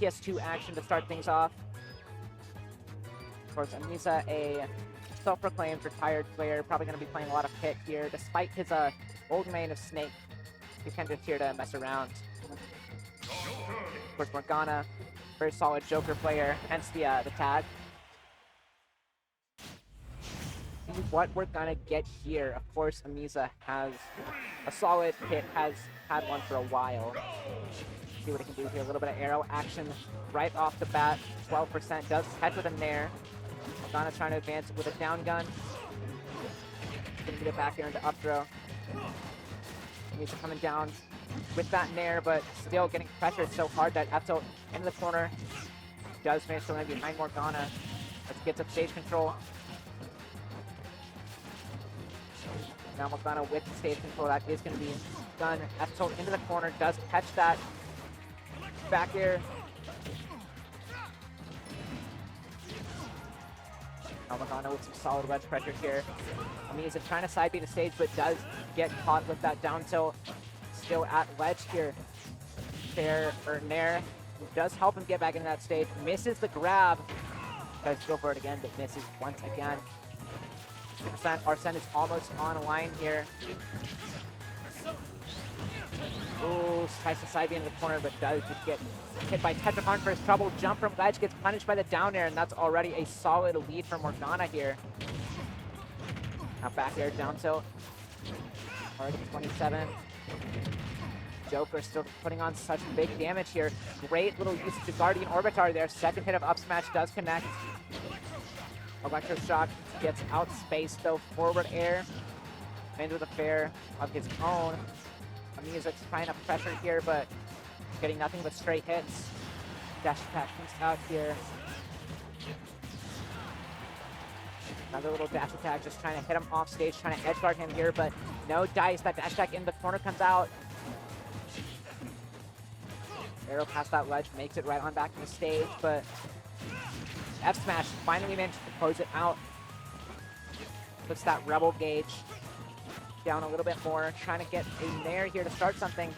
PS2 action to start things off. Of course, amiZa, a self-proclaimed retired player, probably going to be playing a lot of Pit here, despite his old main of Snake. He's kind of just here to mess around. Of course, Morgana, very solid Joker player, hence the tag. What we're gonna get here, of course, amiZa has a solid Pit, has had one for a while. See what he can do here. A little bit of arrow action right off the bat. 12% does catch with a nair. Morgana trying to advance with a down gun. Gonna get it back here into up throw. amiZa coming down with that nair, but still getting pressured so hard that F-tilt into the corner. Does manage to land behind Morgana. Let's get some stage control. Now Morgana with the stage control, that is going to be done. F-tilt into the corner, does catch that. Back air. Now Morgana with some solid wedge pressure here. amiZa trying to side B the stage, but does get caught with that down tilt. Still at ledge here. Fair, or nair, does help him get back into that stage. Misses the grab. Tries to go for it again, but misses once again. 2%. Arsene is almost on a line here. Ooh, tries to side B into the corner, but does just get hit by Tetrakarn for his trouble. Jump from ledge, gets punished by the down air, and that's already a solid lead for Morgana here. Now back air down tilt. Already 27. Joker still putting on such big damage here. Great little use of the Guardian Orbitar there. Second hit of up smash does connect. Electroshock gets outspaced though. Forward air. Ends with a fair of his own. amiZa trying to pressure here, but getting nothing but straight hits. Dash attack comes out here. Another little dash attack, just trying to hit him off stage, trying to edge guard him here, but no dice. That dash attack in the corner comes out. Arrow past that ledge, makes it right on back to the stage, but F smash finally managed to close it out. Puts that rebel gauge down a little bit more, trying to get a nair here to start something.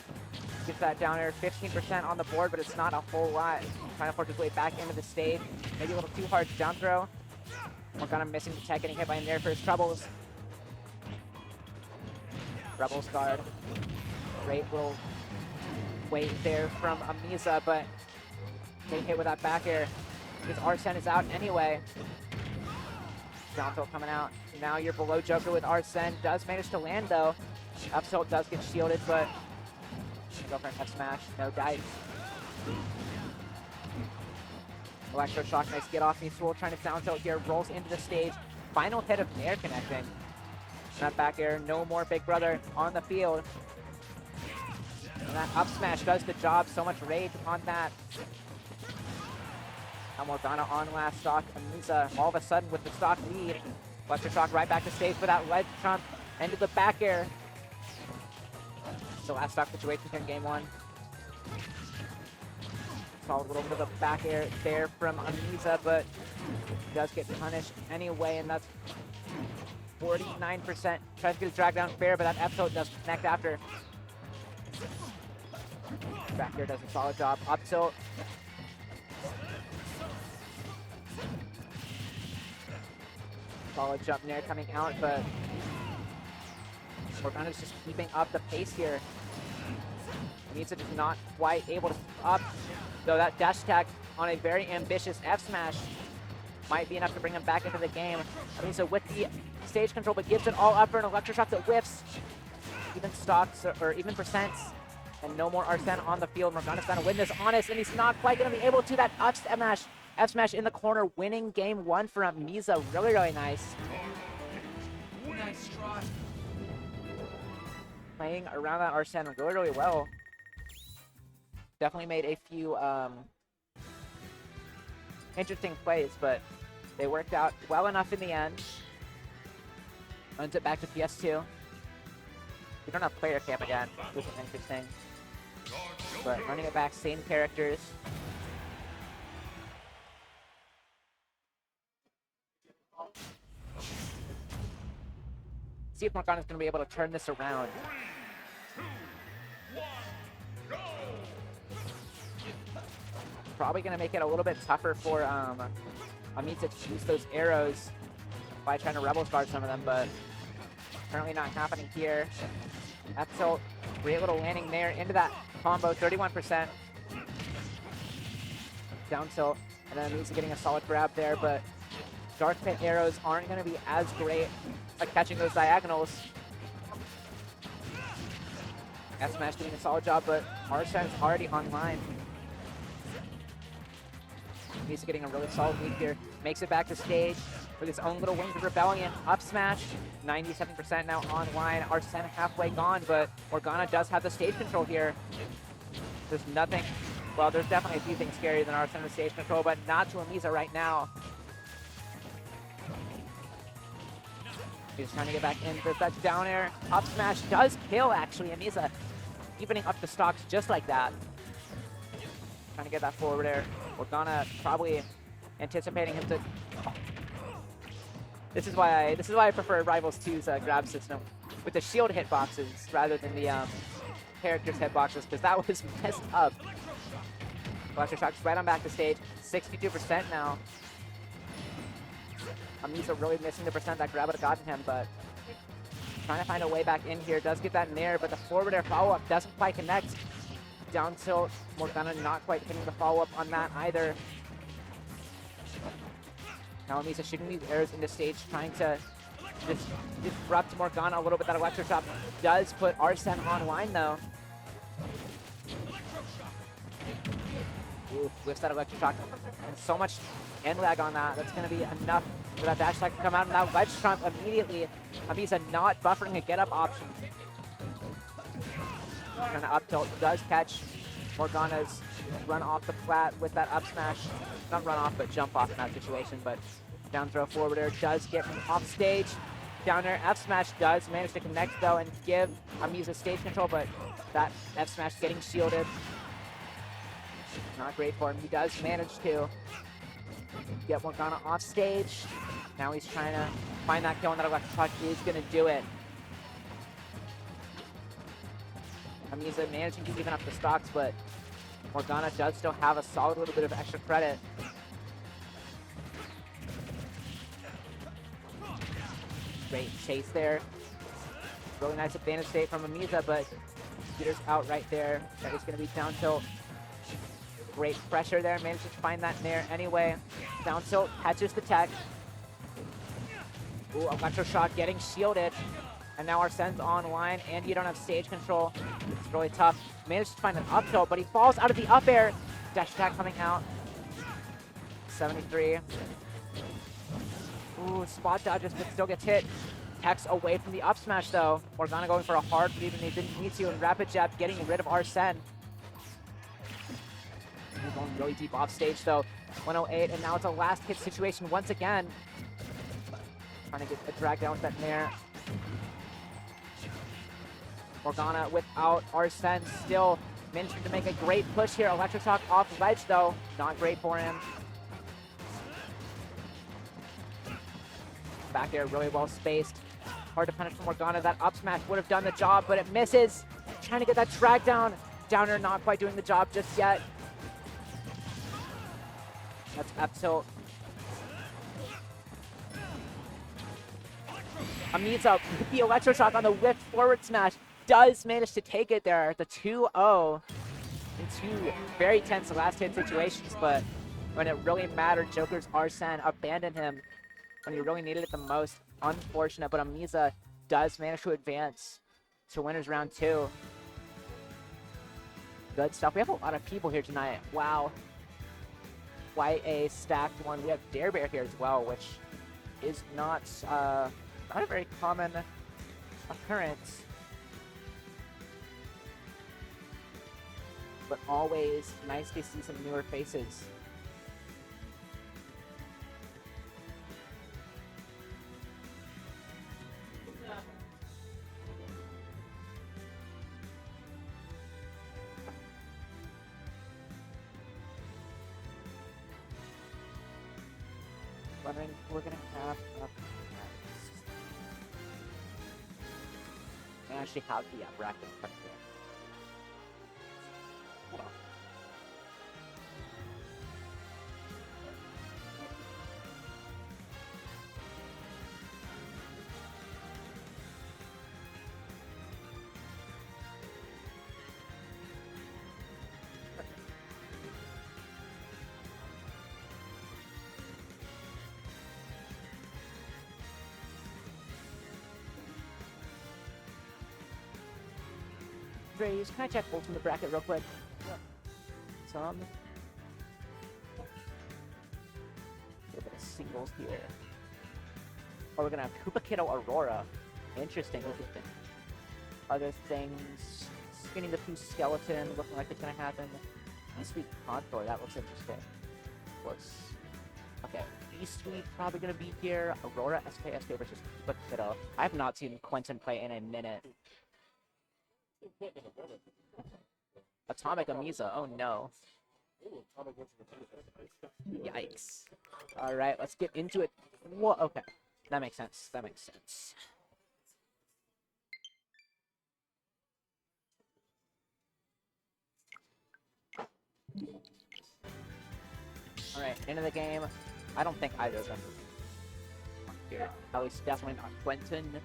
Gets that down air, 15% on the board, but it's not a whole lot. Trying to force his way back into the stage. Maybe a little too hard down throw. Morgana missing the tech, getting hit by a nair for his troubles. Rebel's guard. Great little wait there from amiZa, but getting hit with that back air. Because Arsene is out anyway. Down tilt coming out. Now you're below Joker with Arsene. Does manage to land though. Up tilt does get shielded, but go for an F smash. No dice. Electroshock, nice get off. Swole trying to down tilt here. Rolls into the stage. Final hit of air connecting. That back air. No more Big Brother on the field. And that up smash does the job. So much rage on that. Now Morgana on last stock. amiZa all of a sudden with the stock lead. Electroshock right back to stage for that ledge trump. Into the back air. So last stock situation here in game one. Saw a little bit of a back air there from amiZa, but does get punished anyway, and that's 49%. Tries to get a drag down fair, but that F-tilt does connect after. Back air does a solid job. Up tilt. Solid jump there coming out, but Morgana's just keeping up the pace here. amiZa is not quite able to keep up, though that dash attack on a very ambitious F smash might be enough to bring him back into the game. amiZa with the stage control, but gives it all up for an electroshock that whiffs. Even stocks, or even percents, and no more Arsene on the field. Morgana's gonna win this honest, and he's not quite gonna be able to. That F smash in the corner, winning game one for amiZa. Really, really nice. Nice try. Playing around that Arsene really, really well. Definitely made a few interesting plays, but they worked out well enough in the end. Runs it back to PS2. We don't have player camp again, which is interesting. But running it back, same characters. See if Morgana's going to be able to turn this around. probably going to make it a little bit tougher for amiZa to use those arrows by trying to Rebel Guard some of them, but currently not happening here. Up tilt, great little landing there into that combo, 31%. Down tilt, and then amiZa getting a solid grab there, but Dark Pit arrows aren't going to be as great at catching those diagonals. S-Smash doing a solid job, but amiZa's already online. amiZa getting a really solid lead here. Makes it back to stage with his own little Wings of Rebellion. Up smash, 97% now online. amiZa halfway gone, but Morgana does have the stage control here. There's nothing, well, there's definitely a few things scarier than amiZa with stage control, but not to amiZa right now. He's trying to get back in. There's that down air. Up smash does kill, actually. amiZa evening up the stocks just like that. Trying to get that forward air. Morgana probably anticipating him to... Oh. This is why I prefer Rivals 2's grab system with the shield hitboxes rather than the characters hitboxes, because that was messed up. Electric Shock's right on back to stage. 62% now. amiZa really missing the percent that grab would have gotten him, but trying to find a way back in here. Does get that nair, but the forward air follow-up doesn't quite connect. Down tilt, Morgana not quite hitting the follow-up on that either. Now amiZa shooting these arrows into stage, trying to disrupt Morgana a little bit. That electric shock does put amiZa online though. Ooh, whiffs that electric shock. And so much end lag on that. That's going to be enough for that dash attack to come out. And that ledge trump immediately. amiZa not buffering a get up option. Trying to up tilt, does catch Morgana's run off the flat with that up smash. Not run off, but jump off in that situation. But down throw forward air does get him off stage. Down air F smash does manage to connect though and give amiZa stage control, but that F smash getting shielded. Not great for him. He does manage to get Morgana off stage. Now he's trying to find that kill, and that electric shock is going to do it. amiZa managing to even up the stocks, but Morgana does still have a solid little bit of extra credit. Great chase there. Really nice advantage state from amiZa, but Peter's out right there. That is going to be down tilt. Great pressure there. Manages to find that nair anyway. Down tilt catches the tech. Ooh, electro shock getting shielded. And now amiZa's online, and you don't have stage control. It's really tough. Managed to find an up tilt, but he falls out of the up air. Dash attack coming out. 73. Ooh, spot dodges, but still gets hit. Hex away from the up smash, though. Morgana going for a hard lead when he didn't need to, and rapid jab getting rid of amiZa. He's going really deep off stage, though. 108, and now it's a last hit situation once again. Trying to get a drag down with that nair. Morgana without amiZa still managing to make a great push here. Electric shock off ledge, though. Not great for him. Back there really well spaced. Hard to punish from Morgana. That up smash would have done the job, but it misses. Trying to get that drag down. Downer not quite doing the job just yet. That's up tilt. amiZa with the electro shock on the whiff forward smash does manage to take it there. The 2-0 in two very tense last hit situations, but when it really mattered, Joker's amiZa abandoned him when he really needed it the most. Unfortunate, but amiZa does manage to advance to winners round 2. Good stuff. We have a lot of people here tonight. Wow. Quite a stacked one. We have Dare Bear here as well, which is not a very common occurrence. But always nice to see some newer faces. Wondering if we're gonna have up next. I actually have the bracket in front of me. Hold on. raise. Can I check ults in the bracket real quick? Some. A little bit of singles here. Oh, we're gonna have KoopaKiddo Aurora. Interesting, interesting. Other things. Spinning the Pooh skeleton, looking like it's gonna happen. E-Sweet Contour, that looks interesting. Of course. Okay, E-Sweet probably gonna be here. Aurora SKSK versus KoopaKiddo. I have not seen Quentin play in a minute. Atomic amiZa, oh no. Yikes. Alright, let's get into it. Whoa, okay. That makes sense, that makes sense. Alright, into the game. I don't think either of them are here. At least definitely not Quentin.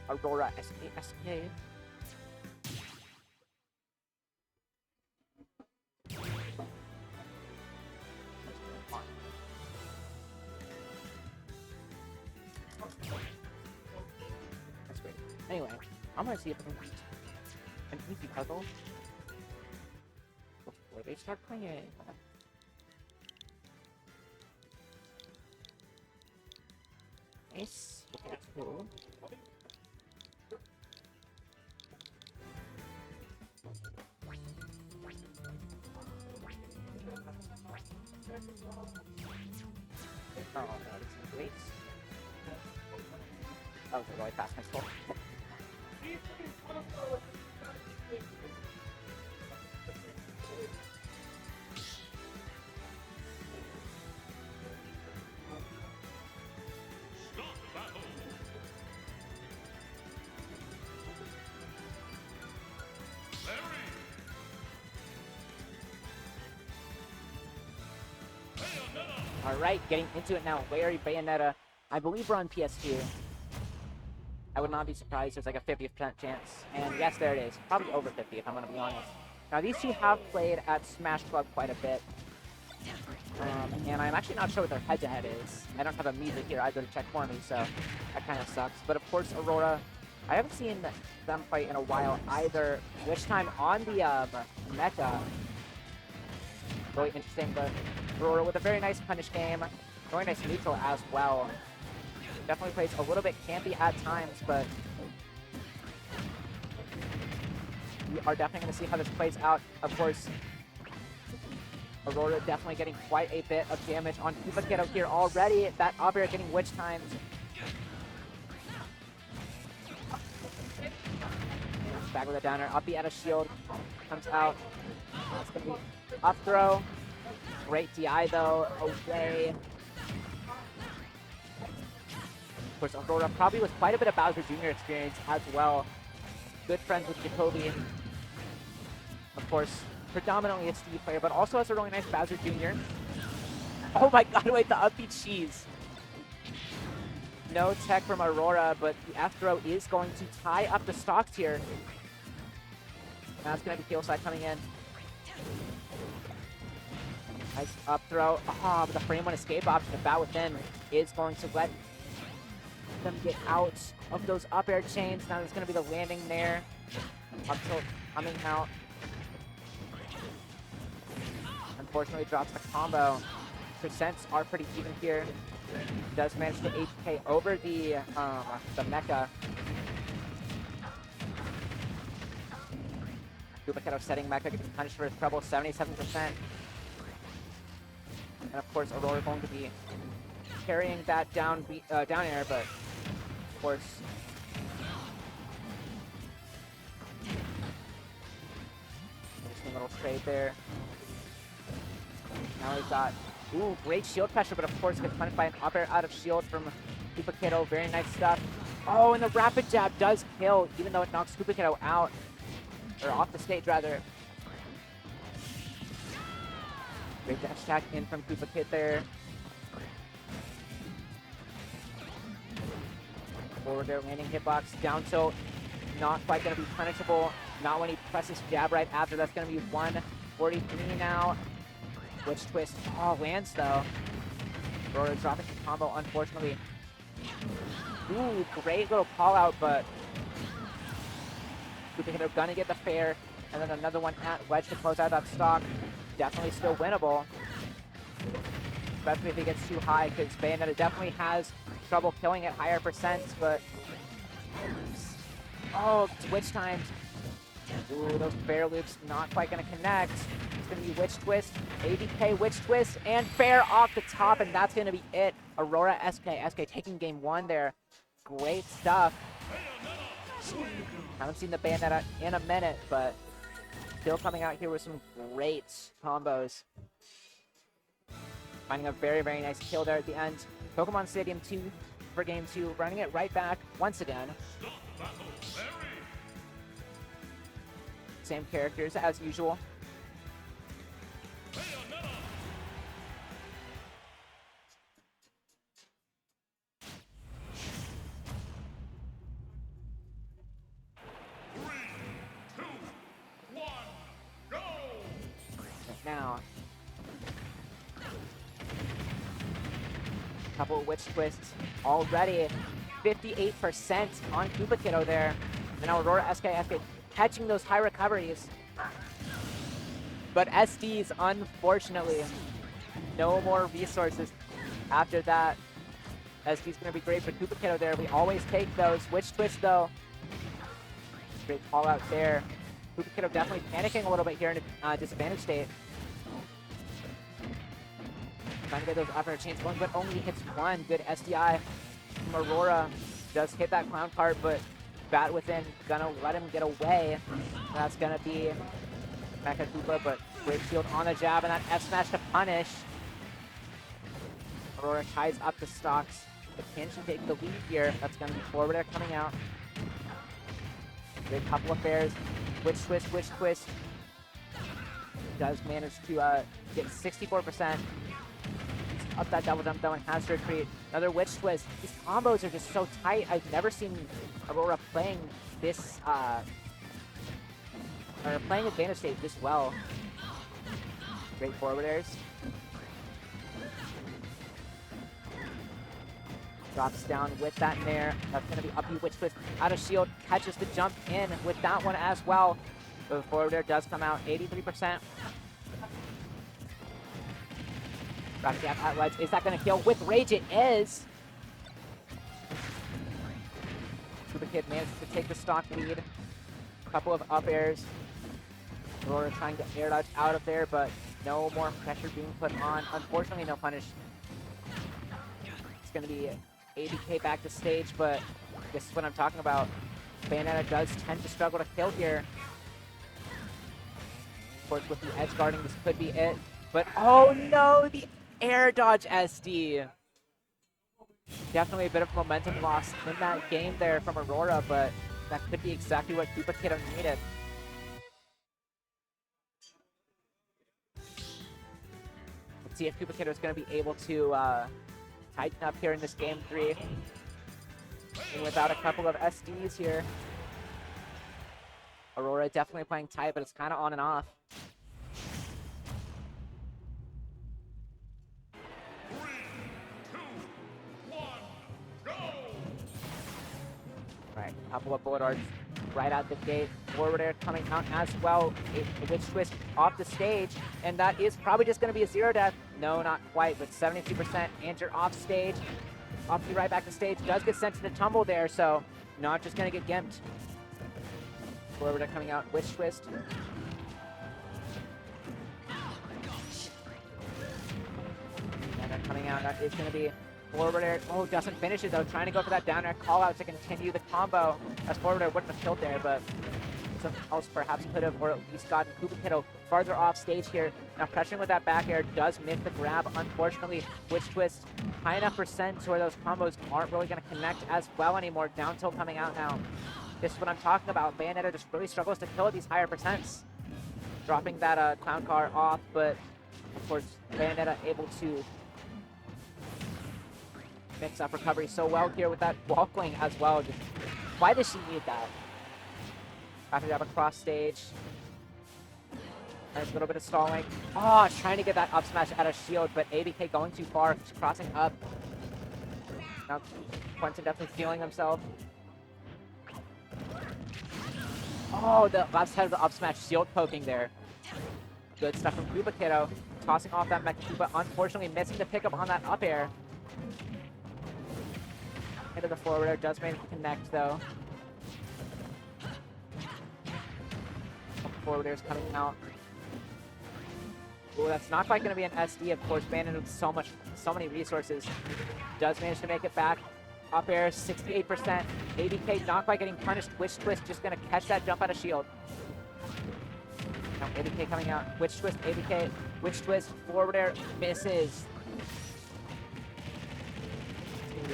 Aurora SKSK. That's great. Anyway, I'm gonna see if I can find an easy puzzle before they start playing. Nice. Okay, cool. Oh, no, this is great. That was really fast, my score. Alright, getting into it now. Larry, Bayonetta. I believe we're on PS2. I would not be surprised there's like a 50% chance. And yes, there it is. Probably over 50 if I'm going to be honest. Now, these two have played at Smash Club quite a bit. And I'm actually not sure what their head-to-head is. I don't have amiZa here either to check for me, so that kind of sucks. But of course, Aurora, I haven't seen them fight in a while either. Which time on the mecha. Really interesting, but Aurora with a very nice punish game. Very nice neutral as well. Definitely plays a little bit campy at times, but we are definitely going to see how this plays out. Of course, Aurora definitely getting quite a bit of damage on KoopaKiddo here already. That up air getting witch times. Back with a downer. Uppy at a shield. Comes out. It's going to be up throw. Great DI though. Away. Of course, Aurora probably with quite a bit of Bowser Jr. experience as well. Good friends with Jacoby. Of course, predominantly a Steve player, but also has a really nice Bowser Jr. Oh my god, wait, the upbeat cheese. No tech from Aurora, but the F throw is going to tie up the stock tier. Now it's going to be kill side coming in. Nice up throw. Ah, but the frame one escape option of Bat Within is going to let them get out of those up air chains. Now there's going to be the landing there. Up tilt coming out. Unfortunately, drops the combo. Percents are pretty even here. Does manage to HK over the mecha. KoopaKiddo setting mecha gets punished for his trouble, 77%. And of course, Aurora going to be carrying that down air, but of course. Interesting little trade there. Now he's got, ooh, great shield pressure, but of course gets punished by an up air out of shield from KoopaKiddo. Very nice stuff. Oh, and the rapid jab does kill, even though it knocks KoopaKiddo out. Or off the stage, rather. Great dash attack in from KoopaKid there. Forward there, landing hitbox. Down tilt. Not quite going to be punishable. Not when he presses jab right after. That's going to be 143 now. Witch twist. Oh, lands though. Aurora dropping the combo, unfortunately. Ooh, great little call out, but KoopaKiddo gonna get the fair, and then another one at wedge to close out that stock. Definitely still winnable, especially if he gets too high, because Bayonetta definitely has trouble killing at higher percents, but... Oh, switch times. Ooh, those fair loops not quite gonna connect. It's gonna be witch twist, ABK witch twist, and fair off the top, and that's gonna be it. aurorasksk taking game 1 there. Great stuff. Haven't seen the Bayonetta in a minute, but still coming out here with some great combos. Finding a very, very nice kill there at the end. Pokemon Stadium 2 for game 2, running it right back once again. Same characters as usual. Now, couple of witch twists already. 58% on KoopaKiddo there. And now aurorasksk catching those high recoveries. But SDs, unfortunately, no more resources after that. SD's going to be great for KoopaKiddo there. We always take those. Witch twist, though. Great call out there. KoopaKiddo definitely panicking a little bit here in a disadvantage state. Trying to get those upper chains going, but only hits one. Good SDI from Aurora. Does hit that clown cart, but Bat Within gonna let him get away. That's gonna be Mecha Koopa, but great shield on the jab, and that F smash to punish. Aurora ties up the stocks. The pin should take the lead here. That's gonna be forward air coming out. Good couple of fairs. Witch twist, witch twist. Does manage to get 64%. Up that double jump though and has to retreat. Another witch twist. These combos are just so tight. I've never seen Aurora playing this, or playing advantage state this well. Great forward airs. Drops down with that nair. That's going to be up B witch twist. Out of shield. Catches the jump in with that one as well. The forward air does come out. 83%. Drop jab at ledge. Is that going to kill? With rage, it is. KoopaKid manages to take the stock lead. A couple of up airs. Aurora trying to air dodge out of there, but no more pressure being put on. Unfortunately, no punish. It's going to be ABK back to stage, but this is what I'm talking about. Bayonetta does tend to struggle to kill here. Of course, with the edge guarding, this could be it. But, oh no, the air dodge SD. Definitely a bit of momentum loss in that game there from Aurora, but that could be exactly what KoopaKiddo needed. Let's see if KoopaKiddo is going to be able to tighten up here in this game 3. And without a couple of SDs here. Aurora definitely playing tight, but it's kind of on and off. Alright, couple of bullet arts right out the gate. Forward air coming out as well. A witch twist off the stage. And that is probably just going to be a 0 death. No, not quite, but 72%. And you're off stage. Off to right back to stage. Does get sent to the tumble there, so not just going to get gimped. Forward air coming out. Witch twist. And then coming out, that is going to be forward air. Oh, doesn't finish it though. Trying to go for that down air call out to continue the combo. As forward air wouldn't have killed there, but something else perhaps could have, or at least gotten KoopaKiddo farther off stage here. Now pressuring with that back air does miss the grab. Unfortunately, witch twist high enough percent to where those combos aren't really going to connect as well anymore. Down tilt coming out now. This is what I'm talking about. Bayonetta just really struggles to kill at these higher percents. Dropping that clown car off, but of course Bayonetta able to mix up recovery so well here with that walkling as well. Just, why does she need that? After that across stage. Nice little bit of stalling. Oh, trying to get that up smash out of shield, but ABK going too far, just crossing up. Now Quentin definitely feeling himself. Oh, the last side of the up smash, shield poking there. Good stuff from KoopaKiddo. Tossing off that Mecha Koopa, unfortunately missing the pickup on that up air. Into the forward air, does manage to connect though. Forward air's coming out. Ooh, that's not quite going to be an SD, of course. Bayonetta with so many resources. Does manage to make it back. Up air, 68%. ABK not quite getting punished. Witch Twist just going to catch that jump out of shield. Now ABK coming out. Witch Twist, ABK. Witch Twist, forward air, misses.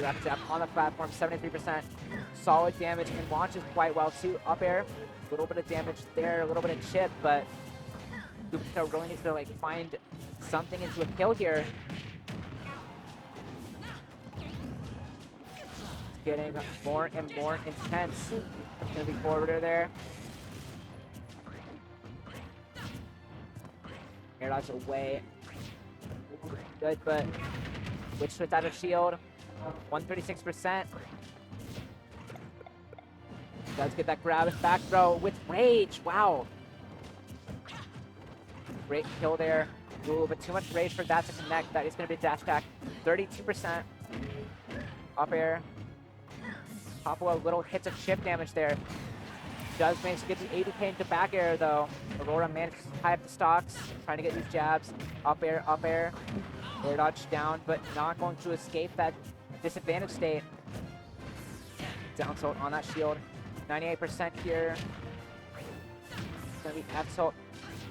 Left up on the platform, 73%. Solid damage and launches quite well too. Up air, a little bit of damage there, a little bit of chip, but KoopaKiddo really needs to like find something into a kill here. It's getting more and more intense. Gonna be forwarder there. Air dodge away. Good, but Witch Twist out of shield. 136%. Does get that grab and back throw with rage. Wow. Great kill there. Ooh, but too much rage for that to connect. That is going to be a dash attack. 32%. Up air. Couple of little hits of chip damage there. Does manage to get the 80k into back air though. Aurora manages to tie up the stocks. Trying to get these jabs. Up air, up air. Air dodge down, but not going to escape that disadvantage state. Down tilt on that shield. 98% here. It's going to be F tilt.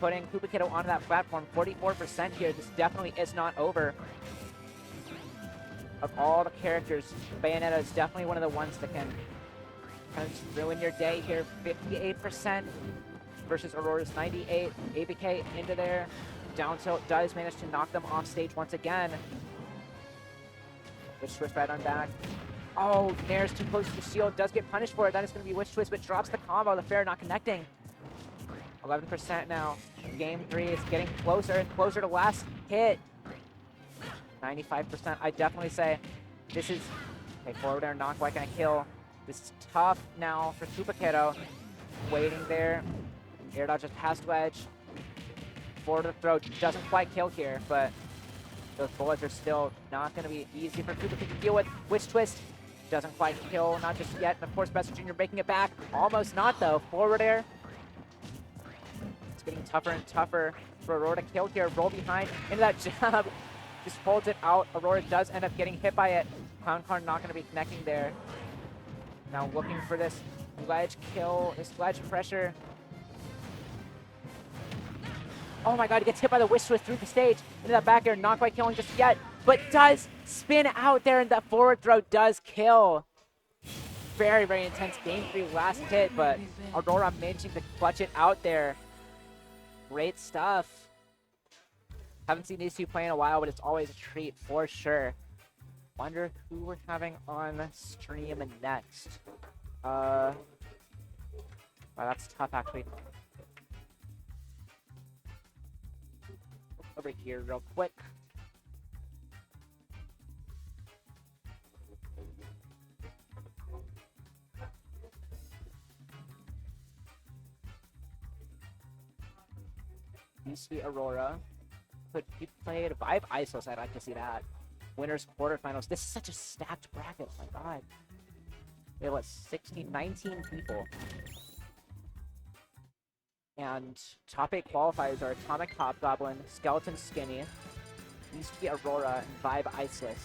Putting KoopaKiddo onto that platform. 44% here. This definitely is not over. Of all the characters, Bayonetta is definitely one of the ones that can kind of just ruin your day here. 58% versus Aurora's 98. ABK into there. Down tilt does manage to knock them off stage once again. Witch Twist right on back. Oh, Nair's too close to the shield. Does get punished for it. That is going to be Witch Twist, but drops the combo. The fair not connecting. 11% now. Game 3 is getting closer and closer to last hit. 95%. I definitely say this is... Okay, forward air not quite going to kill. This is tough now for KoopaKiddo. Waiting there. Air dodge just past wedge. Forward to the throw. Doesn't quite kill here, but those bullets are still not going to be easy for KoopaKiddo to deal with. Witch Twist doesn't quite kill, not just yet. And of course, Bester Jr. making it back. Almost not though. Forward air. It's getting tougher and tougher for Aurora to kill here. Roll behind into that jab. Just holds it out. Aurora does end up getting hit by it. Clown Car not going to be connecting there. Now looking for this ledge kill, this ledge pressure. Oh my god, he gets hit by the Witch Twist through the stage. Into that back air, not quite killing just yet. But does spin out there, and that forward throw does kill. Very, very intense game 3 last hit, but Aurora managing to clutch it out there. Great stuff. Haven't seen these two play in a while, but it's always a treat for sure. Wonder who we're having on stream next. Wow, that's tough actually. Over here real quick. Used to be Aurora. Could be played Vibe ICeless. I'd like to see that. Winners quarterfinals. This is such a stacked bracket. Oh my god. We have what, 19 people. And top 8 qualifiers are Atomic Hobgoblin, Skeleton Skinny, used to be Aurora, and Vibe ICeless.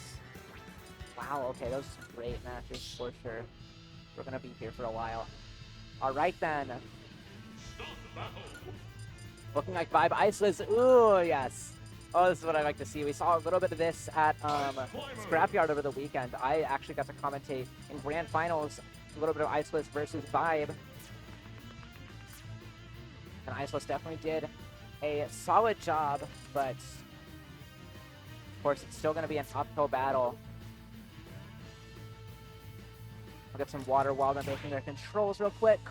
Wow, okay, those are great matches for sure. We're gonna be here for a while. Alright then. Looking like Vibe ICeless. Ooh, yes. Oh, this is what I like to see. We saw a little bit of this at Scrapyard over the weekend. I actually got to commentate in Grand Finals a little bit of ICeless versus Vibe. And ICeless definitely did a solid job, but of course it's still going to be an uphill battle. I'll get some water while they're making their controls real quick.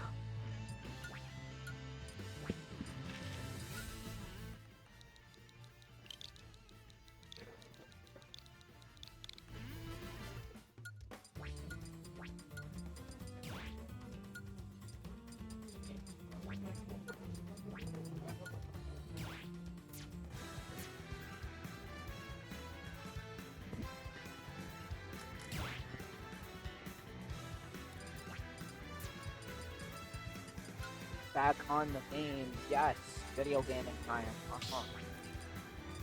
back on the main. Yes, video gaming time.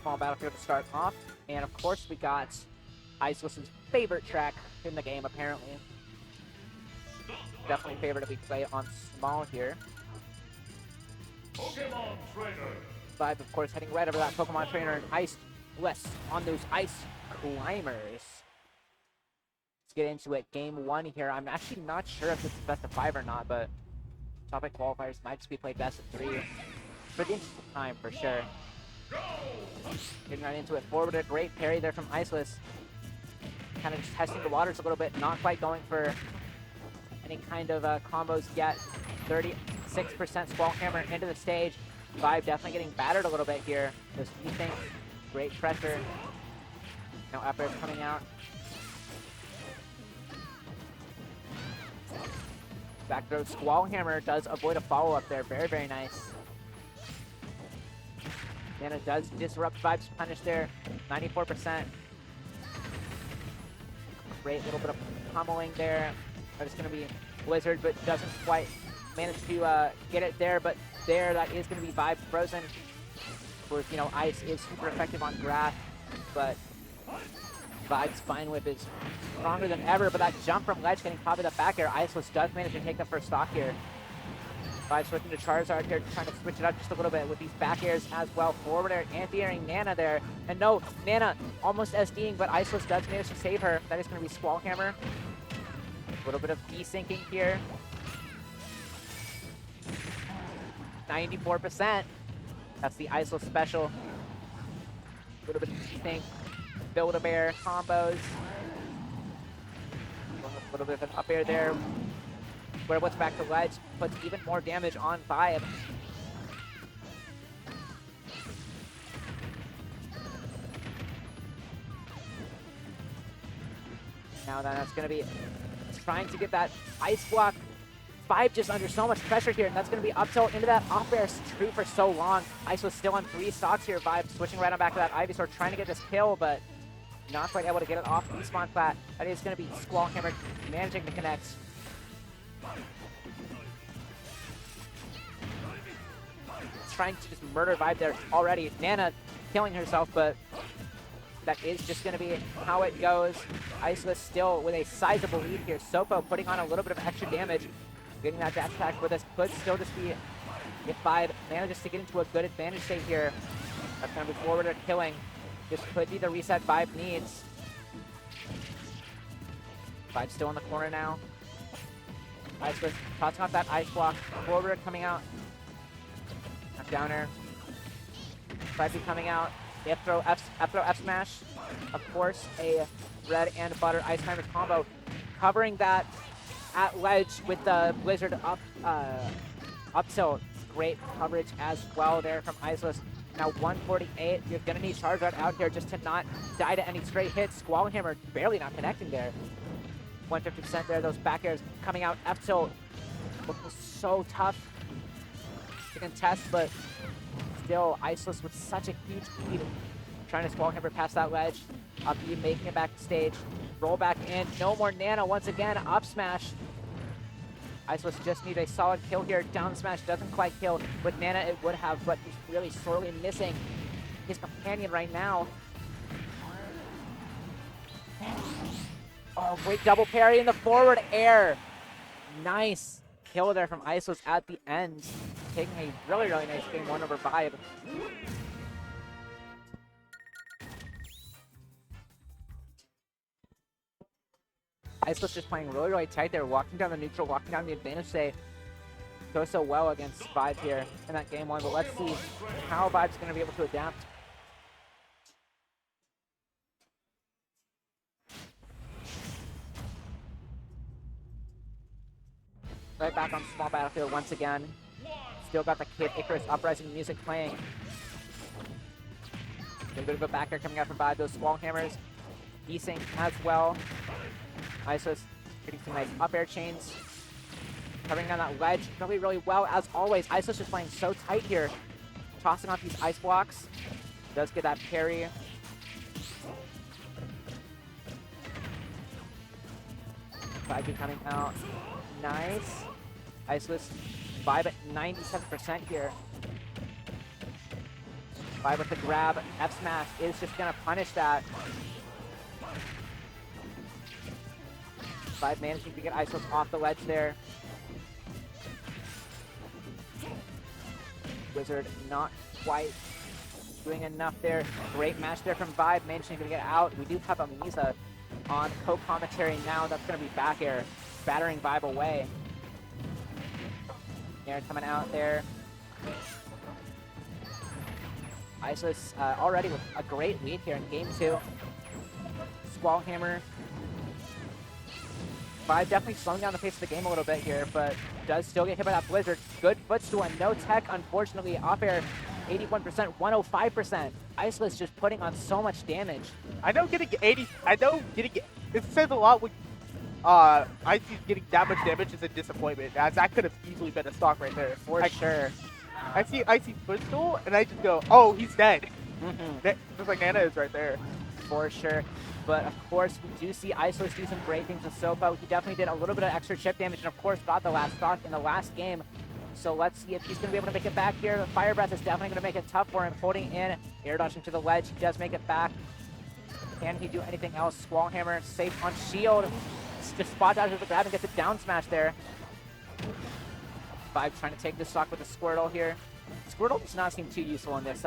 Small battlefield to start off. And of course we got ICeless's favorite track in the game, apparently. Definitely favorite if we play on small here. Pokemon Trainer. Vibe, of course, heading right over that Pokemon Trainer and ICeless on those ice climbers. Let's get into it. Game 1 here. I'm actually not sure if it's best of 5 or not, but topic qualifiers might just be played best of 3. For the interest of time, for sure. Getting right into it. Forward, a great parry there from ICeless. Kind of just testing the waters a little bit. Not quite going for any kind of combos yet. 36% Squall Hammer into the stage. Vibe definitely getting battered a little bit here. Those things, great pressure. Now up air's coming out. Back throw Squall Hammer does avoid a follow-up there. Very, very nice. Nana does disrupt Vibe's punish there. 94%. Great little bit of pummeling there. That is going to be Blizzard, but doesn't quite manage to get it there. But there, that is going to be Vibe frozen. Of course, you know, ice is super effective on grass, but Vibe's Vine Whip is stronger than ever. But that jump from ledge getting caught with the back air, ICeless does manage to take the first stock here. Vibe switching to Charizard here, trying to switch it up just a little bit with these back airs as well. Forward air, anti-airing Nana there. And no, Nana almost SDing, but ICeless does manage to save her. That is going to be Squall Hammer. A little bit of desyncing here. 94%. That's the ICeless special. A little bit of desync. Build-A-Bear combos. A little bit of an up air there. Where what's back to ledge puts even more damage on Vibe. Now that's going to be trying to get that ice block. Vibe just under so much pressure here, and that's going to be up tilt into that off air. True for so long. Ice was still on 3 stocks here. Vibe switching right on back to that Ivysaur, trying to get this kill, but not quite able to get it off Respawn Plat. That is going to be Squall Hammer managing to connect. Trying to just murder Vibe there already. Nana killing herself, but that is just going to be how it goes. ICeless still with a sizable lead here. Sopo putting on a little bit of extra damage. Getting that dash attack with this could still just be if Vibe manages to get into a good advantage state here. That's going to be forward or killing. This could be the reset Vibe needs. Vibe still in the corner now. ICeless tossing off that ice block. Forward coming out. Downer. Vibe coming out. F throw F smash. Of course, a red and butter ice climbers combo. Covering that at ledge with the Blizzard up tilt. Great coverage as well there from ICeless. Now 148. You're gonna need Charizard out here just to not die to any straight hits. Squall Hammer barely not connecting there. 150% there. Those back airs coming out. F tilt looking so tough to contest, but still ICeless with such a huge lead. Trying to Squall Hammer past that ledge. Up B making it back to stage. Roll back in. No more Nana once again. Up smash. ICeless just need a solid kill here. Down smash doesn't quite kill. With Nana it would have, but he's really sorely missing his companion right now. Oh, great double parry in the forward air. Nice kill there from ICeless at the end. Taking a really, really nice game 1 over Vibe. ICeless just playing really, really tight there, walking down the neutral, walking down the advantage state. Goes so well against Vibe here in that game 1, but let's see how Vibe's going to be able to adapt. Right back on small battlefield once again. Still got the Kid Icarus Uprising music playing. A bit of a back air coming out from Vibe. Those Squall Hammers desync as well. ICeless getting some nice up air chains. Covering down that ledge really, really well as always. ICeless just playing so tight here. Tossing off these ice blocks. Does get that parry. Vibe coming out. Nice. ICeless Vibe at 97% here. Vibe with the grab. F smash is just gonna punish that. Vibe managing to get ICeless off the ledge there. Wizard not quite doing enough there. Great match there from Vibe, managing to get out. We do have amiZa on co-commentary now. That's going to be back air, battering Vibe away. Air coming out there. ICeless already with a great lead here in game 2. Squall Hammer. Vibe definitely slowing down the pace of the game a little bit here, but does still get hit by that Blizzard. Good footstool and no tech, unfortunately. Off air, 81%, 105%. ICeless just putting on so much damage. I know getting 80. I know getting. It says a lot when IC getting that much damage is a disappointment, as that could have easily been a stock right there. For sure. I see IC footstool and I just go, oh, he's dead. Mm-hmm. Just like Nana is right there. For sure. But of course, we do see ICeless do some great things with Sopo. He definitely did a little bit of extra chip damage and of course got the last stock in the last game. So let's see if he's going to be able to make it back here. The Fire Breath is definitely going to make it tough for him. Holding in, air dodging to the ledge. He does make it back. Can he do anything else? Squall Hammer safe on shield. Just spot dodges the grab and gets a down smash there. Vibe trying to take this stock with the Squirtle here. Squirtle does not seem too useful in this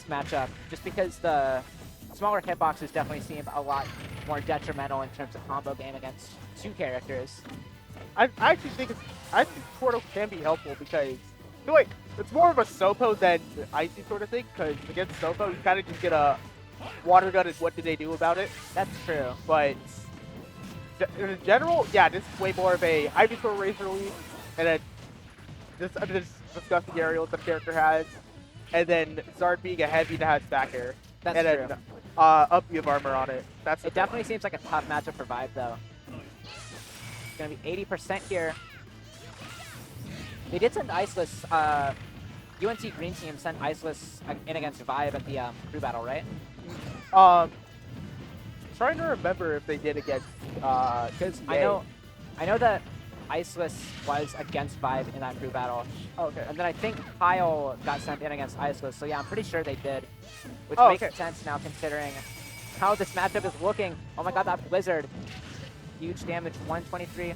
matchup, just because the smaller hitboxes definitely seem a lot more detrimental in terms of combo game against two characters. I actually think Squirtle can be helpful because like it's more of a Sopo than the Icy sort of thing. Because against Sopo, you kind of just get a water gun and what do they do about it? That's true. But in general, yeah, this is way more of a Ivysaur Razor Leaf, and then this disgusting aerials that the character has, and then Zard being a heavy that has back air. That's and true. Then, up you have armor on it. It definitely seems like a tough matchup for Vibe though. It's gonna be 80% here. They did send ICeless. UNC Green Team sent ICeless in against Vibe at the crew battle, right? Trying to remember if they did against because I know that ICeless was against Vibe in that crew battle. Oh, okay. And then I think Kyle got sent in against ICeless, so yeah, I'm pretty sure they did. Which makes sense now considering how this matchup is looking. Oh my god, that Blizzard. Huge damage, 123.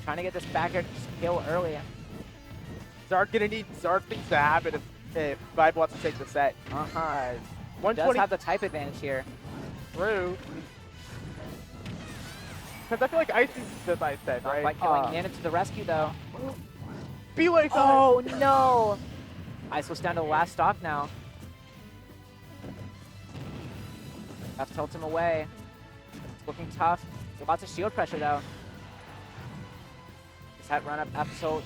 Trying to get this back air to kill early. Zard gonna need Zard things to happen if Vibe wants to take the set. Uh-huh. 120 does have the type advantage here. True. Because I feel like Icy's just I said, right? Not quite killing Nana to the rescue though. Be like, oh no! ICeless down to the last stock now. That's tilts him away. It's looking tough. Lots of shield pressure though. This hat run up up tilt.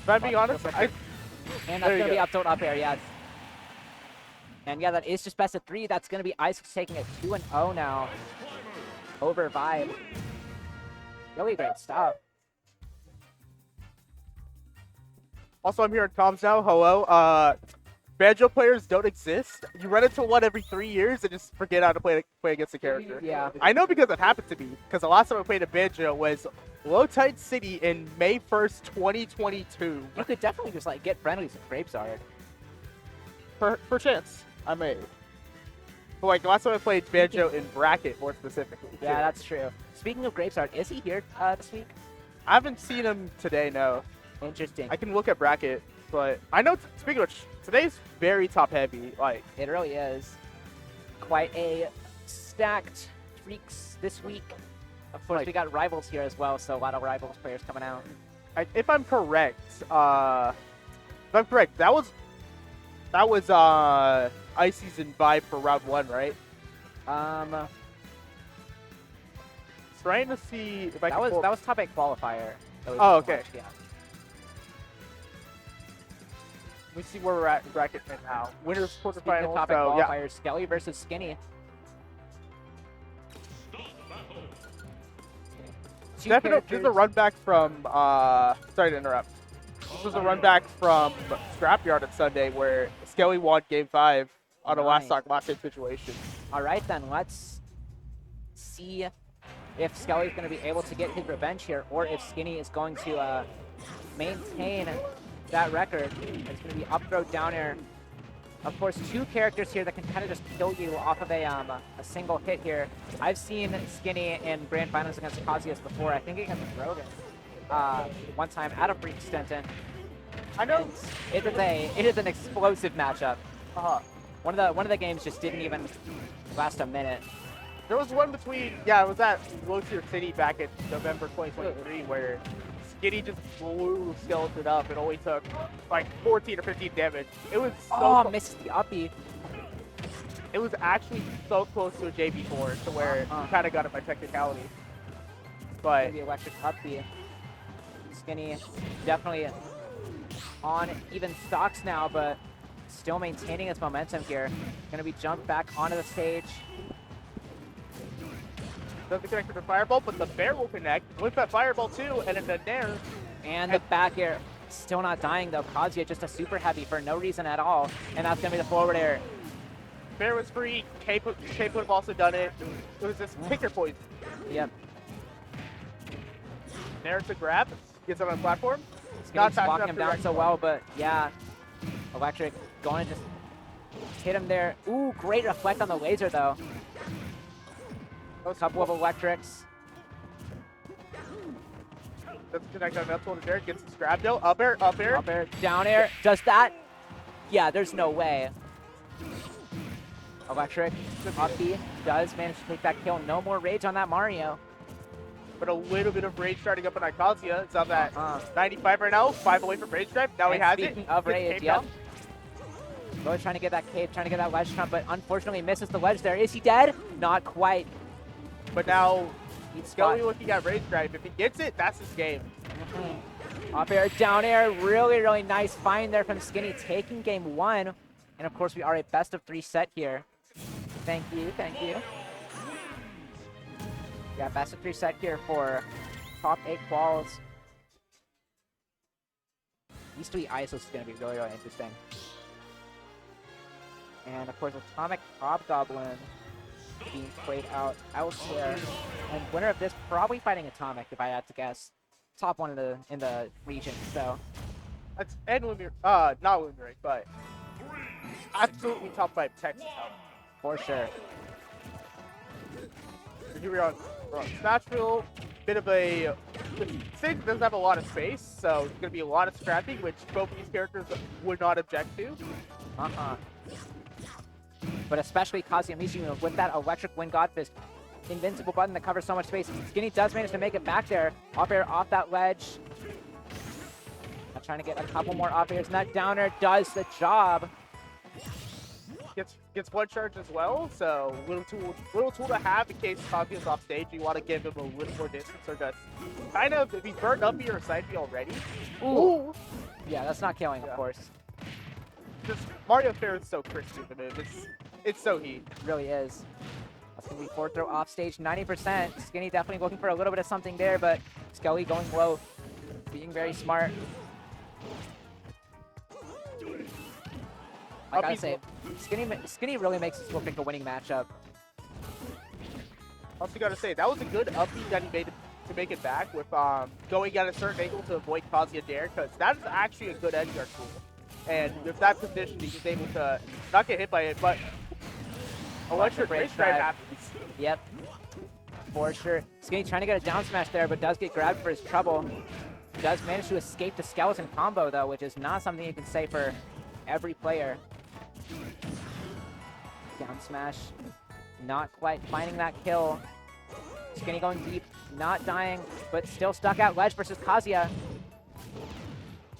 If I'm being honest, and that's gonna be up tilt up air, yeah. And yeah, that is just best of 3. That's gonna be ICeless taking it 2-0 now. Over Vibe. Really great stuff. Also, I'm here in comms now. Hello. Banjo players don't exist. You run into one every 3 years and just forget how to play against the character. Yeah. I know because it happened to me. Because the last time I played a Banjo was Low Tide City in May 1st, 2022. You could definitely just like get friendlies with Grapezard. For chance, I may. But like the last time I played Banjo in bracket, more specifically. Yeah, that's true. Speaking of Grapezard, is he here this week? I haven't seen him today. No. Interesting. I can look at bracket, but I know. Speaking of which, today's very top heavy. Like it really is. Quite a stacked freaks this week. Of course, we got Rivals here as well, so a lot of Rivals players coming out. If I'm correct, that was Icy's and Vibe for round 1, right? Trying to see if I can. That was top 8 qualifier. Oh, okay. Yeah. Let me see where we're at in bracket right now. Winners quarterfinals. Top 8 qualifiers, Skelly versus Skinny. Definitely, this is a run back from. Sorry to interrupt. This was a run back from Scrapyard on Sunday where Skelly won Game 5 on a last hit situation. All right, then let's see if Skelly's going to be able to get his revenge here, or if Skinny is going to maintain that record. It's going to be up throw down air. Of course, two characters here that can kind of just kill you off of a single hit here. I've seen Skinny in grand finals against Kazuya before. I think against Rogan one time at a FPDenton. I know. It is an explosive matchup. One of the games just didn't even last a minute. There was one between, yeah, it was at Low Tier City back in November 2023 where Skinny just blew Skeleton up. It only took like 14 or 15 damage. It was so misses the uppie. It was actually so close to a JB4 to where you kind of got it by technicality. But the electric uppie. Skinny definitely on even stocks now, but still maintaining its momentum here. Gonna be jumped back onto the stage. Doesn't connect with the fireball, but the bear will connect with that fireball too, and then the nair. And the back air, still not dying though. Kazuya just a super heavy for no reason at all, and that's gonna be the forward air. Bear was free. K would have also done it. It was just picker poison. Yep. Nair to grab, gets on the platform. Not blocking him down so well, but yeah, electric going to just hit him there. Ooh, great reflect on the laser though. A couple of electrics. Doesn't connect on up there, gets his grab though. Up air, up air. Up air, down air. Does that? Yeah, there's no way. Electric, up B, does manage to take that kill. No more rage on that Mario. But a little bit of rage starting up on Kazuya. It's up at 95 right now, 5 away from rage drive. Now he has it. Speaking of rage, yep. Really trying to get that cave, trying to get that ledge jump, but unfortunately misses the ledge there. Is he dead? Not quite. But now he's Skelly looking at rage drive. If he gets it, that's his game. Up air, down air, really, really nice find there from Skinny, taking game one. And of course, we are a best of 3 set here. Thank you, thank you. Yeah, best of 3 set here for top 8 quals. These 3 ICeless is going to be really, really interesting. And of course, Atomic Hobgoblin being played out there. And winner of this probably fighting Atomic, if I had to guess. Top 1 in the region, so. That's and not Luminary, but absolutely top 5 Texas. For sure. So here we are on Snatchville. Bit of a stage doesn't have a lot of space, so it's gonna be a lot of scrapping, which both of these characters would not object to. But especially Kazuya Mizuno with that electric wind godfist. Invincible button that covers so much space. Skinny does manage to make it back there. Off air off that ledge. Now trying to get a couple more off airs, and that down air does the job. Gets one charge as well, so little tool to have in case Kazuya's off stage. You want to give him a little more distance, or just kind of if he's burned up here or side B already. Ooh. Yeah, that's not killing, of course. Just Mario Fair is so crispy with the move. It's so heat. It really is. That's gonna be forward throw off stage, 90%. Skinny definitely looking for a little bit of something there, but Skelly going low, being very smart. I gotta say, Skinny really makes this look like a winning matchup. Also gotta say, that was a good uppie that he made to make it back with going at a certain angle to avoid Kazuya Dare, because that is actually a good edge guard tool. And with that position, he was able to not get hit by it, but electric rage drive happens. Yep, for sure. Skinny trying to get a down smash there, but does get grabbed for his trouble. Does manage to escape the skeleton combo, though, which is not something you can say for every player. Down smash, not quite finding that kill. Skinny going deep, not dying, but still stuck at ledge versus Kazuya.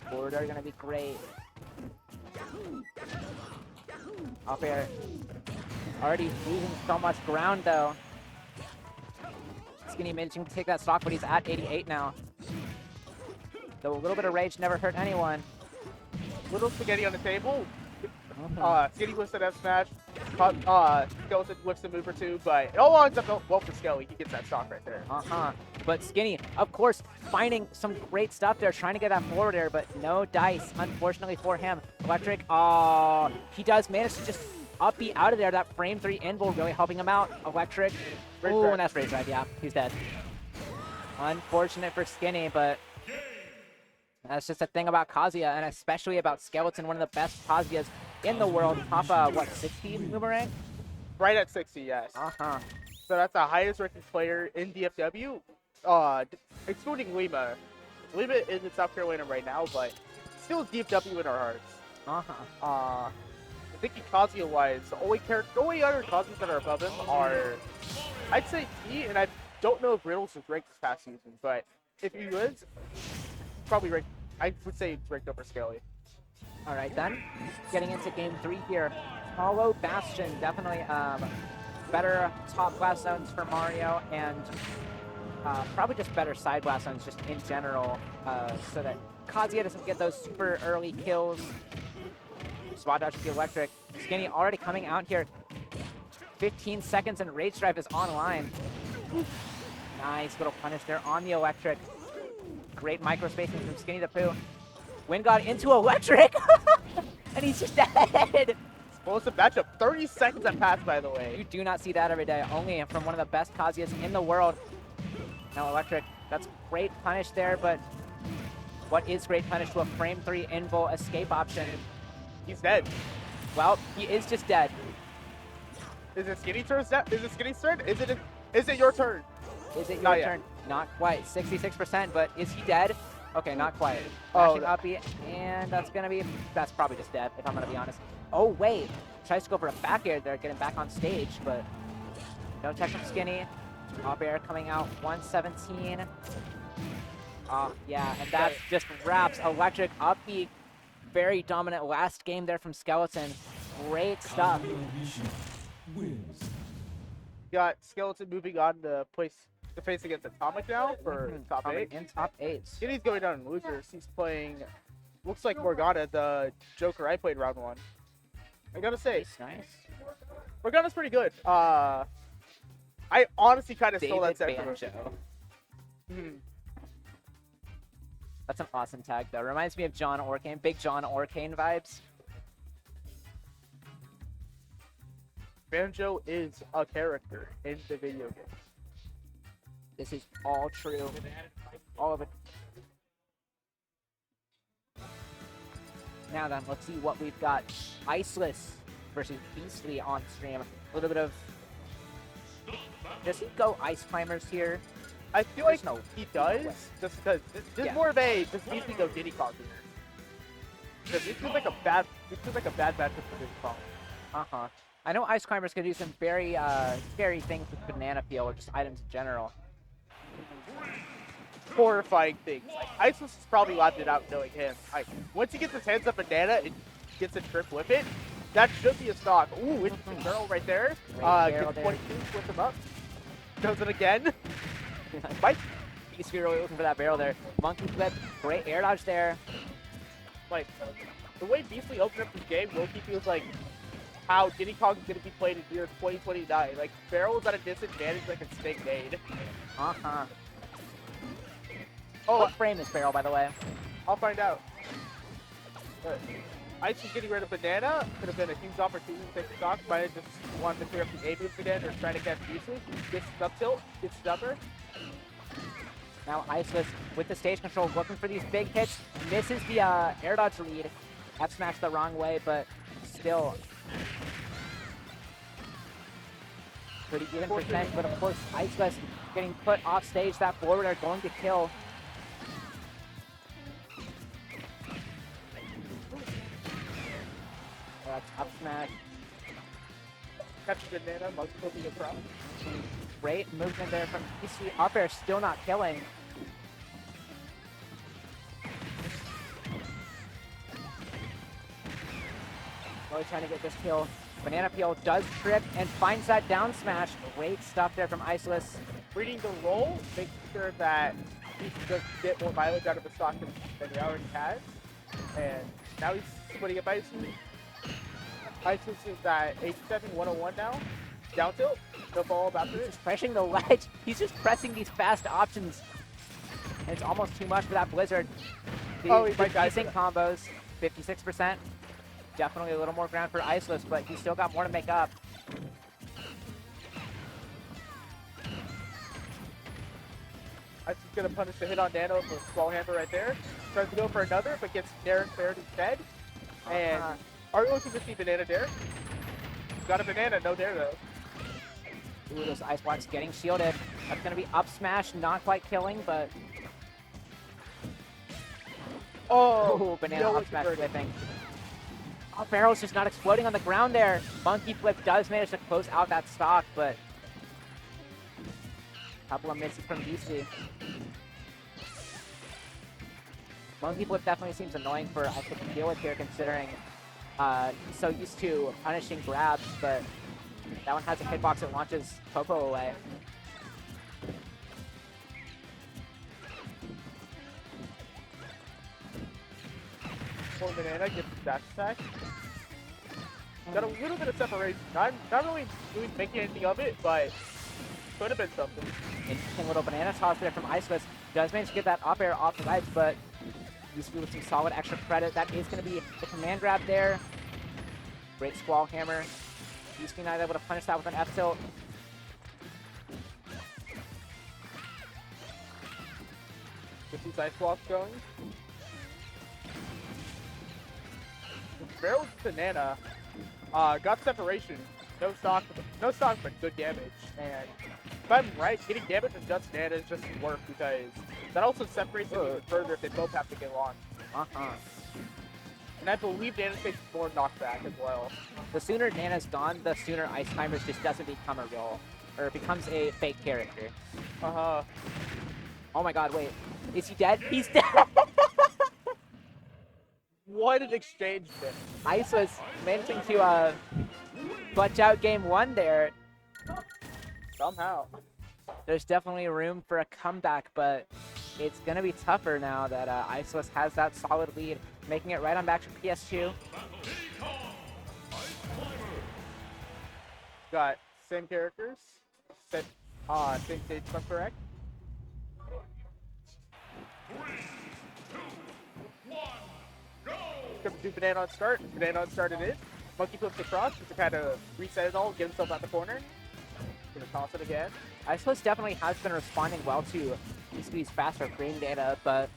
Forward are gonna be great. Up air. Already losing so much ground though. Skinny managing to take that stock, but he's at 88 now. Though a little bit of rage never hurt anyone. Little spaghetti on the table. Skinny whiffs an F smash. Skeleton whiffs a move or two, but it all ends up well for Skelly. He gets that stock right there. But Skinny, of course, finding some great stuff there, trying to get that forward air, but no dice, unfortunately for him. Electric, he does manage to just Up B out of there. That frame 3 invul really helping him out. Electric. Ooh, and that's Rage Drive. Yeah, he's dead. Unfortunate for Skinny, but that's just a thing about Kazuya, and especially about Skeleton, one of the best Kazuyas in the world. Top, what, 60 boomerang? Right at 60, yes. Uh-huh. So that's the highest ranking player in DFW, excluding Lima. Lima is in South Carolina right now, but still DFW in our hearts. Uh-huh. I think Kazuya-wise, the only other Kazuyas that are above him are, I'd say T, and I don't know if Riddles was ranked this past season, but if he was, probably ranked, I would say it's ranked over Scaly. All right, then. Getting into game 3 here. Hollow Bastion, definitely better top blast zones for Mario, and probably just better side blast zones just in general, so that Kazuya doesn't get those super early kills. Spot dodge with the electric. Skinny already coming out here. 15 seconds and Rage Drive is online. Nice little punish there on the electric. Great micro spacing from Skinny to Pooh. Wind got into electric, and he's just dead. Explosive matchup. 30 seconds have passed, by the way. You do not see that every day. Only from one of the best Kazuyas in the world. Now electric. That's great punish there, but what is great punish to a frame 3 invul escape option? He's dead. Well, he is just dead. Is it Skinny's turn? Is it Skinny's turn? Is it your turn? Is it Not your yet. turn? Not quite. 66%, but is he dead? Okay, not quite. Oh, Mashing up B, and that's probably just dead, if I'm gonna be honest. Oh, wait. Tries to go for a back air there, getting back on stage, but no tech from Skinny. Up air coming out, 117. Oh, yeah, and that just wraps electric up B. Very dominant last game there from Skeleton. Great stuff. Got Skeleton moving on to face against Atomic now for top 8. In top 8. Skinny's going down in losers. He's playing, looks like Morgana, the Joker I played round 1. I gotta say, Nice. Morgana's pretty good. I honestly kind of stole that set from him. Banjo. Hmm. That's an awesome tag, though. Reminds me of John Orkane. Big John Orkane vibes. Banjo is a character in the video game. This is all true. All of it. Now then, let's see what we've got. ICeless versus Beastly on stream. A little bit of... Does he go Ice Climbers here? I feel like no he does, just because this is more of a just Beastly go Diddy Kong here. Because this feels like a bad matchup for Diddy Kong. Uh-huh. I know Ice Climbers can do some very scary things with Banana Peel or just items in general. Horrifying things. Like, ICeless is probably lobbed it out knowing him. Like, once he gets his hands up Banana and gets a trip with it, that should be a stock. Ooh, interesting barrel right there. Gets 22, splits him up. Does it again. Mike. He's really looking for that barrel there. Monkey flip, great air dodge there. Like, the way Beastly opened up this game, Loki feels like how Diddy Kong is going to be played in year 2029. Like, barrels at a disadvantage like a snake nade. Uh-huh. Oh, What frame is barrel, by the way? I'll find out. But Ice is getting rid of Banana. Could have been a huge opportunity to take stock. Might have just wanted to clear up the A moves again or trying to catch Beastly. Gets up tilt, gets stubber. Now ICeless with the stage control, looking for these big hits. Misses the air dodge lead. F smash the wrong way, but still pretty even percent. But of course, ICeless getting put off stage. That forward are going to kill. That's up smash. Catch Banana, multiple being a problem. Great movement there from PC. Up air still not killing. Really trying to get this kill. Banana Peel does trip and finds that down smash. Great stuff there from ICeless. Reading the roll, making sure that he can just get more mileage out of the stock than he already has. And now he's splitting it by ICeless is at 87-101 now. Down tilt. No follow up after He's it. just pressing the ledge. He's just pressing these fast options. And it's almost too much for that Blizzard. Oh, he might die decent for combos. 56%. definitely a little more ground for ICeless, but he's still got more to make up. Ice is gonna punish the hit on Nano with a Squall Hammer right there. Tries to go for another, but gets Darren spared instead. And are you looking to see Banana Dare? Got a banana, no dare though. Ooh, those ice blocks getting shielded. That's gonna be up smash, not quite killing, but Oh, banana no up smash whipping. Oh, Barrel's just not exploding on the ground there. Monkey Flip does manage to close out that stock, but a couple of misses from DC. Monkey Flip definitely seems annoying for ICeless to deal with here, considering he's so used to punishing grabs, but that one has a hitbox that launches Popo away. Poor Banana gets the dash attack. Got a little bit of separation. Not really making anything of it, but could have been something. Interesting little banana toss there from ICeless. Does manage to get that up air off the ledge, but he's with some solid extra credit. That is going to be the command grab there. Great Squall Hammer. He's not able to punish that with an F tilt. Get these ice blocks going. Barrel's Banana got separation. No stock, but good damage. And if I'm right, getting damage with just Nana is just work because that also separates them even further if they both have to get launched. And I believe Nana takes more knockback as well. The sooner Nana's gone, the sooner Ice Climbers just doesn't become a role, or becomes a fake character. Oh my god, wait. Is he dead? He's dead! What an exchange there. Ice was managing to clutch out game one there. Somehow. There's definitely room for a comeback, but it's going to be tougher now that ICeless has that solid lead, making it right on back to PS2. Got same characters, same stage, if I'm correct. 3, 2, 1, go! Gonna do banana on start. Banana on start it is. Monkey flips across just to kind of reset it all, get himself out the corner. Gonna toss it again. ICeless definitely has been responding well to these faster green data, but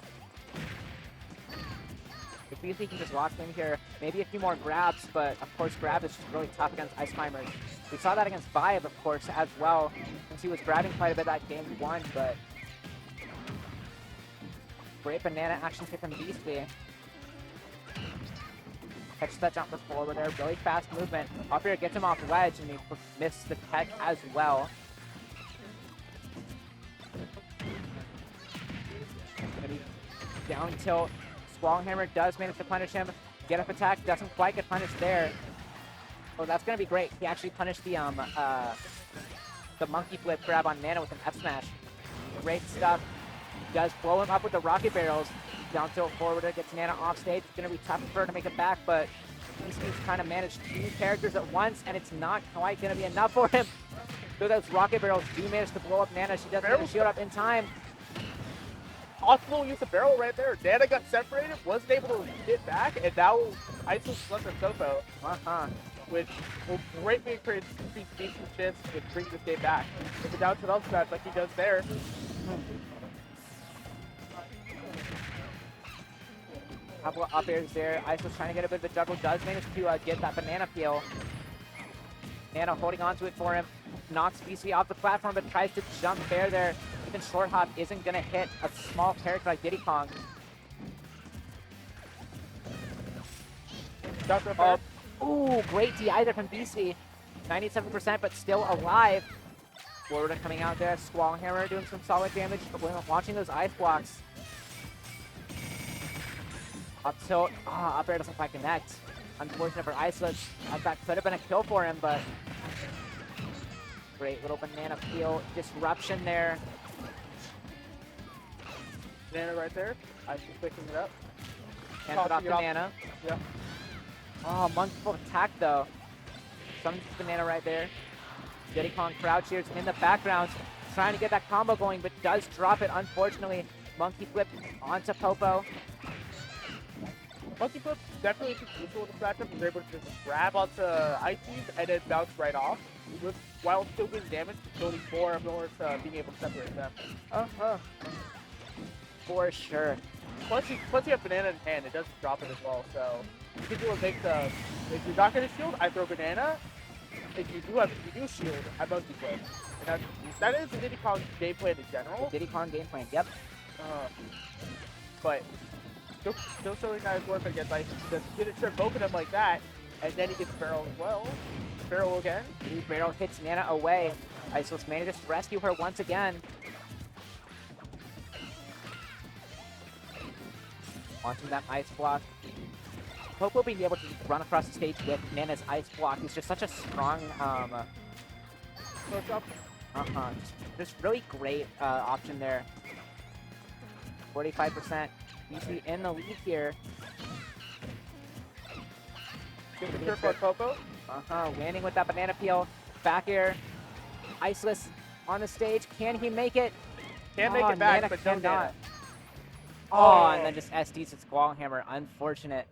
if we can just lock in here, maybe a few more grabs, but of course grab is just really tough against Ice Climbers. We saw that against Vibe, of course, as well, since he was grabbing quite a bit that game one, but great banana action kick from Beastly. Catches that jumper forward there, really fast movement. Up here gets him off the ledge, and he missed the tech as well. Gonna be down tilt. Squall Hammer does manage to punish him. Get up attack, doesn't quite get punished there. Oh, that's gonna be great. He actually punished the monkey flip grab on Nana with an F smash. Great stuff. Does blow him up with the rocket barrels. Down tilt forwarder gets Nana off stage. It's gonna be tough for her to make it back, but he's trying to manage two characters at once, and it's not quite gonna be enough for him. Though those rocket barrels do manage to blow up Nana, she doesn't get a shield up in time. Optimal use of barrel right there. Nana got separated, wasn't able to get back, and now ICeless left her Topo. Which will greatly increase decent chance to bring this game back. If the down to up smash like he does there. Couple of up airs there. ICeless trying to get a bit of a juggle. Does manage to get that banana peel. Nana holding onto it for him. Knocks BC off the platform, but tries to jump fair there. Even short hop isn't going to hit a small character like Diddy Kong. Ooh, great DI there from BC. 97%, but still alive. Florida coming out there. Squall Hammer doing some solid damage, but launching those ice blocks. Up tilt. Up air doesn't quite connect. Unfortunate for ICeless. That could have been a kill for him, but great little banana peel disruption there. Banana right there. ICeless picking it up. Can't put off banana. Yeah. Oh, monkey attack though. Summons banana right there. Diddy Kong crouch here in the background, trying to get that combo going, but does drop it unfortunately. Monkey flip onto Popo. Monkey Flip definitely too useful in this matchup. He's able to just grab onto Ices and then bounce right off, while still doing damage, building more and more to being able to separate them. For sure. Plus you have Banana in hand, it doesn't drop it as well, so you can do a mix of, if you're not gonna shield, I throw Banana. If you do shield, I Monkey Flip. And that is the Diddy Kong game plan in general. Diddy Kong game plan, yep. But still showing that it's worth it against Ice. Just didn't trip both of them like that, and then he gets Barrel as well. Barrel again. Barrel hits Nana away. ICeless manages to rescue her once again. Launching that ice block. Hope will be able to run across the stage with Nana's ice block. He's just such a strong, Push up. just really great option there. 45%. BC in the lead here. Good return for Coco. Landing with that banana peel. Back air. ICeless on the stage. Can he make it? Can't make it back, Nana but no cannot. Nana. Oh, and then just SD's its Squall Hammer. Unfortunate.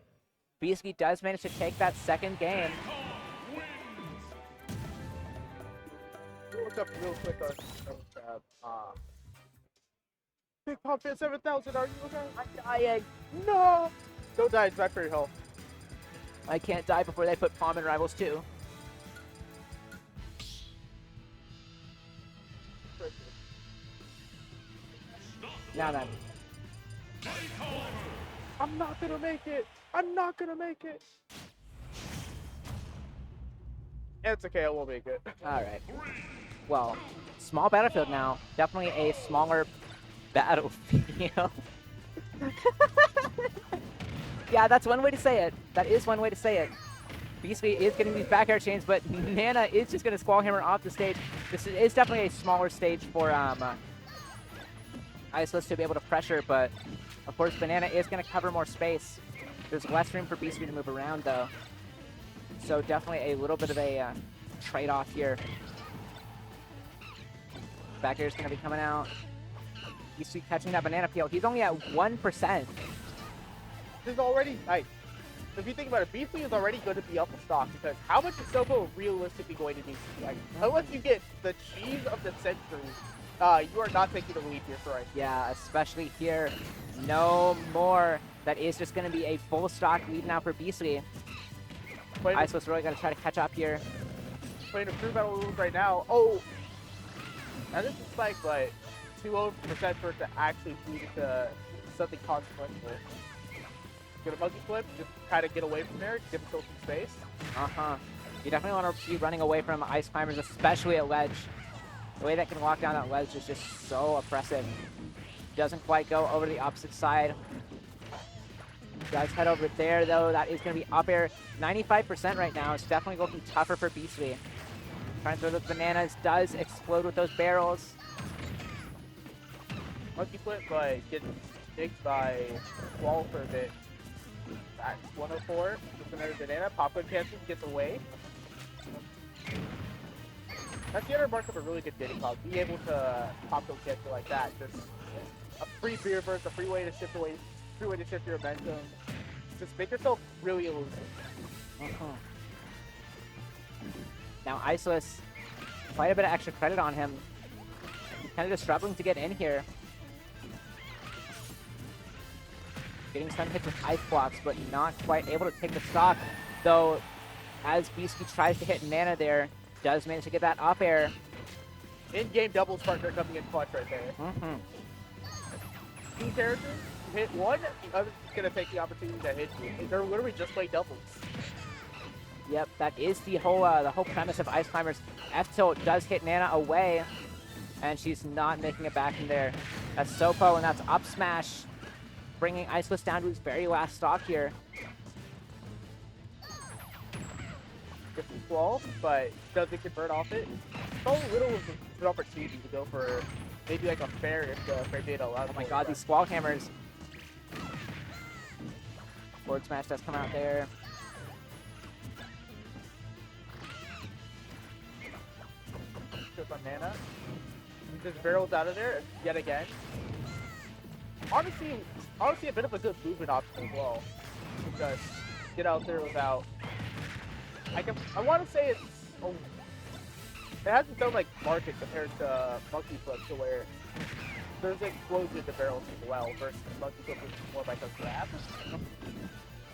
Beasley does manage to take that second game. What's up real quick on Big Pop Fit 7000, are you okay? I'm dying. No! Don't die, it's back for your health. I can't die before they put Palm in Rivals 2. Now then. I'm not gonna make it! I'm not gonna make it! It's okay, I won't make it. Alright. Well, small battlefield now. Definitely a smaller battlefield. Yeah, that's one way to say it. That is one way to say it. Beastly is getting these back air chains, but Nana is just going to Squall Hammer off the stage. This is definitely a smaller stage for ICeless to be able to pressure, but of course Banana is going to cover more space. There's less room for Beastly to move around, though. So definitely a little bit of a trade-off here. Back air is going to be coming out. Beastly catching that banana peel. He's only at 1%. This is already, like, if you think about it, Beastly is already going to be up in stock, because how much is Soko realistically going to need? Like, unless you get the cheese of the century, you are not taking the lead here, right? Yeah, especially here. No more. That is just going to be a full stock lead now for Beastly. ICeless really got to try to catch up here. Playing a true battle rules right now. Oh! Now this is spike, but 2% for it to actually lead to something consequential. Get a monkey flip, just kind of get away from there, give himself some space. You definitely want to be running away from ice climbers, especially at ledge. The way that can lock down that ledge is just so oppressive. Doesn't quite go over to the opposite side. Does head over there, though. That is going to be up air. 95% right now. It's definitely looking tougher for Beastly. Trying to throw those bananas. Does explode with those barrels. Monkey flip, but gets nicked by Wall for a bit. At 104, just another banana. Popcorn cancel, gets away. That's the other mark of a really good Diddy Kong. Being able to popcorn cancel like that. Just a free beer burst, a free way to shift away. Free way to shift your momentum. Just make yourself really elusive. Now ICeless, quite a bit of extra credit on him. He's kind of just struggling to get in here. Getting some hits with ice blocks, but not quite able to take the stock. Though, as Beastly tries to hit Nana there, does manage to get that up air. In-game doubles partner coming in clutch right there. Two characters. Hit one, the other's gonna take the opportunity to hit you. They're literally just play doubles. Yep, that is the whole premise of Ice Climbers. F-Tilt does hit Nana away, and she's not making it back in there. That's Sopo, and that's up smash, bringing ICeless down to his very last stock here. Gets the Squall, but doesn't convert off it. So little of an opportunity to go for maybe like a fair if the fair data allows. Oh my god, these Squall Hammers. Forward smash does come out there. Just on Nana. He just barrels out of there yet again. Honestly a bit of a good movement option as well. just get out there without. I want to say it's. Oh, it has its own like market compared to monkey flip, to where there's an explosion to barrels as well versus monkey flip, which is more like a grab.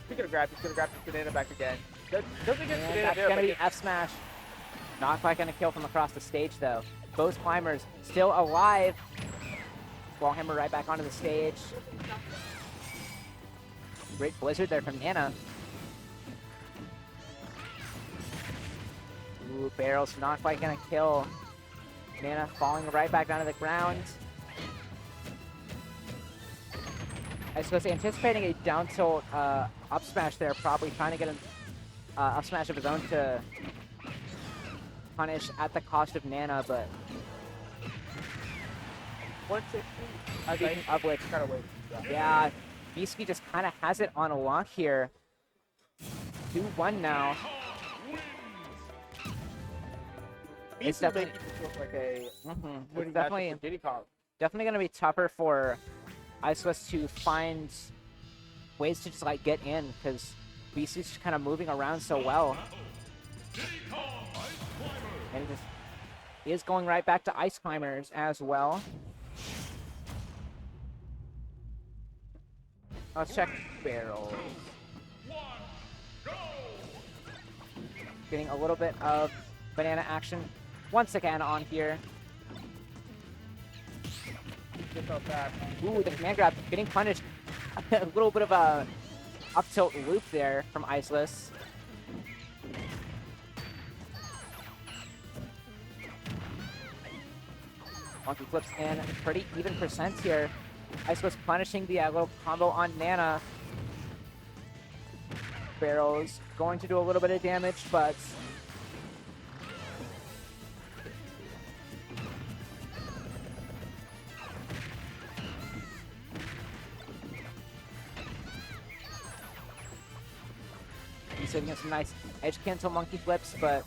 Speaking of grab, he's gonna grab his banana back again. Doesn't get And banana that's there, gonna but be F smash. Not quite gonna kill from across the stage though. Both climbers still alive. Wall hammer right back onto the stage. Great blizzard there from Nana. Ooh, barrels not quite gonna kill. Nana falling right back down to the ground. I suppose anticipating a down tilt up smash there, probably trying to get an up smash of his own to punish at the cost of Nana, but 160. speaking of which, Kind of wait. yeah, Beasky just kind of has it on a lock here. 2-1 now. It's definitely, making this look like a it's winning definitely, matchup for Diddy Kong. definitely going to be tougher for ICeless to find ways to just like get in, because Beasky's just kind of moving around so well. And he just is going right back to Ice Climbers as well. Let's check barrels. Getting a little bit of banana action once again on here. Just out back. Ooh, the command grab getting punished. A little bit of a up tilt loop there from ICeless. Monkey flips in, pretty even percent here. ICeless punishing the little combo on Nana. Barrels going to do a little bit of damage, but he's hitting some nice edge cancel monkey flips, but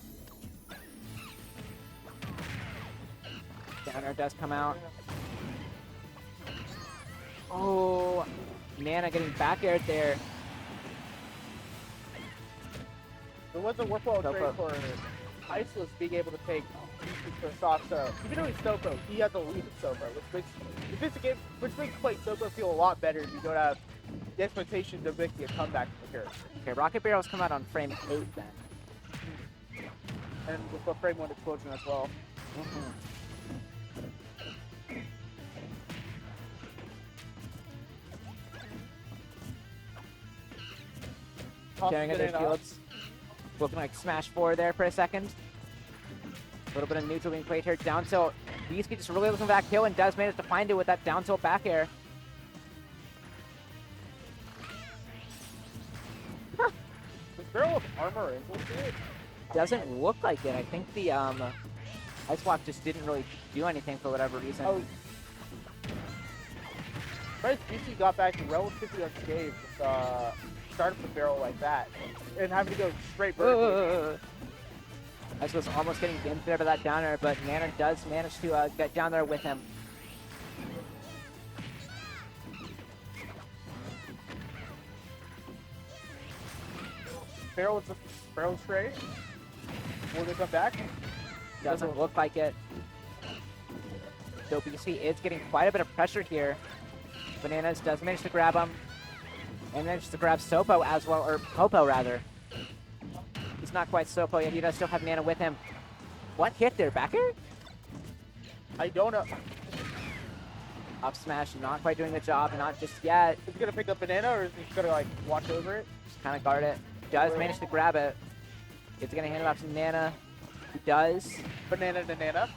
downer does come out. Oh, Nana getting back aired there. There was a worthwhile trade for ICeless being able to take for soft. So even though he's Soko, he has a lead with Soko, which makes playing Soko feel a lot better if you don't have the expectation of making a comeback from the character. Okay, Rocket Barrels come out on frame 8 then. And with the frame 1 explosion as well. Staring at their fields. Looking like Smash 4 there for a second. A little bit of neutral being played here. Down tilt. Beasky just really looking back kill and does manage to find it with that down tilt back air. Does Barrel have armor into it? Doesn't look like it. I think the Ice Block just didn't really do anything for whatever reason. Oh. Right, BC got back relatively unscathed with start up the barrel like that and having to go straight vertically. Ice was almost getting gimped out of that downer, but Nana does manage to get down there with him. Barrel straight. Will they come back? Doesn't look like it. So BC is getting quite a bit of pressure here. Bananas does manage to grab him. And manages to grab Sopo as well, or Popo rather. He's not quite Sopo yet. He does still have Nana with him. What hit there, back air? I don't know. Up smash, not quite doing the job, not just yet. Is he gonna pick up banana or is he gonna like watch over it? Just kind of guard it. Does manage to grab it. It's gonna hand it off to Nana. He does. Banana to Nana.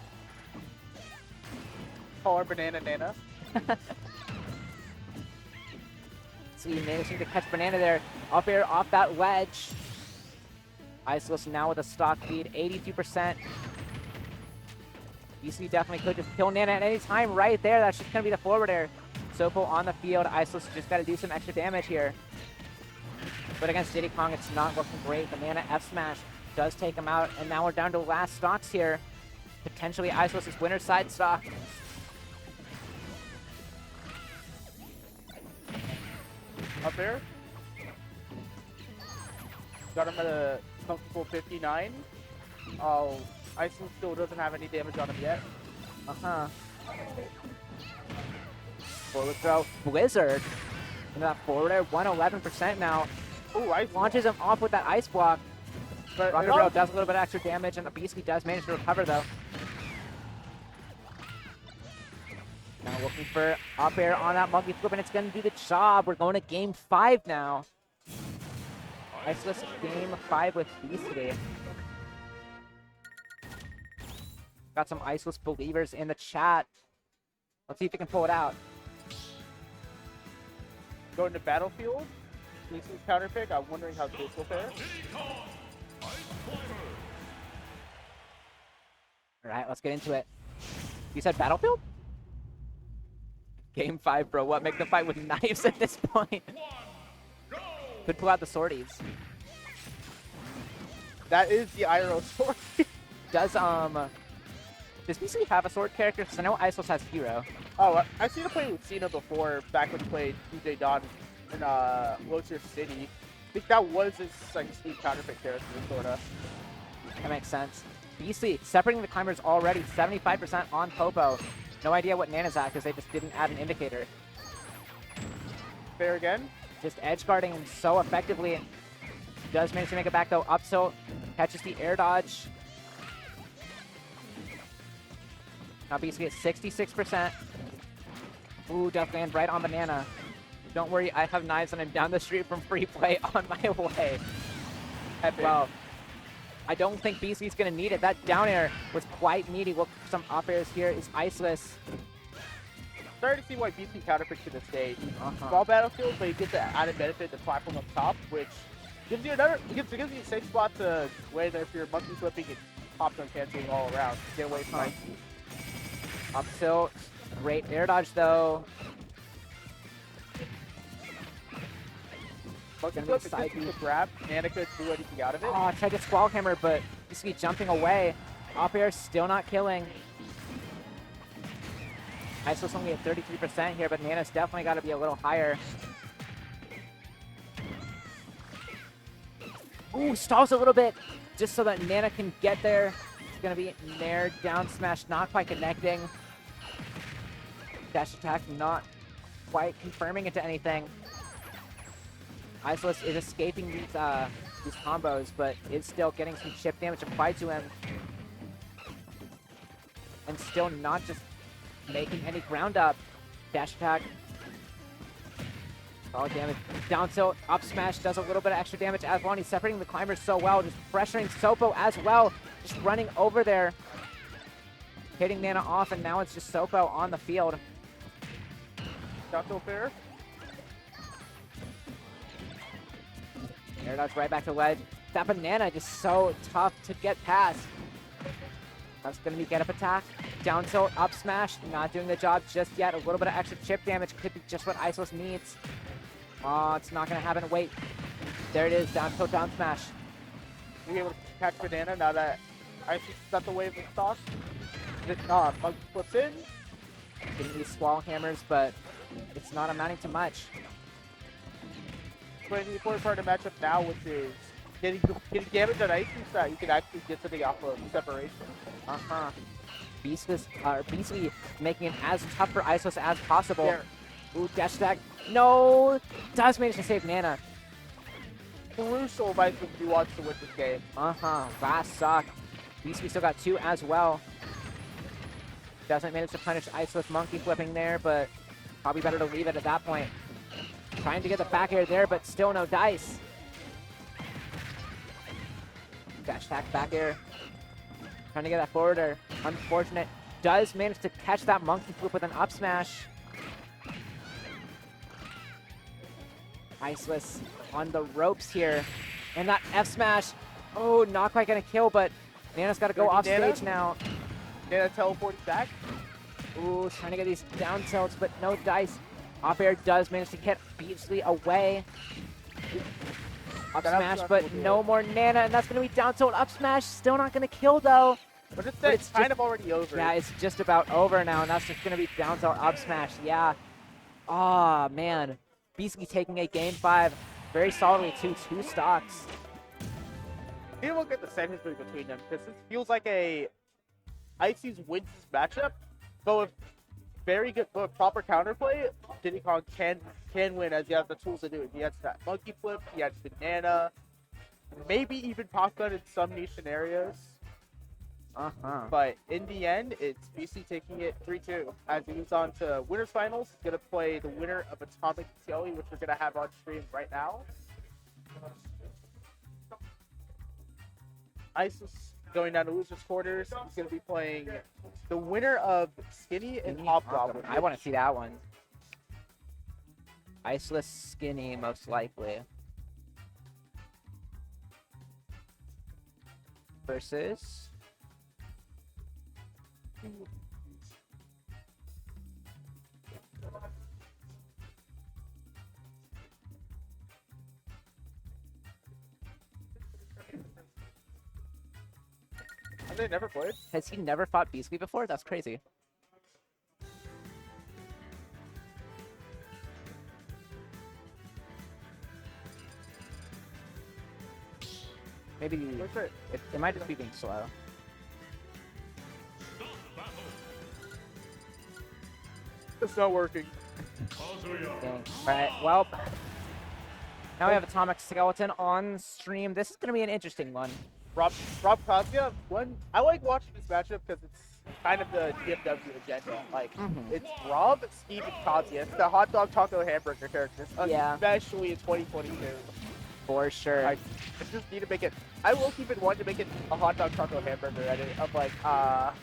Call her banana Nana. So he managing to catch Banana there. Up air off that ledge. ICeless now with a stock lead, 82%. BC definitely could just kill Nana at any time right there. That's just going to be the forward air. Sopo on the field. ICeless just got to do some extra damage here. But against Diddy Kong, it's not looking great. Banana F smash does take him out. And now we're down to last stocks here. Potentially ICeless' winner's side stock. Up there. got him at a comfortable 59. Oh, ICeless still doesn't have any damage on him yet. Forward throw. Blizzard. Into that forward air. 111% now. Ooh, Ice Launches him off with that ice block. But Rocket Rail does a little bit of extra damage, and the Beastie does manage to recover, though. Now looking for up air on that monkey flip, and it's going to do the job. We're going to game 5 now. ICeless game 5 with Beastie. Got some ICeless believers in the chat. Let's see if we can pull it out. Going to Battlefield. ICeless counter pick. I'm wondering how this will fare. All right, let's get into it. You said Battlefield? Game 5, bro. What? Make the fight with knives at this point. Could pull out the swordies. That is the IRO sword. Does BC have a sword character? Because I know ICeless has Hero. Oh, I've seen him play with Cena before, back when he played DJ Don in Lotus City. I think that was his like speed counter pick character, sorta. That makes sense. BC separating the climbers already, 75% on Popo. No idea what Nana's at because they just didn't add an indicator. Fair again. Just edge guarding him so effectively. Does manage to make it back though. Up tilt, catches the air dodge. Now BC at 66%. Ooh, Duck Land right on Banana. Don't worry, I have knives and I'm down the street from free play on my way. Epic. Well, I don't think BC's gonna need it. That down air was quite needy. Look for some up airs here. Is ICeless. Starting to see why BC counterpicked to this day. Small Battlefield, but you get the added benefit, the platform up top, which gives you another, gives you a safe spot to where if you're monkey flipping and pop on canceling all around. Get away from IC. Up tilt. Great air dodge though. Monkey flip, it's just a grab. Nana could do anything out of it. Oh, I tried to Squall Hammer, but BC jumping away. Up air still not killing. ICeless only at 33% here, but Nana's definitely got to be a little higher. Ooh, stalls a little bit just so that Nana can get there. It's going to be Nair down smash, not quite connecting. Dash attack not quite confirming into anything. ICeless is escaping these combos, but is still getting some chip damage applied to him. And still not just making any ground up. Dash attack. Solid damage. Down tilt, up smash does a little bit of extra damage as well. And he's separating the climbers so well, just pressuring Sopo as well. Just running over there. Hitting Nana off, and now it's just Sopo on the field. Not so fair. Air dodge right back to ledge. That banana just so tough to get past. That's going to be get up attack. Down tilt, up smash. Not doing the job just yet. A little bit of extra chip damage could be just what ICeless needs. Oh, it's not going to happen. Wait. There it is. Down tilt, down smash. Are you able to catch banana now that ICeless got the wave of stock? Monkey flips in. Getting these Squall Hammers, but it's not amounting to much. But the important part of the matchup now, which is getting damage on ice so that you can actually get something off of separation. Beastly making it as tough for ICeless as possible. There. Ooh, dash attack. No! Does manage to save Nana. Crucial if ICeless wants to win this game. Last suck. Beastly still got 2 as well. Doesn't manage to punish ICeless monkey flipping there, but probably better to leave it at that point. Trying to get the back air there, but still no dice. Dash attack, back air. Trying to get that forward air. Unfortunate. Does manage to catch that monkey flip with an up smash. ICeless on the ropes here. And that F smash. Oh, not quite going to kill, but Nana's got to go off stage now. Nana teleporting back. Ooh, trying to get these down tilts, but no dice. Up air does manage to get Beastly away. Up smash, but no more Nana, and that's going to be down tilt. Up smash, still not going to kill, though. But it's kind of already over. Yeah, it's just about over now, and that's just going to be down tilt, up smash. Yeah. Aw, man. Beastly taking a game 5 very solidly to 2 stocks. need to look at the set history between them because this feels like a Icy's wins this matchup, but with very good, but with proper counterplay, Diddy Kong can win as he has the tools to do it. He has that monkey flip, he has banana, maybe even pop gun in some niche scenarios. But in the end, it's BC taking it 3-2 as he moves on to winners finals. He's gonna play the winner of Atomic Tioli, which we're gonna have on stream right now. ICeless going down to losers quarters. He's gonna be playing the winner of Skinny and Hobgoblin. I want to see that one. ICeless Skinny, most likely. Versus... Have they never played? Has he never fought Beastly before? That's crazy. Maybe it might just be being slow. It's not working. Dang. Alright, well, now we have Atomic Skeleton on stream. This is going to be an interesting one. Rob Kazuya, I like watching this matchup because it's kind of the DFW agenda. Like, it's Rob, Steve, and Kazuya. It's the hot dog taco hamburger characters, especially in 2022. For sure. I just need to make it. I will keep it one to make it a hot dog taco hamburger edit of like all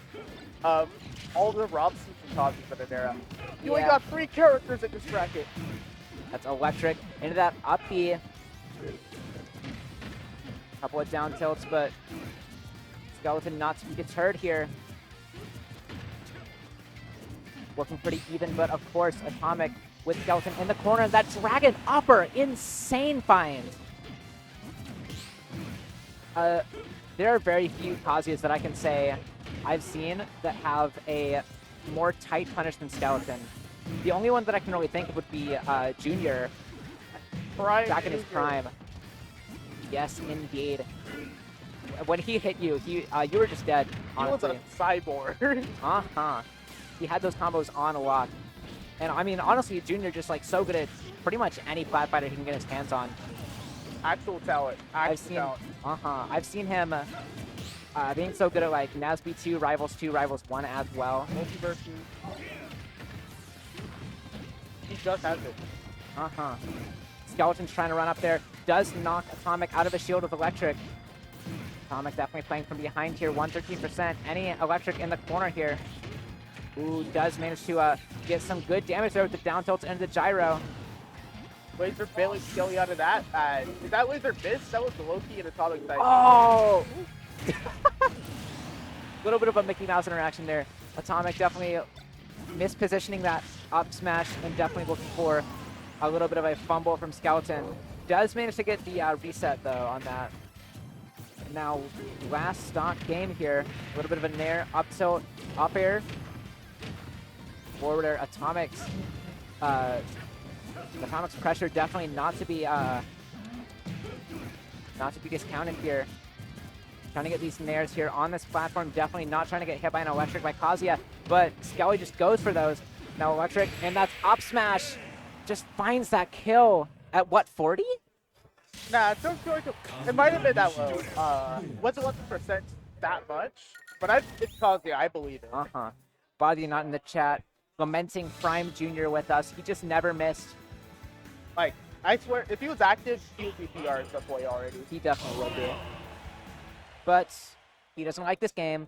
the Rob, Steve, and Kazuya for the era. You only got 3 characters in this bracket. That's electric. Into that up B. Couple of down tilts, but Skeleton not to be deterred here. Looking pretty even, but of course, Atomic with Skeleton in the corner. That Dragon Upper, insane find. There are very few Kazuyas that I can say I've seen that have a more tight punish than Skeleton. The only one that I can really think of would be Junior. Back in his prime. Yes, indeed. When he hit you, you were just dead, honestly. He was a cyborg. He had those combos on a lot. And I mean, honestly, Junior just like so good at pretty much any flat fighter he can get his hands on. Actual talent. I've seen him being so good at like NASB 2, Rivals 2, Rivals 1 as well. Multiverse. He just has it. Skeleton's trying to run up there. Does knock Atomic out of the shield with electric. Atomic definitely playing from behind here. 113%. Any electric in the corner here. Ooh, does manage to get some good damage there with the down tilt and the gyro. Laser bailing Skelly out of that. Is that laser missed? That was the low-key and Atomic side. Oh! Little bit of a Mickey Mouse interaction there. Atomic definitely mispositioning that up smash and definitely looking for a little bit of a fumble from Skeleton. Does manage to get the reset though on that. Now, last stock game here. A little bit of a nair, up tilt, up air. Forward air, Atomic's pressure definitely not to be discounted here. Trying to get these nairs here on this platform. Definitely not trying to get hit by an electric by Kazuya, but Skelly just goes for those. Now electric, and that's up smash. Just finds that kill at what, 40? Nah, it don't feel like it might have been that low. Wasn't 1% that much, but it's Kazuya, I believe it. Body not in the chat, lamenting Prime Junior with us. He just never missed. Like, I swear, if he was active, he would be PR at some point already. He definitely would be. But he doesn't like this game.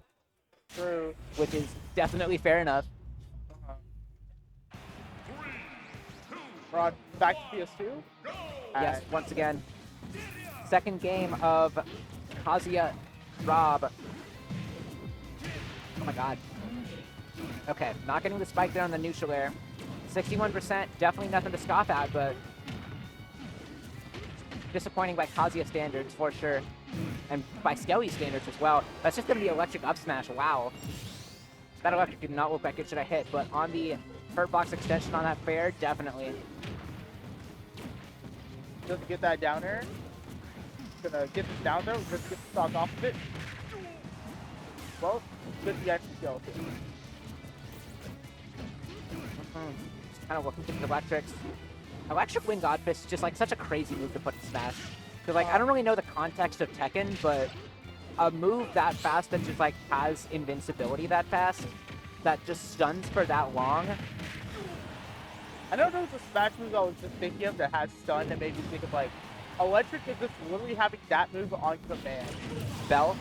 True. Which is definitely fair enough. We're on back to PS2. Yes, once again. Second game of Kazuya Rob. Oh my god. Okay, not getting the spike there on the neutral air. 61%, definitely nothing to scoff at, but disappointing by Kazuya standards for sure. And by Skelly standards as well. That's just going to be electric up smash. Wow. That electric did not look like it should have hit, but on the hurt box extension on that fair, definitely. Doesn't get that downer. gonna get this down there, just get the stock off of it. Well, good reaction skill. Just kind of looking at the electrics. Electric Wind God Fist is just like such a crazy move to put in Smash. Because like I don't really know the context of Tekken, but a move that fast that just like has invincibility that fast, that just stuns for that long. I don't know if the Smash move I was just thinking of that has stun that made me think of like Electric is just literally having that move on command. Bell?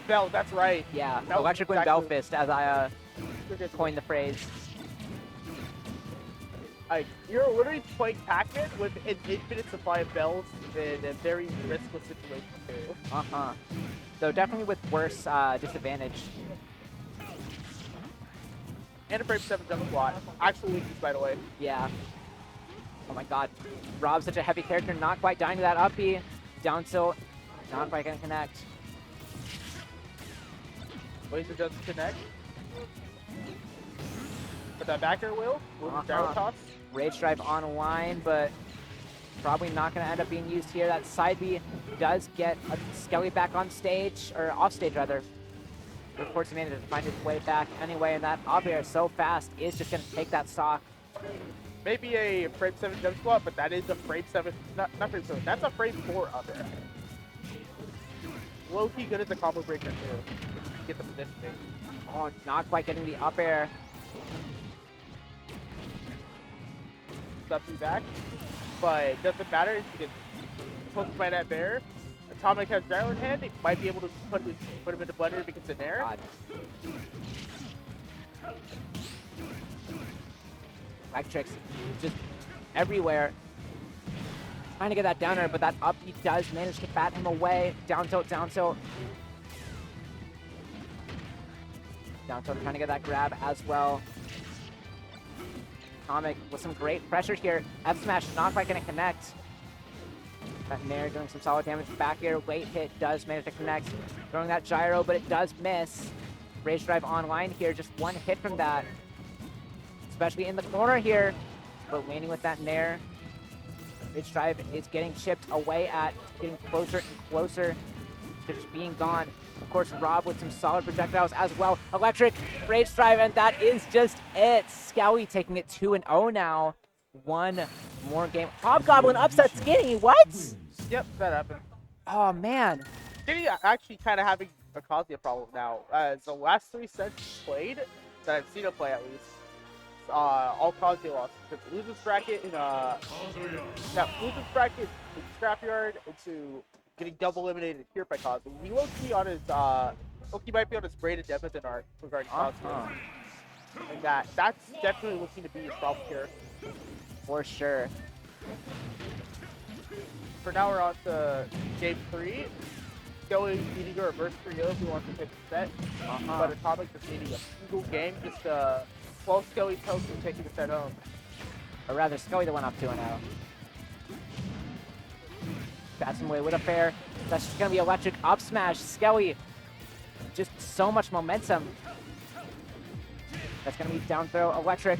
Bell, that's right. Yeah, That was Electric Wind exactly- Bell Fist, as I coined the phrase. Like, you're literally playing Pac-Man with an infinite supply of bells in a very riskless situation too. Uh-huh. So definitely with worse disadvantage. And a frame 7 jump squat. Actual weakness, by the way. Yeah. Oh my god. Rob's such a heavy character, not quite dying to that up B. Down tilt, not quite gonna connect. Laser doesn't connect. But that back air wheel, gyro toss. Rage Drive online, but probably not going to end up being used here. That side B does get a Skelly back on stage, or off stage rather. But of course he managed to find his way back anyway, and that up air so fast is just going to take that stock. Maybe a frame 7 jump squat, but that is a frame 7, not frame 7, that's a frame 4 up air. Low-key good as a combo breaker too. Get the positioning. Oh, not quite getting the up air. Up you back, but it doesn't matter. You can poke by that bear. Atomic has gyro in hand. It might be able to put him in the blender because it's in air. God. Electrics just everywhere. Trying to get that down air, but that up he does manage to bat him away. Down tilt, down tilt. Down tilt trying to get that grab as well. Atomic with some great pressure here. F smash not quite going to connect. That Nair doing some solid damage. Back air, late hit does manage to connect. Throwing that gyro, but it does miss. Rage Drive online here, just one hit from that. Especially in the corner here. But landing with that Nair. Rage Drive is getting chipped away at, getting closer and closer to just being gone. Of course, Rob with some solid projectiles as well. Electric, Rage Drive, and that is just it. Scowie taking it 2-0 now. One more game. Hobgoblin upset Skinny, what? Yep, that happened. Oh, man. Diddy actually kind of having a Kazuya problem now. The last 3 sets played, that I've seen him play at least, all Kazuya lost. Loses bracket in loses bracket in Scrapyard into getting double eliminated here by Kazuya. He low-key on his, he might be on his braided Demethan arc regarding Kazuya. And that's definitely looking to be his problem here. For sure. For now, we're on to game 3. Skelly needing a reverse 3-0 if he wants to take the set. But Atomic just needing a single game just to 12 Skelly's hopes of taking the set home. Or rather, Scully the one up 2-0. Bats him away with a fair. That's just going to be electric up smash. Skelly, just so much momentum. That's going to be down throw electric.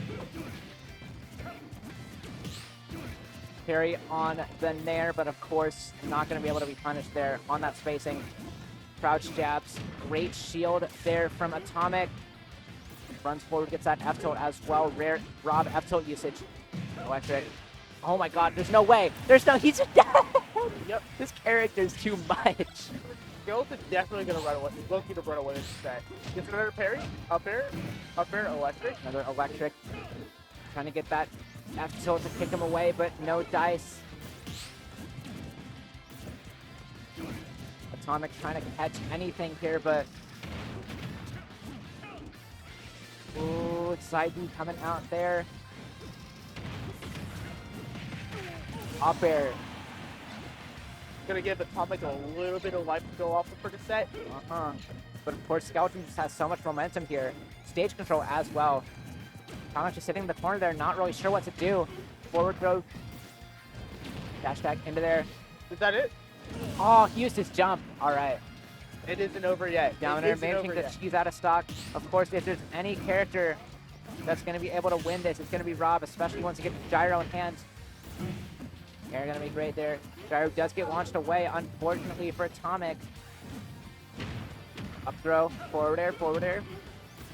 Parry on the Nair, but of course, not going to be able to be punished there on that spacing. Crouch jabs. Great shield there from Atomic. Runs forward, gets that F-tilt as well. Rare Rob F-tilt usage. Electric. Oh my god, there's no way. There's no, he's just dead. Yep. This character's too much. Skills is definitely going to run away. He's looking to run away with the set. Gets another parry. Up air, electric. Another electric. Trying to get that F-tilt to kick him away, but no dice. Atomic trying to catch anything here, but... Ooh, side B coming out there. Up air. Gonna give Atomic a little bit of life to go off for the set. But of course, Skeleton just has so much momentum here. Stage control as well. Atomic just sitting in the corner there, not really sure what to do. Forward throw. Dash back into there. Is that it? Oh, he used his jump. All right. It isn't over yet. Down there, managing to squeeze out of stock. Of course, if there's any character that's going to be able to win this, it's going to be Rob, especially once he gets the gyro in hand. Air going to be great there. Gyro does get launched away, unfortunately for Atomic. Up throw, forward air.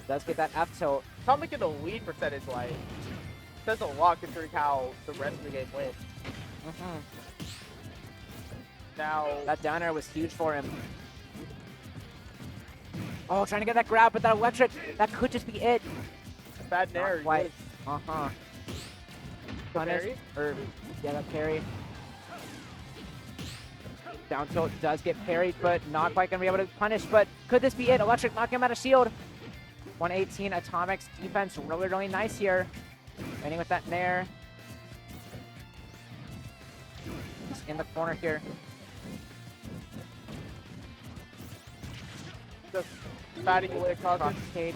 Does get that F tilt. Atomic in the lead percentage-wise. Says a lot considering how the rest of the game went. Now, That down air was huge for him. Oh, trying to get that grab, but that electric, that could just be it. bad nair. Not quite. Punish, parry? or yeah, that parry. Down tilt does get parried, but not quite gonna be able to punish. But could this be it? Electric knocking him out of shield. 118 Atomic's defense really nice here. Ending with that nair. He's in the corner here. Just batting away across Cross it, cage.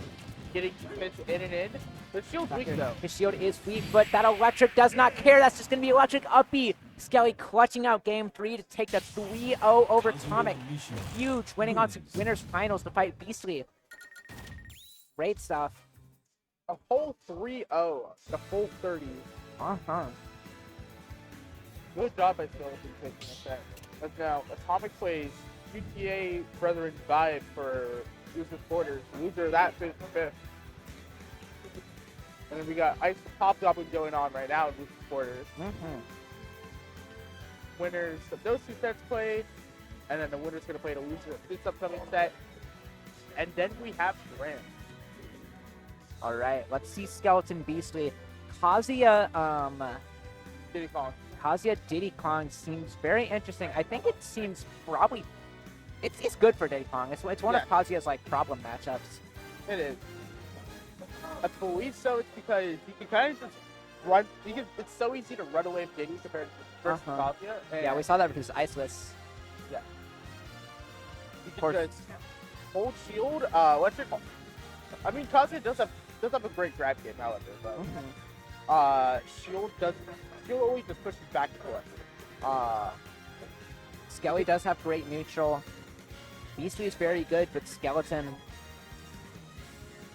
getting Mitch in and in. The shield's weak though. His shield is weak, but that electric does not care. That's just gonna be electric uppy. Skelly clutching out game 3 to take the 3-0 over Atomic. Huge, winning on to winners finals to fight Beastly. Great stuff. A whole 3-0, the full 30. Good job by Skeleton taking a set. But now, Atomic plays GTA Brethren Vibe for Loser's Quarters. Loser that finished 5th. And then we got Ice Top Goblin going on right now in Loser's Quarters. Winners of those 2 sets played, and then the winner's going to play the loser of this upcoming set. And then we have Grand. All right, let's see Skeleton Beastly. Kazuya, Diddy Kong. Kazuya Diddy Kong seems very interesting. I think it seems probably, it's good for Diddy Kong. It's one of Kazuya's like problem matchups. It is. I believe so. It's because you can kind of just run. It's so easy to run away with Diddy compared to versus Kazuya. Yeah, we saw that because ICeless. Yeah. You can just hold shield. Electric. I mean, Kazuya does have a great grab game, however, but shield always just pushes back and forth. Skelly does have great neutral. Beastly is very good, but Skeleton,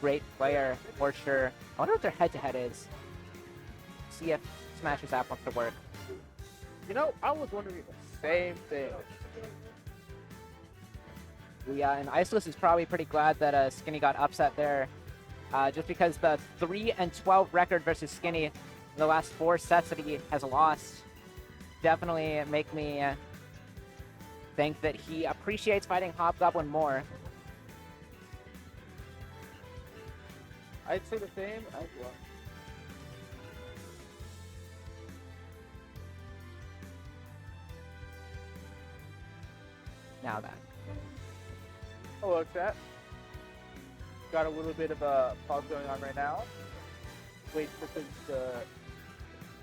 great player for sure. I wonder what their head-to-head is. See if Smash's app wants to work. You know, I was wondering the same thing. Yeah, and ICeless is probably pretty glad that Skinny got upset there. Just because the 3-12 record versus Skinny in the last 4 sets that he has lost definitely make me think that he appreciates fighting Hobgoblin more. I'd say the same as well. Now that. Hello, chat. Got a little bit of a pause going on right now. Wait for things to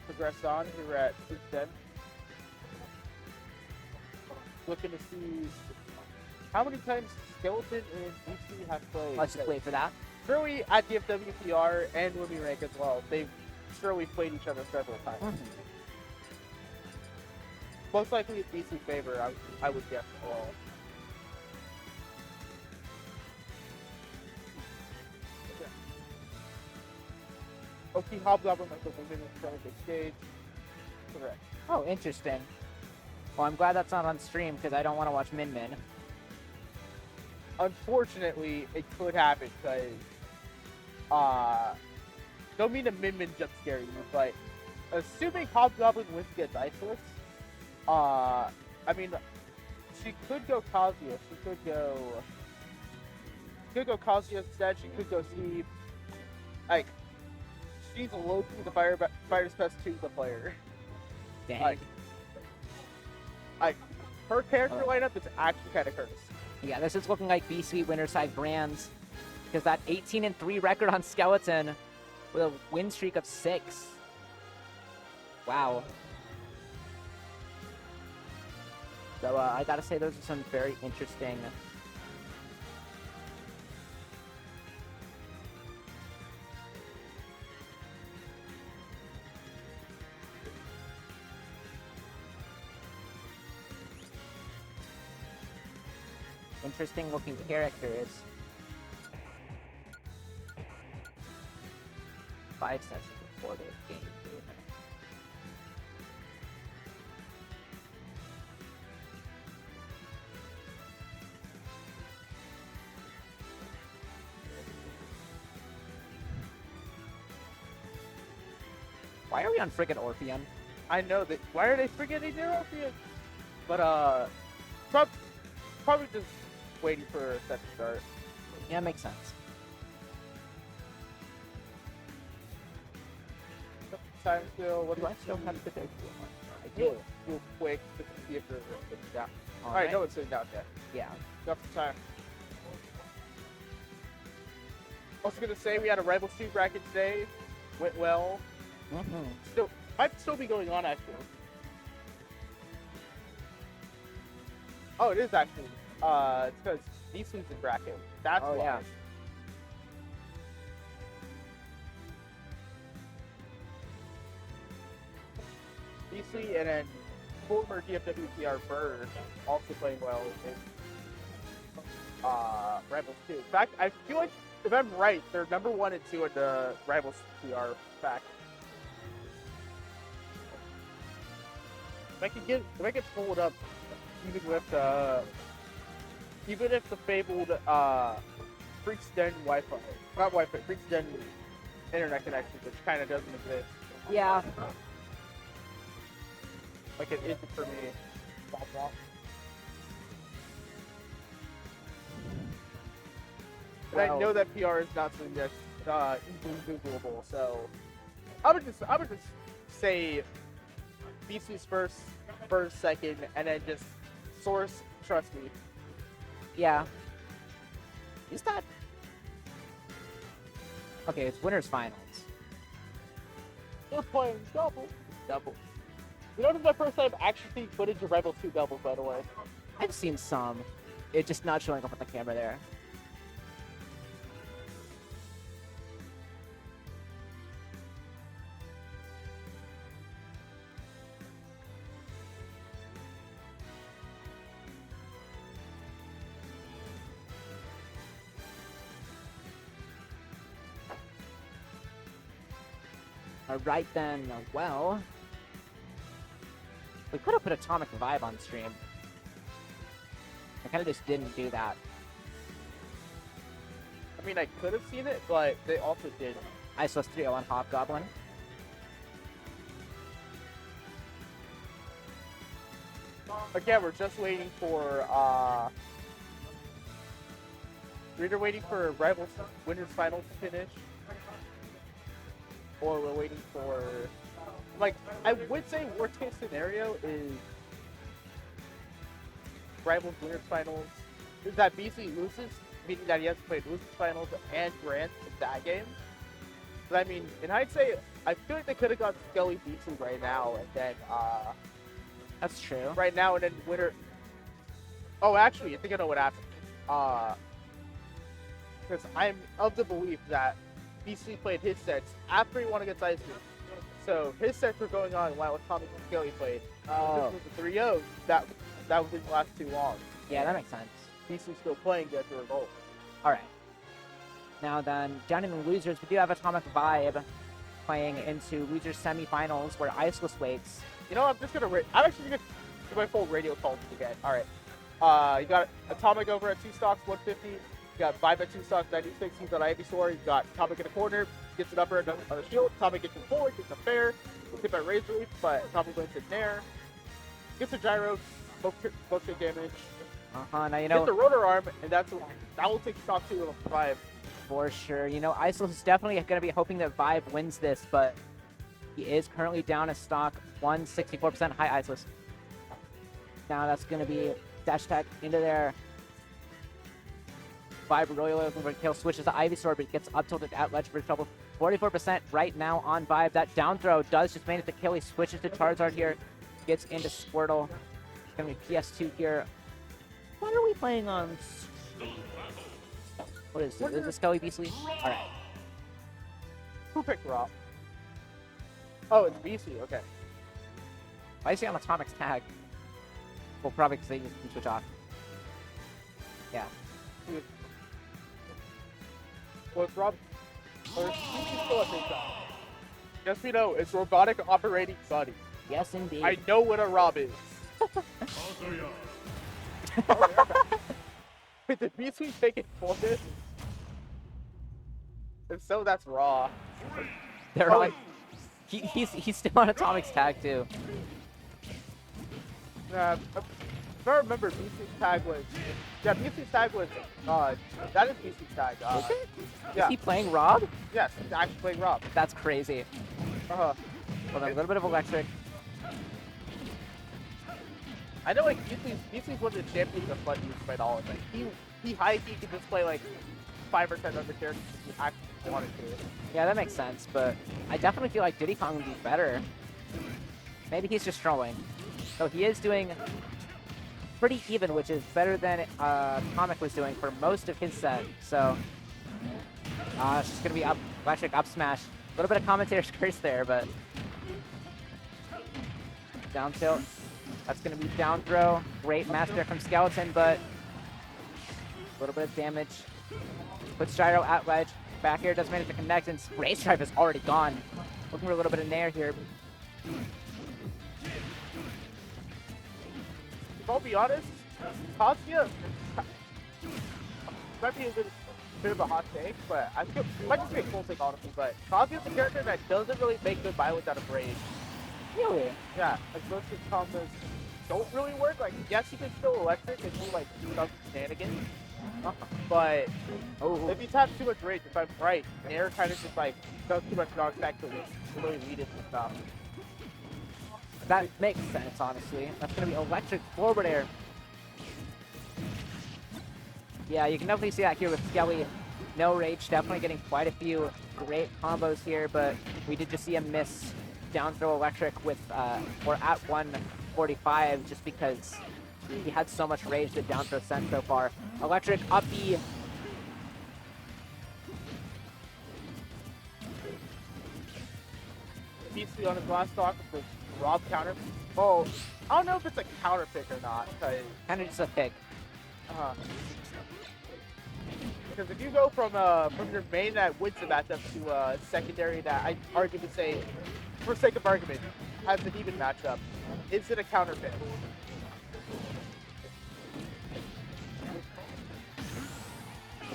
progress on here at FPDenton. Looking to see how many times Skeleton and DC have played. Let's just wait for that. Surely at the FWPR and when we rank as well, they've surely played each other several times. Most likely in DC's favor, I would guess as well. Okay, Hobgoblin like the women in front of the stage. Correct. Oh, interesting. Well, I'm glad that's not on stream because I don't want to watch Min Min. Unfortunately, it could happen because, don't mean to Min jump scare you, but assuming Hobgoblin wins against ICeless, I mean, she could go Kazuya, she could go Kazuya instead, she could go Steve, like, she's low-key the Fighter's Best 2 the player. Dang. Like, her character lineup is actually kind of cursed. Yeah, this is looking like B-Suite winner side brands. Because that 18-3 record on Skeleton with a win streak of 6. Wow. So I gotta say those are some very interesting looking characters. 5 sets before the game. Why are we on frickin' Orpheon? I know that. Why are they forgetting their Orpheus? But probably just waiting for a set to start. Yeah, makes sense. Time still. What Do I still have to take I do? do. Real quick to see if they're sitting down. All Alright, no one's sitting down yet. Yeah. Got some time. Also gonna say we had a Rivals 2 bracket today. Went well. Mm-hmm. Might still be going on actually. Oh, it is actually. It's because these week's in bracket. That's Oh, why. yeah. BC and then former DFWPR Bird also playing well in Rivals 2. In fact, I feel like if I'm right, they're number 1 and 2 in the Rivals PR fact. If I can pull it up, even if the fabled FPDenton Wi-Fi, not Wi-Fi, FPDenton internet connection, which kind of doesn't exist. Yeah. Like it isn't for me. But I know that PR is not something that's easily Googleable, so I would just say BC's first, second, and then just source. Trust me. Yeah. Is that... Okay, it's winners finals. They're playing double. You know, this is my first time actually seeing footage of Rival 2 doubles, by the way. I've seen some. It's just not showing up on the camera there. Alright then, well... We could have put Atomic Vibe on stream. I kind of just didn't do that. I mean, I could have seen it, but they also did. ICeless 3-0 on Hobgoblin. Again, we're just waiting for, we're either waiting for Rivals Winners Finals to finish, or we're waiting for, like, I would say worst case scenario is Rivals Winners Finals is that BC loses, meaning that he has to play Losers Finals and Grants in that game. But I mean, in hindsight, I feel like they could have got Skelly BC right now, and then, That's true. right now, and then winner. Oh, actually, I think I know what happened. Because I'm of the belief that BC played his sets after he won against Ice Cream. So his sets were going on while Atomic and Skelly played. Oh. This was the 3-0. That didn't last too long. Yeah, that makes sense. BC's still playing as a result. Alright. Now then, down in the losers, we do have Atomic Vibe playing into losers semifinals where ICeless waits. You know, I'm actually gonna do my full radio call again. All right. You got Atomic over at 2 stocks, 150. You got Vibe at 2 stocks, 96. He's on Ivysaur. You got Atomic in the corner, gets an upper on the shield. Atomic gets him forward, gets a fair. Gets hit by Razor Leaf, but Atomic wins in there. Gets a gyro, both hit damage. Now you know... Gets a rotor arm, and that will take stock 2 of 5. For sure. You know, ICeless is definitely going to be hoping that Vibe wins this, but he is currently down a stock 164%. High ICeless. Now that's going to be dash attack into there. Vibe really looking for a kill. Switches to Ivysaur, but gets up tilted at ledge for trouble. 44% right now on Vibe. That down throw does just manage to kill. He switches to Charizard here. Gets into Squirtle. It's going to be PS2 here. What are we playing on? What is this? Is this Skelly Beastly? Alright. Who picked Rob? Oh, it's BC. Okay. Why is he on Atomic's tag? Well, probably because they just can switch off. Yeah. Well, it's Rob. Or is BC still at face-off? Yes, we know. It's Robotic Operating Buddy. Yes, indeed. I know what a Rob is. Wait, did BC take it for this? If so, that's raw. They're on. He's still on Atomic's tag too. If I remember, BC's tag was... Yeah, BC's tag was... that is BC's tag. Is it? Yeah. Is he playing Rob? Yes, he's actually playing Rob. That's crazy. Uh-huh. Hold on, a little bit of electric. I know, like, BC's one of the champions of fun use by all. Like, he high-key can just play, like, 5 or 10 other characters if he actually wanted to. Yeah, that makes sense, but I definitely feel like Diddy Kong would be better. Maybe he's just trolling. So he is doing pretty even, which is better than Comic was doing for most of his set. So it's just gonna be up electric up smash. A little bit of commentator's curse there, but down tilt. That's gonna be down throw. Great match there from Skeleton, but a little bit of damage. Puts Gyro at ledge. Back air doesn't manage to connect, and Rage Drive is already gone. Looking for a little bit of nair here. I'll be honest, Kazuya might be a bit of a hot take, but I think it might just be a cool take, honestly, but Kazuya's a character that doesn't really make good violence out of rage. Really? Yeah, like most of his combos don't really work. Like, yes, he can still electric and do like some shenanigans, but if he's had too much rage, if I'm right, air kind of just like does too much dog back to really lead it and stuff. That makes sense, honestly. That's going to be electric forward air. Yeah, you can definitely see that here with Skelly. No rage, definitely getting quite a few great combos here, but we did just see a miss down throw electric with, or at 145, just because he had so much rage that down throw sent so far. Electric up B. BC on his last stock with Rob counter. Oh, I don't know if it's a counter pick or not. Kind of just a pick. Because if you go from your main that wins the matchup to a secondary that I arguably say, for sake of argument, has an even matchup, is it a counter pick?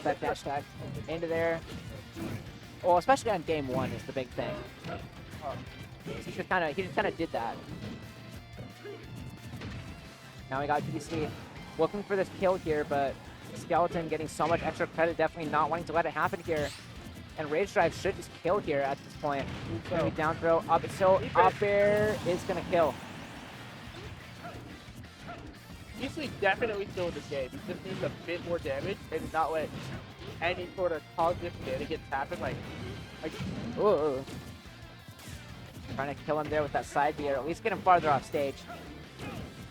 That dash tag into there. Well, especially on game one is the big thing. He just kind of did that. Now we got BC looking for this kill here, but Skeleton getting so much extra credit, definitely not wanting to let it happen here. And Rage Drive should just kill here at this point. It's gonna be down throw, up tilt, up air is gonna kill. BC definitely still in this game. He just needs a bit more damage and not let any sort of positive shenanigans happen. Like Ooh. Trying to kill him there with that side B, or at least get him farther off stage.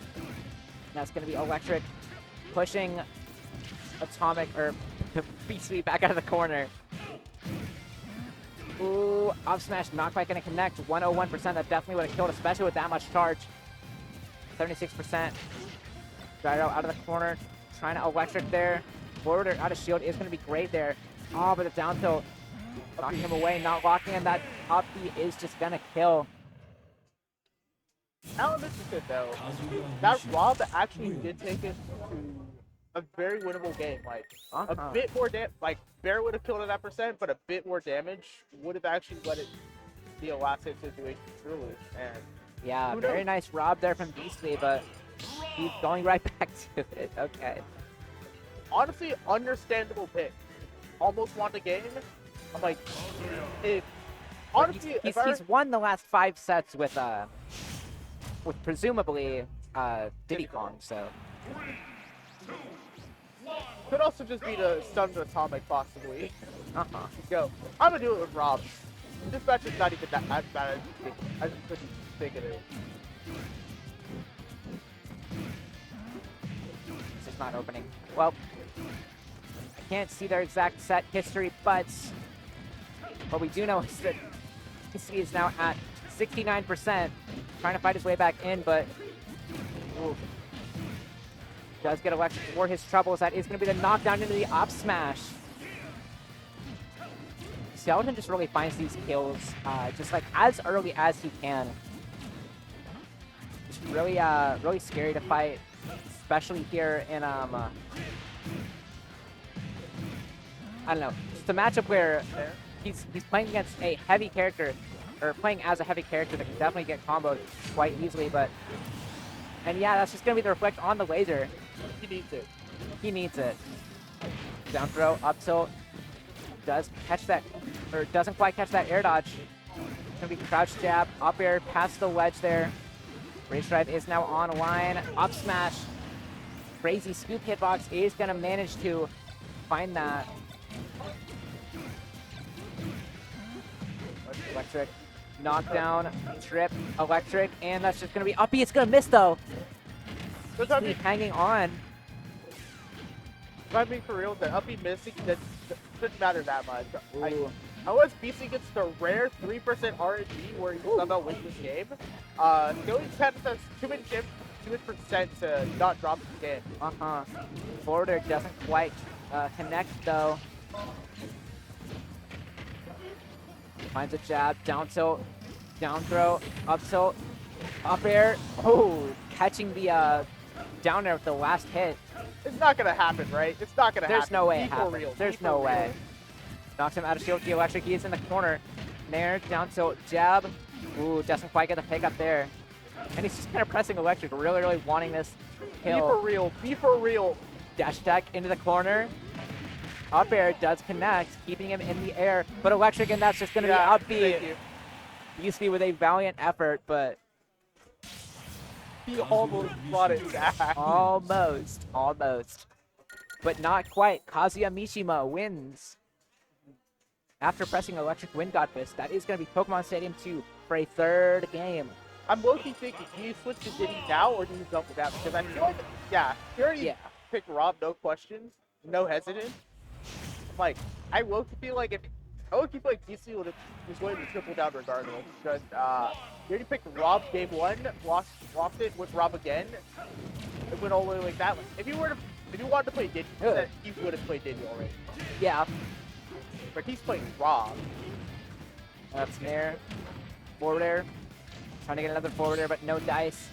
And that's going to be electric, pushing Atomic, or BC back out of the corner. Ooh, up smash, not quite going to connect. 101%, that definitely would have killed, especially with that much charge. 76%. Gyro out of the corner, trying to electric there. Forward or out of shield is going to be great there. Oh, but the down tilt, knocking him away, not locking him. That up B is just going to kill. Alan, this is good though. That Rob actually did take it to a very winnable game. Like a bit more damage. Like Bear would have killed it at percent, but a bit more damage would have actually let it be a last hit situation truly. And yeah, very nice Rob there from Beastly, but he's going right back to it. Okay. Honestly, understandable pick. Almost won the game. I'm like, honestly, he's won the last 5 sets with presumably Diddy Kong, so. Could also just be the stun to Atomic, possibly. Let's go. I'm gonna do it with Rob. This match is not even that bad as you think. I just couldn't think of it. It's just not opening. Well, I can't see their exact set history, but what we do know is that he is now at 69%, trying to fight his way back in, but ooh, does get electric for his troubles. That is going to be the knockdown into the up smash. Skeleton just really finds these kills just like as early as he can. It's really, really scary to fight, especially here in I don't know, it's a matchup where he's playing against a heavy character or playing as a heavy character that can definitely get comboed quite easily. But and yeah, that's just gonna be the reflect on the laser. He needs it. He needs it. Down throw, up tilt, does catch that, or doesn't quite catch that air dodge. Gonna be crouch jab, up air, past the ledge there. Rage drive is now online. Up smash. Crazy scoop hitbox is gonna manage to find that. Electric, knockdown, trip, electric, and that's just gonna be uppy. It's gonna miss though. He's hanging on. If I'm being for real, the uppy missing, that shouldn't matter that much. Ooh. Unless BC gets the rare 3% RNG where he somehow wins this game, Skilly has too many percent to not drop the game. Forwarder doesn't quite connect though. Finds a jab, down tilt, down throw, up tilt, up air. Oh, catching the down air with the last hit. It's not gonna happen, right? It's not gonna happen. There's no way it Be for happens. real. There's Be no for way. real. Knocks him out of shield. The electric. He is in the corner. Nair, down tilt, jab. Ooh, doesn't quite get the pick up there. And he's just kind of pressing electric, really, really wanting this kill. Be for real. Be for real. Dash attack into the corner. Up air does connect, keeping him in the air. But electric, and that's just going to be up Thank B. you. UC with a valiant effort, but He almost brought it back. almost. But not quite. Kazuya Mishima wins. After pressing electric wind god fist, that is going to be Pokemon Stadium 2 for a third game. I'm low-key thinking, do you switch to Diddy now or do you double that? Because I feel like, he already picked Rob, no questions, no hesitant. Like, I low-key feel like DC was going to triple down regardless. Because he already picked Rob game 1, lost it with Rob again. It went all the way like that. If you wanted to play Diddy, he would have played Diddy already. Yeah. But he's playing Rob. That's Nair. Forward air. Trying to get another forward air, but no dice.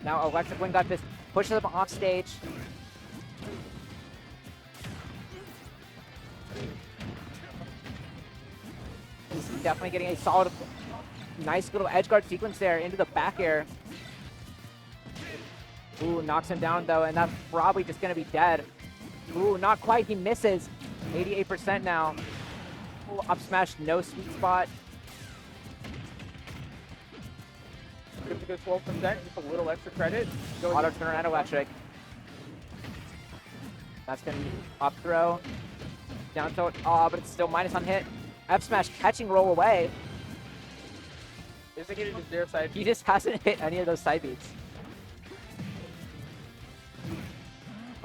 Now electric wind god fist pushes him off stage. He's definitely getting a solid, nice little edge guard sequence there into the back air. Ooh, knocks him down though, and that's probably just gonna be dead. Ooh, not quite, he misses. 88% now. Ooh, up smash, no sweet spot. Good to go 12%, just a little extra credit. Auto turnaround electric. That's gonna be up throw. Down tilt, but it's still minus on hit. F smash catching roll away. Isn't getting his zero side. He just hasn't hit any of those side beats.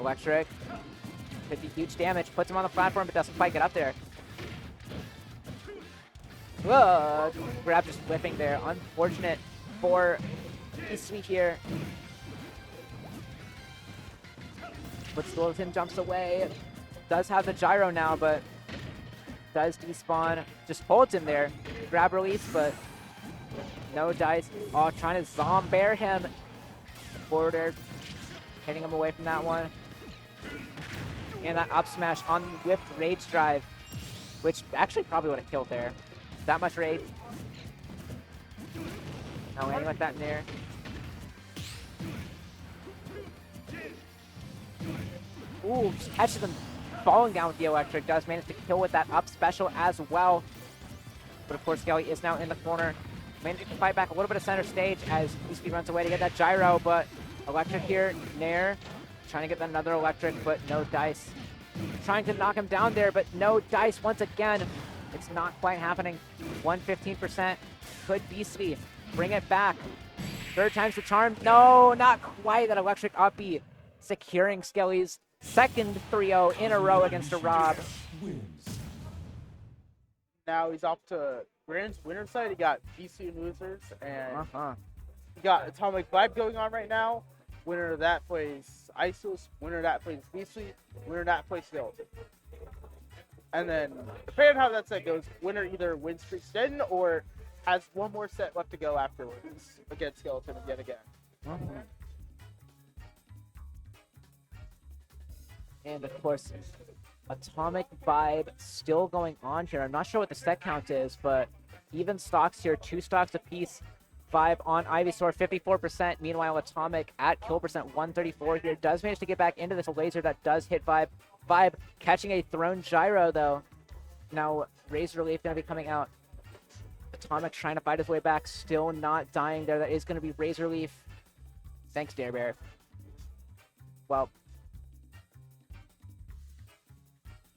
Electric. Could be huge damage. Puts him on the platform, but doesn't quite get up there. Whoa! Grab just whipping there. Unfortunate for E-Sweet here. But Skeleton jumps away. Does have the gyro now, but does despawn. Just holds him there. Grab release, but no dice. Oh, trying to zombear him. Forward air. Hitting him away from that one. And that up smash on the whipped rage drive, which actually probably would have killed there. That much rage. Now landing with that in there. Ooh, just catches him falling down with the electric. Does manage to kill with that up special as well. But of course, Skelly is now in the corner. Managing to fight back a little bit of center stage as Easty runs away to get that gyro, but electric here, Nair. Trying to get another electric, but no dice. Trying to knock him down there, but no dice once again. It's not quite happening. 115%. Could Beastly bring it back. Third time's the charm. No, not quite. That electric up B securing Skelly's second 3-0 in a row against a Rob. Now he's off to Grand's winner side. He got BC and losers, and he got Atomic Vibe going on right now. Winner of that plays ICeless. Winner of that plays Beastly. Winner of that plays Skeleton. And then, depending on how that set goes, winner either wins streak extend or has one more set left to go afterwards against Skeleton yet again. And of course, Atomic Vibe still going on here. I'm not sure what the set count is, but even stocks here, 2 stocks apiece. Vibe on ivysaur, 54%. Meanwhile, Atomic at kill percent, 134 here. Does manage to get back into this laser that does hit Vibe. Vibe catching a thrown gyro, though. Now, Razor Leaf going to be coming out. Atomic trying to fight his way back. Still not dying there. That is going to be Razor Leaf. Thanks, Dare Bear. Well.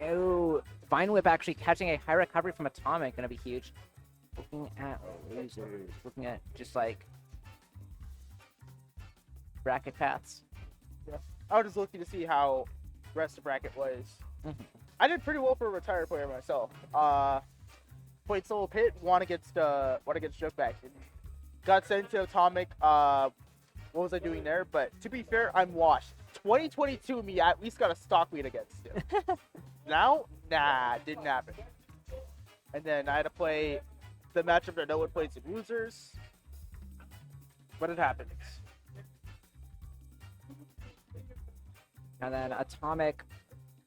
Oh, Vine Whip actually catching a high recovery from Atomic. Going to be huge. Looking at losers. Looking at just like bracket paths. Yeah. I was just looking to see how the rest of the bracket was. I did pretty well for a retired player myself. Played solo pit, won against Jokeback. Got sent to Atomic. What was I doing there? But to be fair, I'm washed. 2022 me at least got a stock lead against him. Now, nah, didn't happen. And then I had to play the matchup that no one plays in losers. But it happens. And then Atomic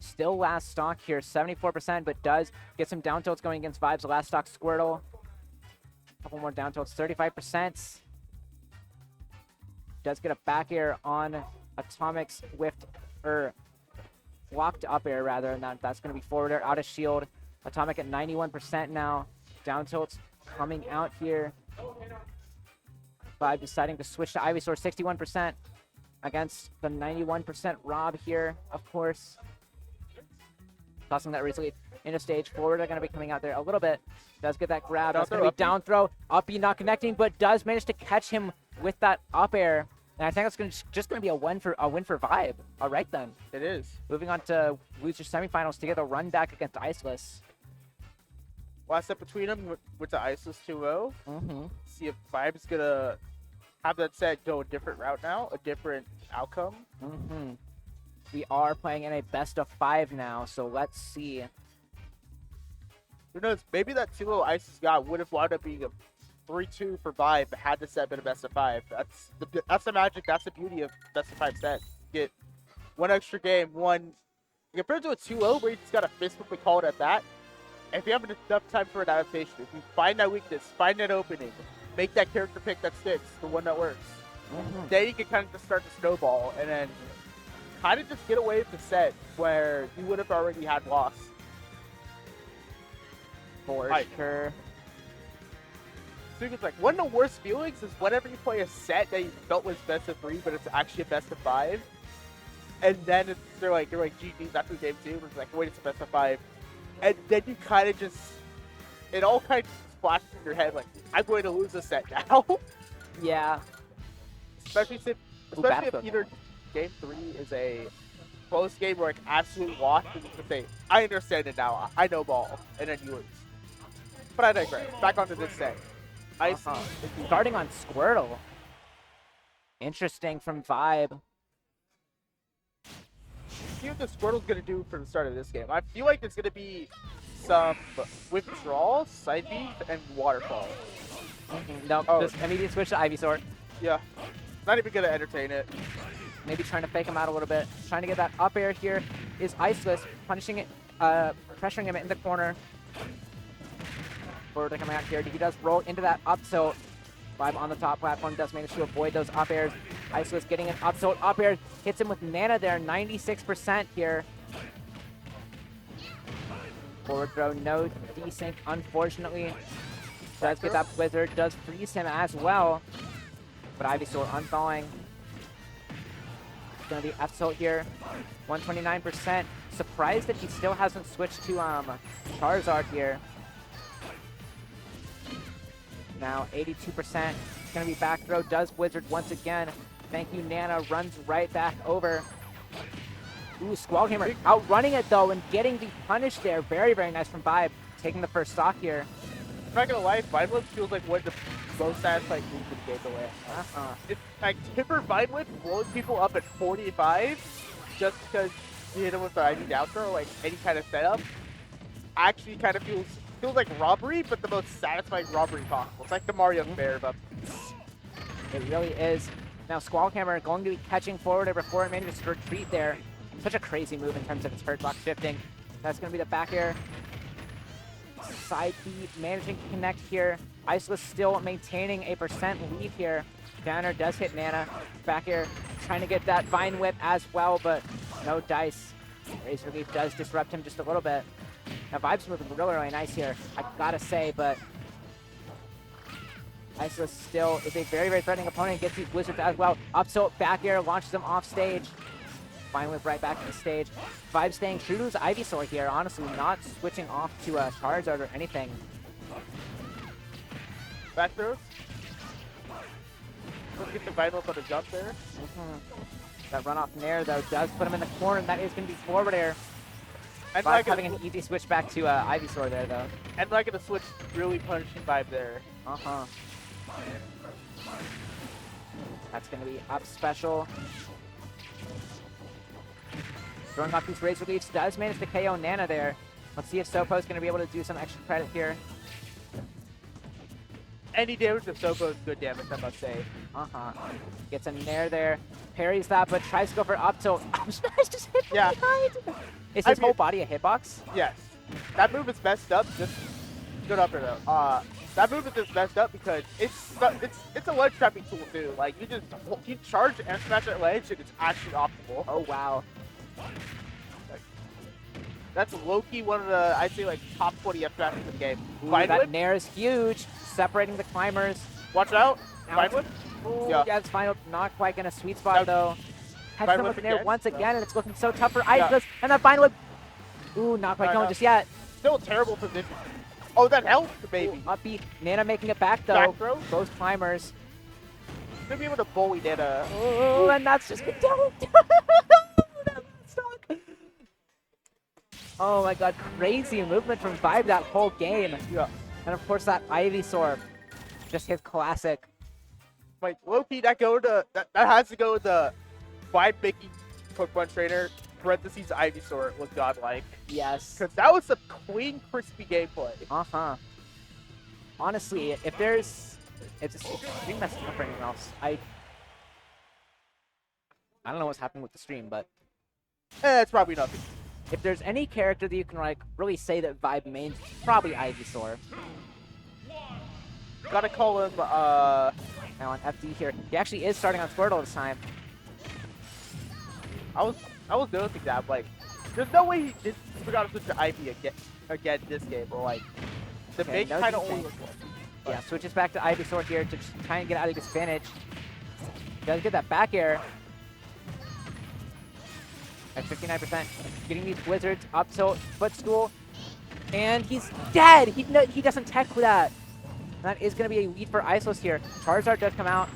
still last stock here, 74%, but does get some down tilts going against Vibes. Last stock Squirtle. A couple more down tilts, 35%. Does get a back air on Atomic's whiffed, or blocked up air rather, and that's going to be forward air out of shield. Atomic at 91% now. Down tilts coming out here. Vibe deciding to switch to ivysaur, 61% against the 91% Rob here, of course. Tossing that recently into stage forward. They're going to be coming out there a little bit. Does get that grab. That's going to be down throw. Uppy not connecting, but does manage to catch him with that up air. And I think that's just going to be a win for Vibe. All right, then. It is. Moving on to loser semifinals to get a run back against ICeless. Last step between them with the ICeless 2-0. See if Vibe's going to have that set go a different route now, a different outcome. We are playing in a best of 5 now, so let's see. Who knows? Maybe that 2-0 ICeless got would have wound up being a 3-2 for Vibe had the set been a best of 5. That's the magic. That's the beauty of best of 5 set. Get one extra game, compared to a 2-0 where you just got a fist bump and call it at that. If you have enough time for an adaptation, if you find that weakness, find that opening, make that character pick that sticks, the one that works, then you can kind of just start to snowball and then kind of just get away with the set where you would have already had loss. For sure. So it's like one of the worst feelings is whenever you play a set that you felt was best of 3, but it's actually a best of 5, and then you're like GG's after game 2, it's like wait, it's a best of 5, and then you kind of just it all kind of flashes in your head like I'm going to lose this set now. Yeah. Especially if either game 3 is a close game or like absolute loss, and you can say I understand it now, I know ball, and then you lose. But I digress. Back onto this set. Starting on Squirtle. Interesting from Vibe. See what the Squirtle's going to do for the start of this game. I feel like it's going to be some withdrawal, side beat, and waterfall. No, just immediate switch to ivysaur. Yeah. Not even going to entertain it. Maybe trying to fake him out a little bit. Trying to get that up air here is ICeless, punishing it, pressuring him in the corner. Forward coming out here. He does roll into that up tilt. Vibe on the top platform does manage to avoid those up airs. ICeless getting an up tilt up air. Hits him with mana there. 96% here. Forward throw. No desync, unfortunately. Does get that Blizzard. Does freeze him as well. But ivysaur unthawing. It's going to be F tilt here. 129%. Surprised that he still hasn't switched to Charizard here. Now 82%. It's going to be back throw. Does Blizzard once again. Thank you, Nana. Runs right back over. Ooh, Squall Hammer outrunning it though and getting the punish there. Very, very nice from Vibe. Taking the first stock here. I'm not going to lie, Vine Whip feels like one of the most satisfying moves in the game away. It's like Tipper Vine Whip blowing people up at 45 just because you hit them with the ID down throw or like any kind of setup actually kind of feels like robbery, but the most satisfying robbery possible. It's like the Mario Bear, but it really is. Now Squall Hammer going to be catching forward before it manages to retreat there. Such a crazy move in terms of its hurt block shifting. That's going to be the back air. Side B managing to connect here. ICeless still maintaining a percent lead here. Downer does hit Nana. Back air trying to get that Vine Whip as well, but no dice. Razor Leaf does disrupt him just a little bit. Now Vibe's moving really nice here, I gotta say, but ICeless still is a very threatening opponent. Gets these blizzards as well. Up tilt, back air, launches him off stage. Vine Whip right back to the stage. Vibe staying true to his Ivysaur here, honestly, not switching off to a Charizard or anything. Back throws. Let's get the Vine Whip on the jump there. That run off Nair, though, does put him in the corner, and that is going to be forward air. And Vibe having an easy switch back to Ivysaur there, though. And like the switch really punishing Vibe there. That's going to be up special. Throwing off these Razor Leafs, does manage to KO Nana there. Let's see if Sopo's going to be able to do some extra credit here. Any damage to Sopo is good damage, I must say. Gets a Nair there. Parries that, but tries to go for up tilt. Smash just hit from behind. Is his whole body a hitbox? Yes. That move is messed up. Just good up there, though. That move is just messed up because it's a ledge trapping tool too. Like you charge and smash that ledge, and it's actually optimal. Oh wow. That's low-key one of the, I'd say, like, top 20 F traps in the game. That Nair is huge, separating the climbers. Watch out. Vine Whip. Yeah, it's final. Not quite going to sweet spot, though. Catches him with the Nair once again, and it's looking so tough for ICeless. And that Vine Whip. Ooh, not quite going just yet. Still a terrible position. Oh, that helped, baby. Up B. Nana making it back, though. Back throw? Both climbers. Should be able to bully Nana. Oh, and that's just good. Oh my god, crazy movement from Vibe that whole game. Yeah. And of course that Ivysaur, just his classic. Like, low-key, that has to go with the Vibe making Pokemon Trainer, parentheses Ivysaur, was godlike. Yes. Because that was some clean, crispy gameplay. Honestly, if there's... It's stream messing up for anything else. I don't know what's happening with the stream, but... It's probably nothing. If there's any character that you can like really say that Vibe mains, probably Ivysaur. Gotta call him, Now on FD here. He actually is starting on Squirtle this time. I was noticing that, like, there's no way he forgot to switch to Ivy again this game, or like, the big kind of only looks like. Yeah, switches back to Ivysaur here to try and get out of disadvantage. Does get that back air. At 59%, getting these blizzards up tilt, footstool, and he's dead. He doesn't tech with that. That is going to be a lead for ICeless here. Charizard does come out.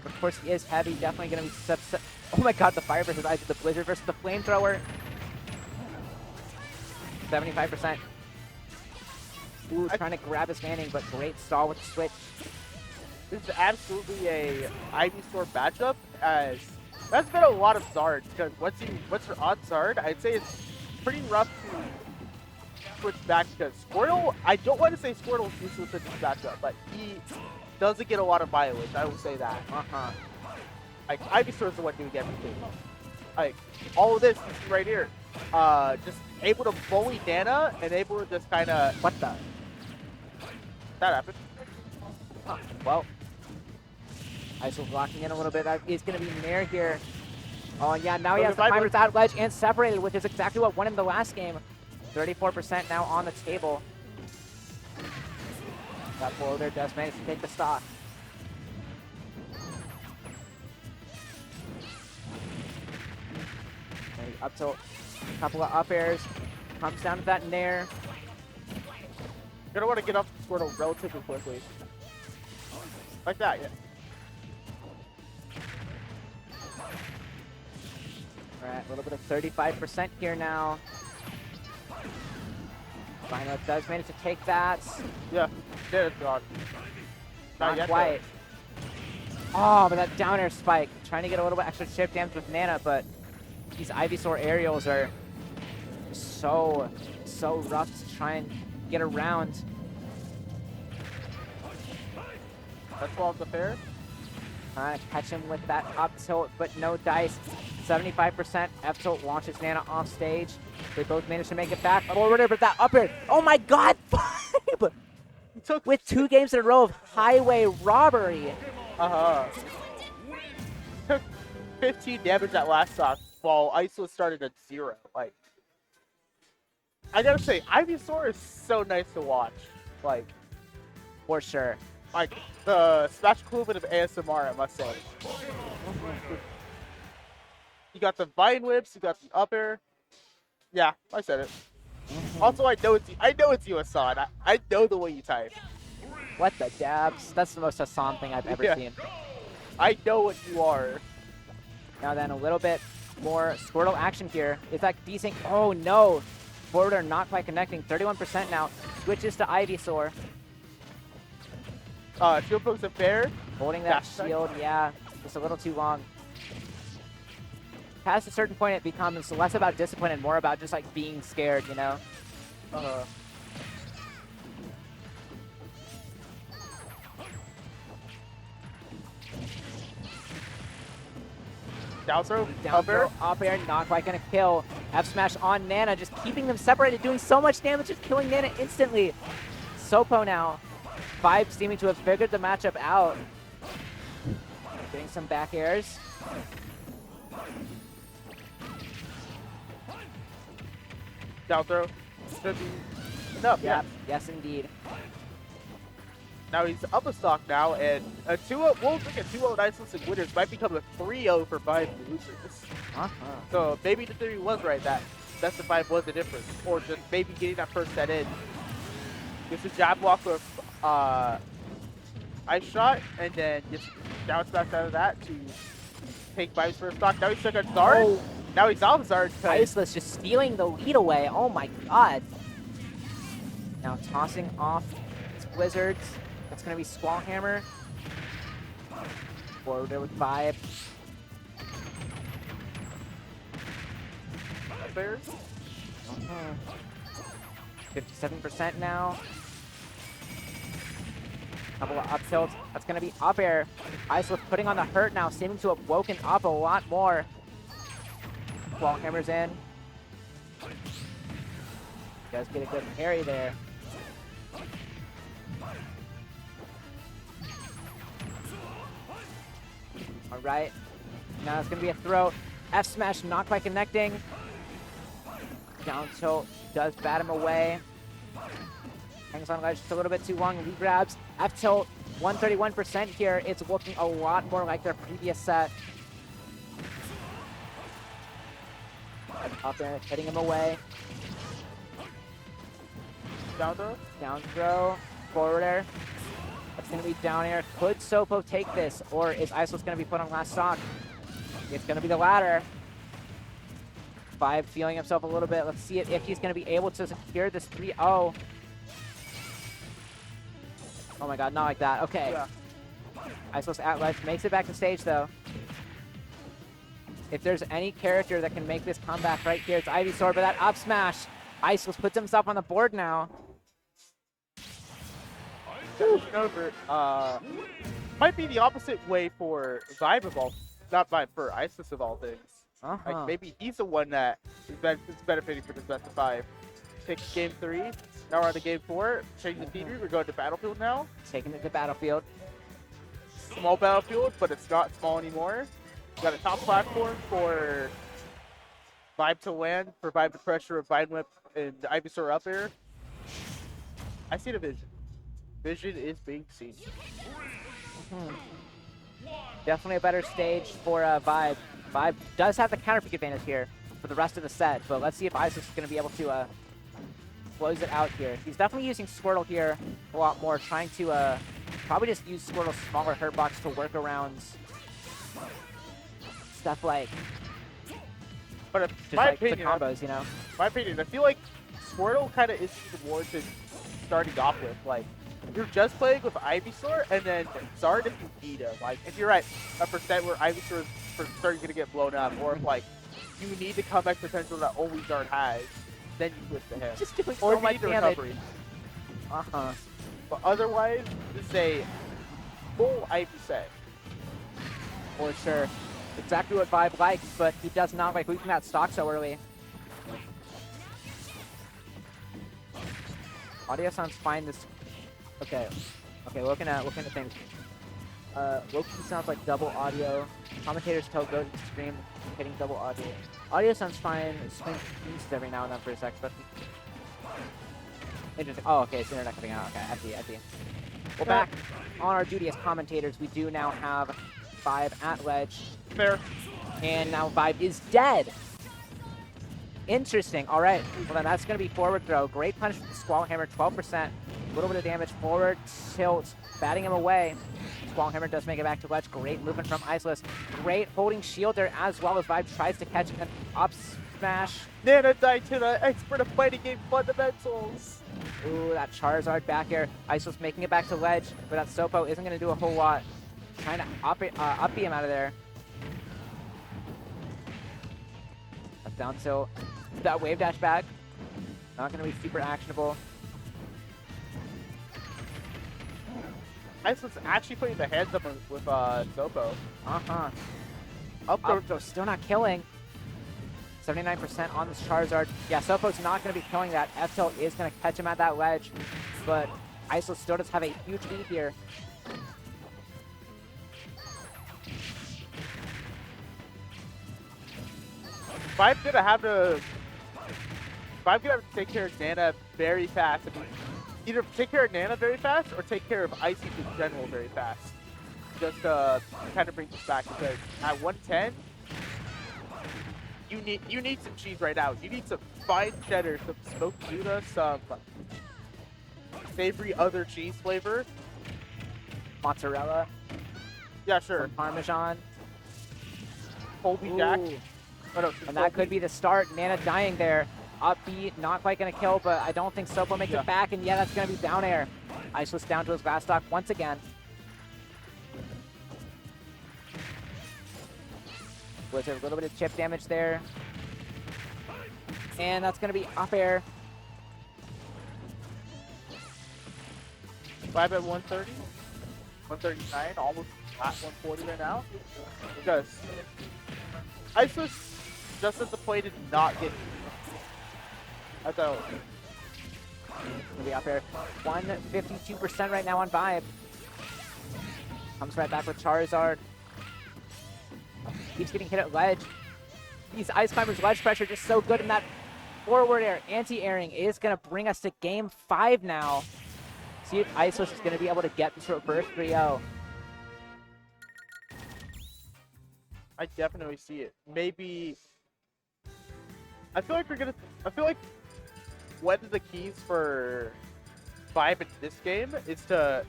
Of course, he is heavy. Definitely going to be subset. Oh my god, the fire versus ice, the blizzard versus the flamethrower. 75%. Ooh, trying to grab his standing, but great stall with the switch. This is absolutely a Ivysaur matchup, as that's been a lot of Zard, because once you're on Zard, I'd say it's pretty rough to switch back to Squirtle. I don't want to say Squirtle's useless in this matchup, but he doesn't get a lot of mileage, I will say that. Like, Ivysaur's the one doing everything. Like, all of this right here, just able to bully Nana and able to just kind of... What the? That happened. Well, ICeless blocking in a little bit. That is going to be Nair here. Oh, and yeah, now he has the climbers out ledge and separated, which is exactly what won him the last game. 34% now on the table. That blow there does manage to take the stock. Up to a couple of up airs. Comes down to that Nair. You're going to want to get off the Squirtle relatively quickly. Like that, yeah. We're at a little bit of 35% here now. Bayonetta does manage to take that. Yeah, it's gone. Not quite. Oh, but that down air spike. Trying to get a little bit extra chip damage with Nana, but these Ivysaur aerials are so rough to try and get around. That's all the fair. Trying to catch him with that up tilt, but no dice. 75%. F-tilt launches Nana off stage. They both managed to make it back. Forwarder, but that up air. Oh my god, 5! With 2 games in a row of highway robbery. Took 15 damage that last stock while ICeless started at 0. Like, I gotta say, ivysaur is so nice to watch. Like, For sure. like the smash equivalent of ASMR, I must say. You got the vine whips, you got the up air. Yeah, I said it. Also, I know it's you, Hassan. I know the way you type. What the dabs? That's the most Hassan thing I've ever Yeah. seen. I know what you are. Now then, a little bit more Squirtle action here. Is that desync? Oh no! Forwarder not quite connecting. 31% now. Switches to Ivysaur. Shield pokes a fair. Holding that Dash attack? shield, yeah. Just a little too long. Past a certain point, it becomes less about discipline and more about just like being scared, you know? Down throw. Down Up air. throw, up air, not quite gonna kill. F smash on Nana, just keeping them separated, doing so much damage, just killing Nana instantly. Sopo now. 5 seeming to have figured the matchup out. Getting some back airs. Down throw. Should be enough. Yeah. Yep, yes indeed. Now he's up a stock now, and a 2-0. We'll think a 2-0 ICeless and winners might become a 3-0 for 5 losers. So maybe the theory was right that best of 5 was the difference, or just maybe getting that first set in. Gets a jab block with ice shot, and then gets down smash out of that to take 5's first stock. Now he's stuck on Zard. Oh. Now he's off Zard. ICeless just stealing the lead away. Oh my god. Now tossing off his Blizzards. That's going to be Squall Hammer. Forwarder with 5. Bears. 57% now. Couple of up tilts. That's going to be up air. ICeless putting on the hurt now, seeming to have woken up a lot more. Squall Hammer's in. Does get a good parry there. All right. Now it's going to be a throw. F smash not quite connecting. Down tilt does bat him away. Hangs on ledge just a little bit too long. Regrabs. F tilt 131% here. It's looking a lot more like their previous set. Up there, hitting him away. Down throw. Down throw. Forward air. That's going to be down air. Could Sopo take this? Or is ICeless going to be put on last stock? It's going to be the latter. 5 feeling himself a little bit. Let's see if he's going to be able to secure this 3-0. Oh my god, not like that. Okay. Yeah. ICeless at ledge makes it back to stage though. If there's any character that can make this comeback right here, it's Ivysaur, but that up smash. ICeless puts himself on the board now. Over. Might be the opposite way for Vibe of all, not Vibe, for ICeless of all things. Like maybe he's the one that is benefiting from this best of 5. Take game 3. Now we're on to game 4. Change the theory. We're going to Battlefield now. Taking it to Battlefield. Small Battlefield, but it's not small anymore. Got a top platform for Vibe to land, for Vibe to pressure a Vine Whip and Ivysaur up air. I see the vision. Vision is being seen. Definitely a better stage for Vibe. Vibe does have the counter pick advantage here for the rest of the set, but let's see if ICeless is going to be able to close it out here. He's definitely using Squirtle here a lot more, trying to probably just use Squirtle's smaller hurt box to work around stuff like, But just my like the opinion, combos, you know? my opinion, I feel like Squirtle kind of is the warranted starting off with. Like, you're just playing with Ivysaur and then Zard if you need him. Like, if you're at a percent where Ivysaur is starting to get blown up, or if like you need the comeback potential that only Zard has, then you switch to him. Just doing Or so if you much need the damage. recovery. Uh-huh. But otherwise, just a full Ivy set. For sure. Exactly what Vibe likes, but he does not like losing that stock so early. Audio sounds fine. This. Okay. Okay. Looking at things. Loki sounds like double audio. Commentators tell go to the stream hitting double audio. Audio sounds fine. Swing every now and then for a sec, but interesting. Oh, okay. It's internet coming out. Okay, I see. Well, back on our duty as commentators, we do now have Vibe at ledge. Fair. And now Vibe is dead. Interesting. All right. Well, then that's going to be forward throw. Great punish from the Squall Hammer, 12%. A little bit of damage. Forward tilt, batting him away. Squall Hammer does make it back to ledge. Great movement from ICeless. Great holding shield there as well as Vibe tries to catch an up smash. Nana died to the expert of fighting game fundamentals. Ooh, that Charizard back air. ICeless making it back to ledge, but that Sopo isn't going to do a whole lot. Trying to up him out of there. That's down tilt. That wave dash back. Not going to be super actionable. ICeless actually putting the hands up with Sopo. Uh-huh. Up throw still not killing. 79% on this Charizard. Yeah, Sopo's not going to be killing that. F-tilt is going to catch him at that ledge, but ICeless still does have a huge lead here. Vibe's gonna have to take care of Nana very fast. I mean, either take care of Nana very fast or take care of Icy in general very fast. Just to kind of bring this back because at 110, you need some cheese right now. You need some fine cheddar, some smoked Gouda, some savory other cheese flavor. Mozzarella. Yeah, sure. Some Parmesan. Colby Jack. Ooh. Oh, no, And that could be the start. Nana dying there. Up B, not quite going to kill, but I don't think Sopo makes it back. And yeah, that's going to be down air. ICeless down to his last stock once again. Was there a little bit of chip damage there? And that's going to be up air. Vibe at 130, 139, almost at 140 right now. Because ICeless just disappointed not getting. I thought. Gonna be up there. 152% right now on Vibe. Comes right back with Charizard. Keeps getting hit at ledge. These Ice Climbers' ledge pressure just so good, and that forward air, anti-airing is gonna bring us to game 5 now. See if ICeless is gonna be able to get this reverse 3-0. I definitely see it. Maybe. I feel like one of the keys for Vibe in this game is to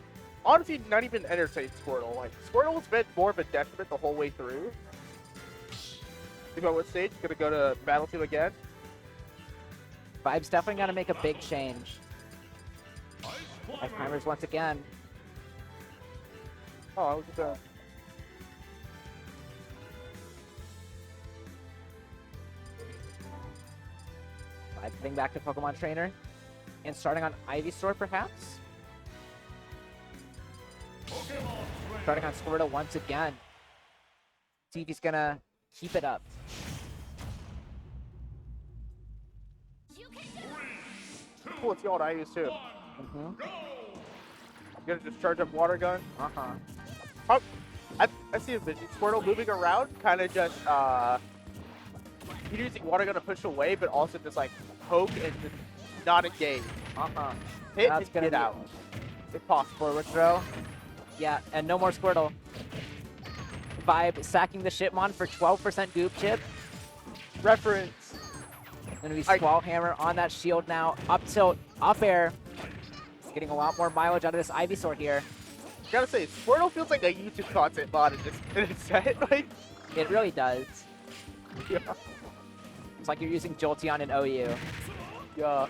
honestly not even entertain Squirtle. Like Squirtle's been more of a detriment the whole way through. Think about what stage? Gonna go to Battlefield again. Vibe's definitely gonna make a big change. Ice Climbers once again. Oh, I was just Vibe getting back to Pokemon Trainer. And starting on Ivysaur, perhaps? Starting on Squirtle once again. See if he's gonna keep it up. cool. It's y'all I use too. Mm-hmm. I'm gonna just charge up Water Gun. Uh-huh. I see a vision. Squirtle moving around, kind of just using Water Gun to push away, but also just like poke and just not engage. Uh-huh. Hit That's and gonna get be out. If possible. Forward throw. Yeah, and no more Squirtle. Vibe sacking the Shipmon for 12% goop chip. Reference. Gonna be Squall Hammer on that shield now. Up tilt, up air. It's getting a lot more mileage out of this Ivysaur here. Gotta say, Squirtle feels like a YouTube content bot in this set. Like, It really does. yeah. It's like you're using Jolteon in OU. Yeah.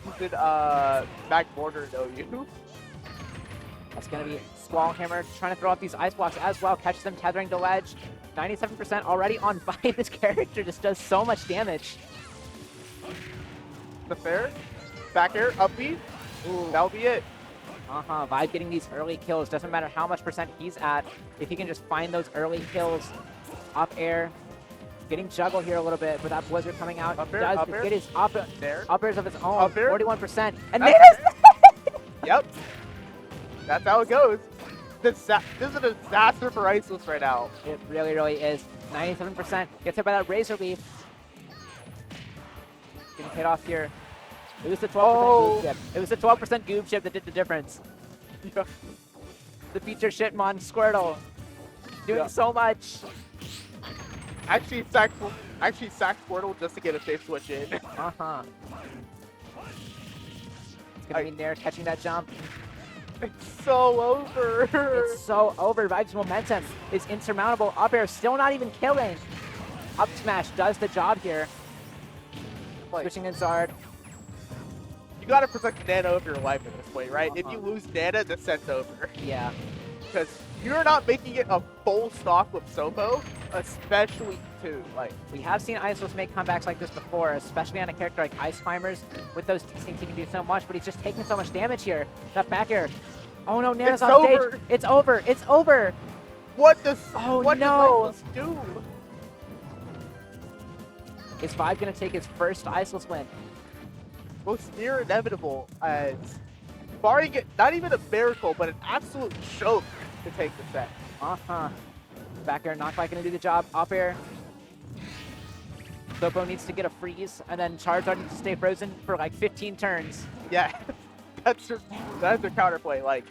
You did back border in OU. That's gonna be Squall Hammer trying to throw out these ice blocks as well. Catches them tethering to ledge. 97% already on Vibe. This character just does so much damage. The fair. Back air, up B. Ooh. That'll be it. Vibe getting these early kills. Doesn't matter how much percent he's at. If he can just find those early kills, up air, getting juggle here a little bit, but that Blizzard coming out. Up air, does up air. get his There. up airs of his own. Up air. 41%. And That's- Nana's Yep. That's how it goes. This is a disaster for ICeless right now. It really, really is. 97% gets hit by that Razor Leaf. Getting hit off here. It was the 12% goob chip. It was the 12% goob chip that did the difference. Yeah. The feature Shitmon Squirtle doing Yeah. so much. Actually sacked Squirtle just to get a safe switch in. It's gonna be Nair catching that jump. It's so over. It's so over. Vibe's momentum is insurmountable. Up air still not even killing. Up smash does the job here. Switching in Zard. You gotta protect Nana of your life at this point, right? If you lose Nana, the set's over. Yeah. Because you're not making it a full stock with Sopo, especially two. Like, We have seen ICeless make comebacks like this before, especially on a character like Ice Climbers. With those things, he can do so much, but he's just taking so much damage here. That back air. Oh no, Nana's It's on over. stage. It's over. It's over. what does Oh, what no. does ICeless do? Is Vibe gonna take his first ICeless win? Most near inevitable as barring it, not even a miracle, but an absolute choke to take the set. Back air not quite gonna do the job. Up air. Sopo needs to get a freeze, and then Charizard needs to stay frozen for like 15 turns. Yeah, that's their counterplay. Like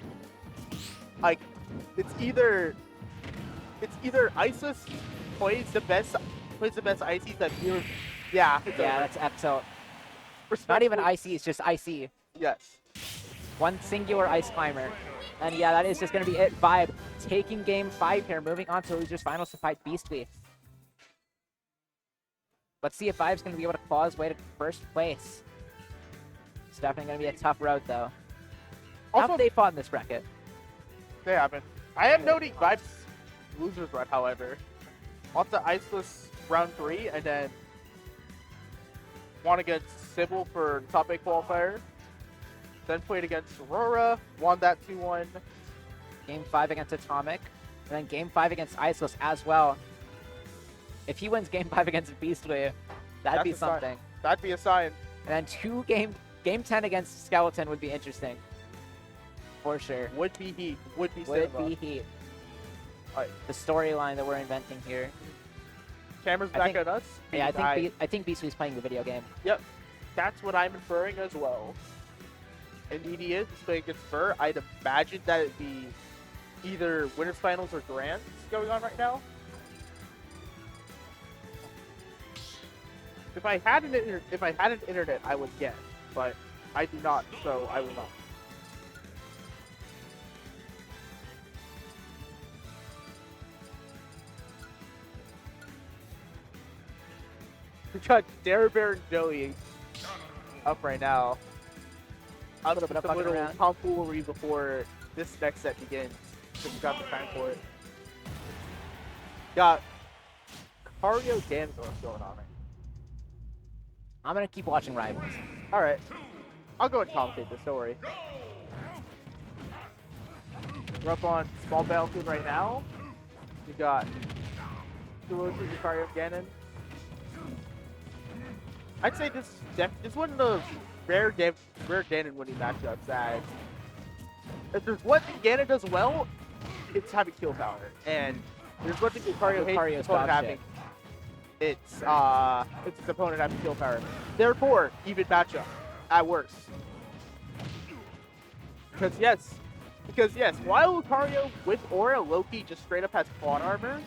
it's either ICeless plays the best IC that you're. Yeah, it's Yeah, over. that's Epso. Not even IC, it's just IC. Yes. One singular Ice Climber. And yeah, that is just going to be it. Vibe taking game 5 here, moving on to losers finals to fight Beastly. Let's see if Vibe's going to be able to claw his way to first place. It's definitely going to be a tough road, though. How Also, have they fought in this bracket? they haven't. I am noting Vibes losers run, however. Off the ICeless round 3, and then won against Sybil for top 8 qualifier. Then played against Aurora, won that 2-1. Game 5 against Atomic, and then Game 5 against ICeless as well. If he wins Game 5 against Beastly, that'd be That's a sign. something. That'd be a sign. And then Game 10 against Skeleton would be interesting. For sure. Would be heat. Would be Would it cinema. be heat? Alright. The storyline that we're inventing here. Cameras I back think- at us. Yeah, I think Beastly's playing the video game. Yep. That's what I'm inferring as well. And Diddy is playing against Fur. I'd imagine that it'd be either winners finals or grands going on right now. If I had an internet, I would guess, but I do not, so I will not. We got Dare Bear and Joey up right now. Up Little bit of some fucking little around. tomfoolery before this next set begins. Just got the time for it. Got Cario Danville going on right I'm gonna keep watching Rivals. now. Alright. I'll go and commentate this, don't worry. We're up on small battlefield right now. We got Delusion, Cario Ganon. I'd say this is one of the rare Ganon winning matchups that if there's one thing Ganon does well, it's having kill power. And there's one thing Lucario hates Lucario's his opponent dog having. It's his opponent having kill power. Therefore, even matchup at worst. Because yes, while Lucario with Aura Loki just straight up has plot armor,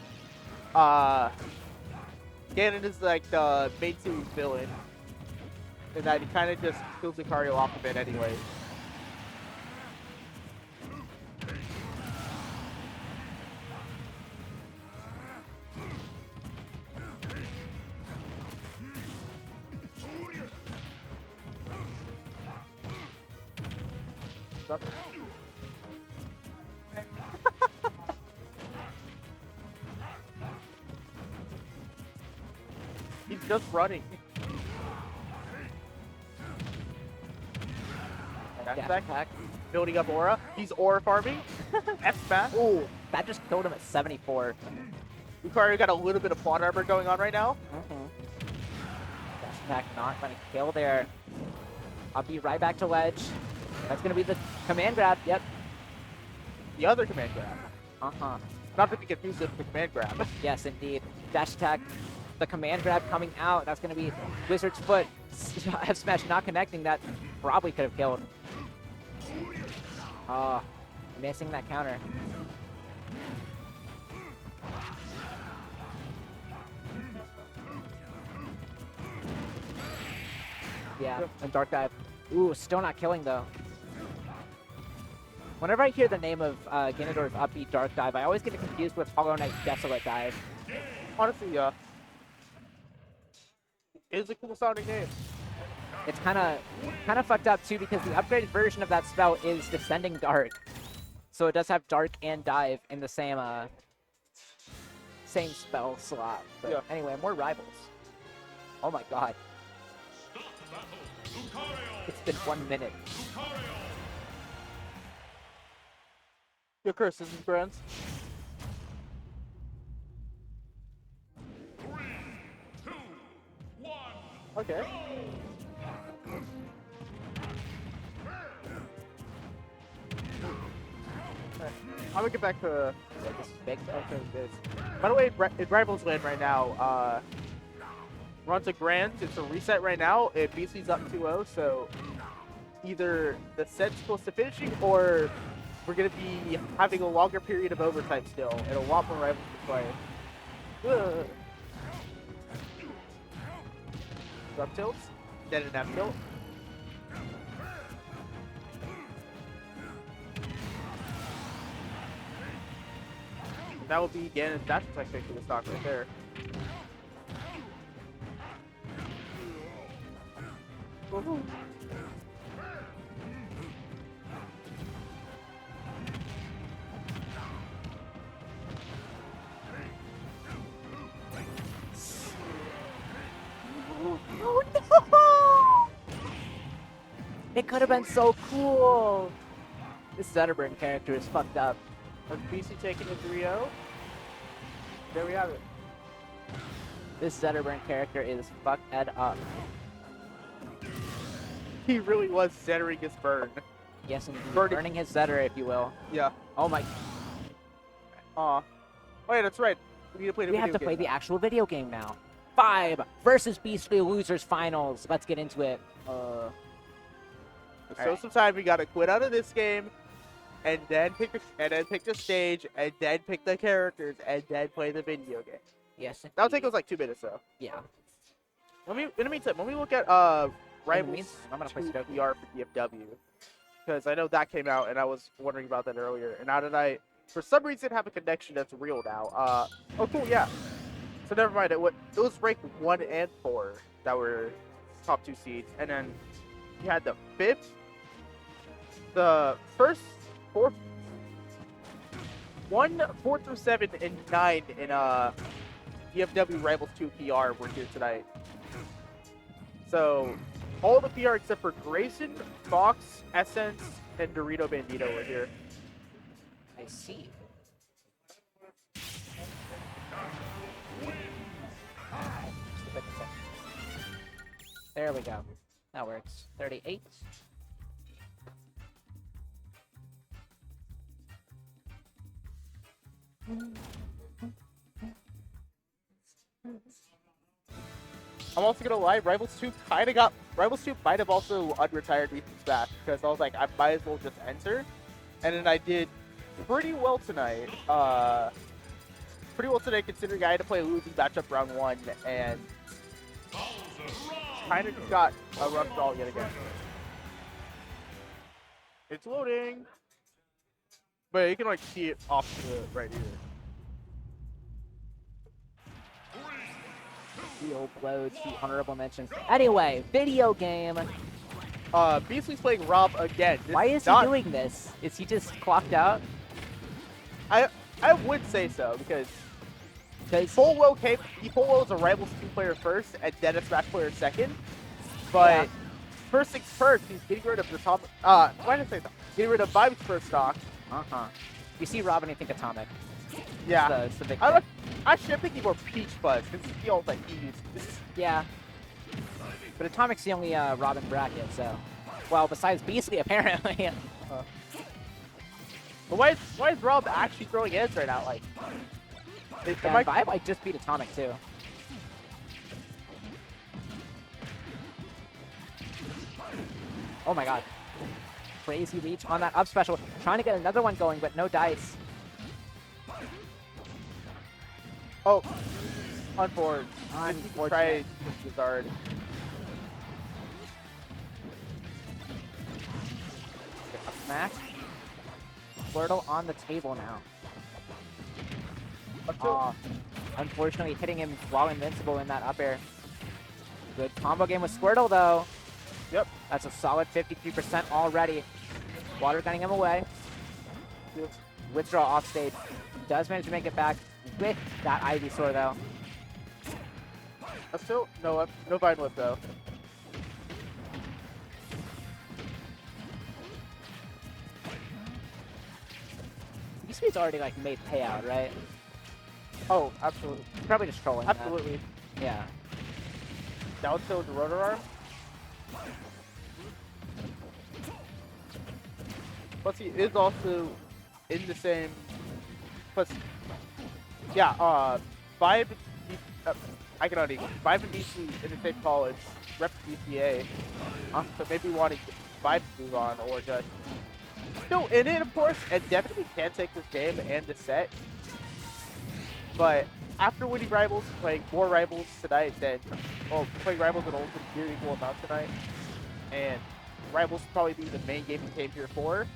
Ganon is like the main series villain. And that he kind of just kills Lucario off of it anyway. He's just running. Dash Dash attack. attack. Building up aura. He's aura farming. S-Smash. Ooh, that just killed him at 74. We've already got a little bit of plot armor going on right now. Dash attack not going to kill there. I'll be right back to ledge. That's going to be the command grab. Yep. The other command grab. Uh-huh. Not to be confused with the command grab. Yes, indeed. Dash attack. The command grab coming out. That's going to be Wizard's Foot. F smash not connecting. That probably could have killed. Missing that counter. Yeah, and Dark Dive. Ooh, still not killing though. Whenever I hear the name of Ganondorf's upbeat Dark Dive, I always get it confused with Hollow Knight Desolate Dive. Honestly, yeah. It is a cool sounding name. It's kind of fucked up too because the upgraded version of that spell is Descending Dark, so it does have Dark and Dive in the same spell slot. But yeah. Anyway, more rivals. Oh my god. It's been 1 minute. Your curses and brands. 3, 2, 1. Okay. I'm gonna get back to This is big though. this. By the way, in Rivals Land right now, we're on to Grand. It's a reset right now. BC's up 2-0, so either the set's close to finishing or we're gonna be having a longer period of overtime still and a lot more rivals to play. Ugh. Up tilts, then an F tilt. That will be Ganon's dash attack pick for the stock right there. Woohoo. Oh no! It could have been so cool. This Zetterburn character is fucked up. With BC taking the 3-0. There we have it. This Zetterburn character is fucked up. He really was Zettering his burn. Yes, indeed. Burning. Burning his Zetter, if you will. Yeah. Oh my. Aw. Oh yeah, that's right. We need to play the We video have to game play the now. actual video game now. 5 versus Beastly Losers Finals. Let's get into it. So Alright. sometimes we gotta quit out of this game, and then pick the stage, and then pick the characters, and then play the video game. Yes. That'll take us like 2 minutes though. Yeah. In the meantime, when we look at Rivals I'm gonna play 2 Sudoku. VR for DFW, because I know that came out, and I was wondering about that earlier. And now that I, for some reason, have a connection that's real now. Oh cool, yeah. So never mind. It was ranked 1 and 4 that were top 2 seeds, and then you had the 5th, the first 4, 1, 4 through 7, and 9 in DFW Rivals 2 PR were here tonight. So all the PR except for Grayson, Fox, Essence, and Dorito Bandito were here. I see. There we go. That works. 38. I'm also gonna lie, Rivals 2 might have also unretired me from Smash because I was like, I might as well just enter, and then I did pretty well tonight. Considering I had to play a losing matchup round 1 and kind of got a rough draw yet again. It's loading, but you can like see it off to the right here. The old loads, the honorable mentions. Anyway, video game. Beastly's playing Rob again. This Why is he not- doing this? Is he just clocked out? I would say so because Because Polwo was a Rivals 2 player first and then a Smash player second, but first things first, he's getting rid of the top. Why did I say that? Getting rid of Vibe's first stock. You see Robin, you think Atomic. Yeah. It's the big I thing. actually I'm thinking more Peach Fuzz because it's the ult that he uses. Yeah. But Atomic's the only Robin bracket, so. Well, besides Beastly, apparently. But why is Rob actually throwing heads right now? Like, And Vibe like just beat Atomic too. Oh my god. Crazy reach on that up special. Trying to get another one going, but no dice. oh, on board. Unfortunate. Try Bizarre. Up smash. Squirtle on the table now. Unfortunately, hitting him while invincible in that up air. Good combo game with Squirtle, though. Yep. That's a solid 53% already. Water gunning him away. Withdraw off stage. Does manage to make it back with that Ivysaur, though. Still no Vine Whip though. Beastly's already like made payout, right? Oh, absolutely. Probably just trolling. that. Absolutely. Yeah. Down tilt rotor arm. Plus he is also in the same. Plus, yeah. Vibe. I can already. Vibe and DC in the same college. Rep DCA. So maybe wanting Vibe to move on or just still in it, of course, and definitely can take this game and the set. But after winning Rivals, playing more Rivals tonight than, well, playing Rivals and Ultimate near equal amount tonight, and Rivals will probably be the main game he came here for.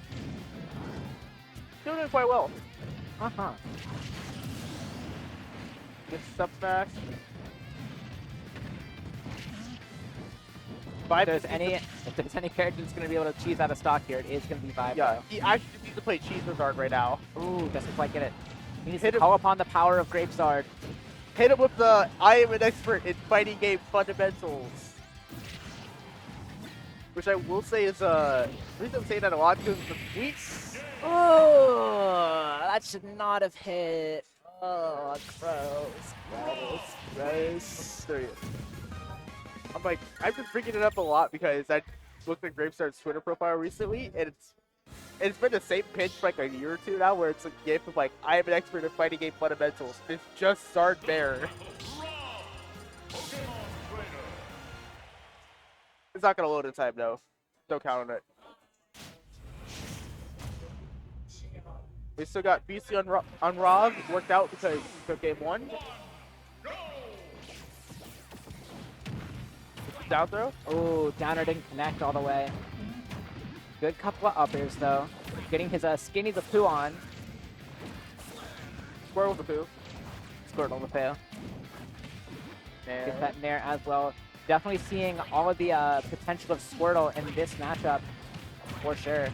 Still doing quite well. Good sub smash. If there's any character that's going to be able to cheese out of stock here, it is going to be Vibe. Yeah, he actually needs to play Cheese Wizard right now. Ooh, doesn't quite get it. He needs Hit to him. call upon the power of Grape Zard. Hit him with the I am an expert in fighting game fundamentals. Which I will say is, the reason I'm saying that a lot because the tweets. Oh, that should not have hit. Oh, gross. There he is. I'm like, I've been bringing it up a lot because I looked at Gravestar's Twitter profile recently, and it's been the same pitch for like a year or two now, where it's a game of like, I am an expert in fighting game fundamentals. It's just Zard Bear. It's not gonna load in time though. Don't count on it. We still got BC on Rob worked out because he took game one. Down throw. Oh, downer didn't connect all the way. Good couple of uppers though. Getting his Skinny the Pooh on. Squirtle the Pooh. Squirtle the Pooh. And Get that in there as well. Definitely seeing all of the potential of Squirtle in this matchup for sure.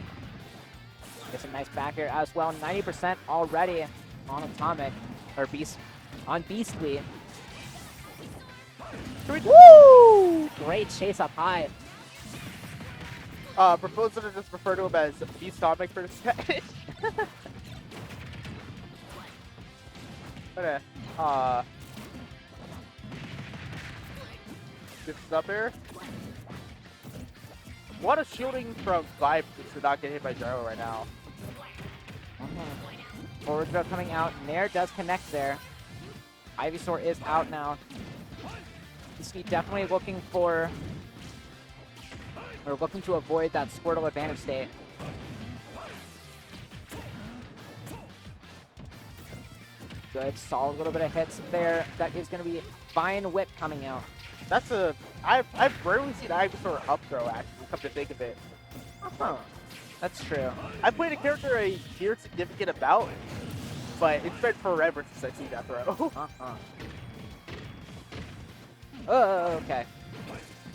Gets a nice back air as well. 90% already on Atomic or on Beastly. Woo! Great chase up high. Proposal to just refer to him as Beastomic for a second. Okay. Good stuff here. A lot of shielding from Vibe to not get hit by Gyro right now. Forward throw coming out. Nair does connect there. Ivysaur is out now. He's definitely looking for, or looking to avoid that Squirtle advantage state. Good, solid little bit of hits there. That is going to be Vine Whip coming out. That's I've rarely seen Ivysaur up throw actually, come to think of it. That's true. I played a character I hear significant about, but it's been forever since I've seen that throw. Oh, okay.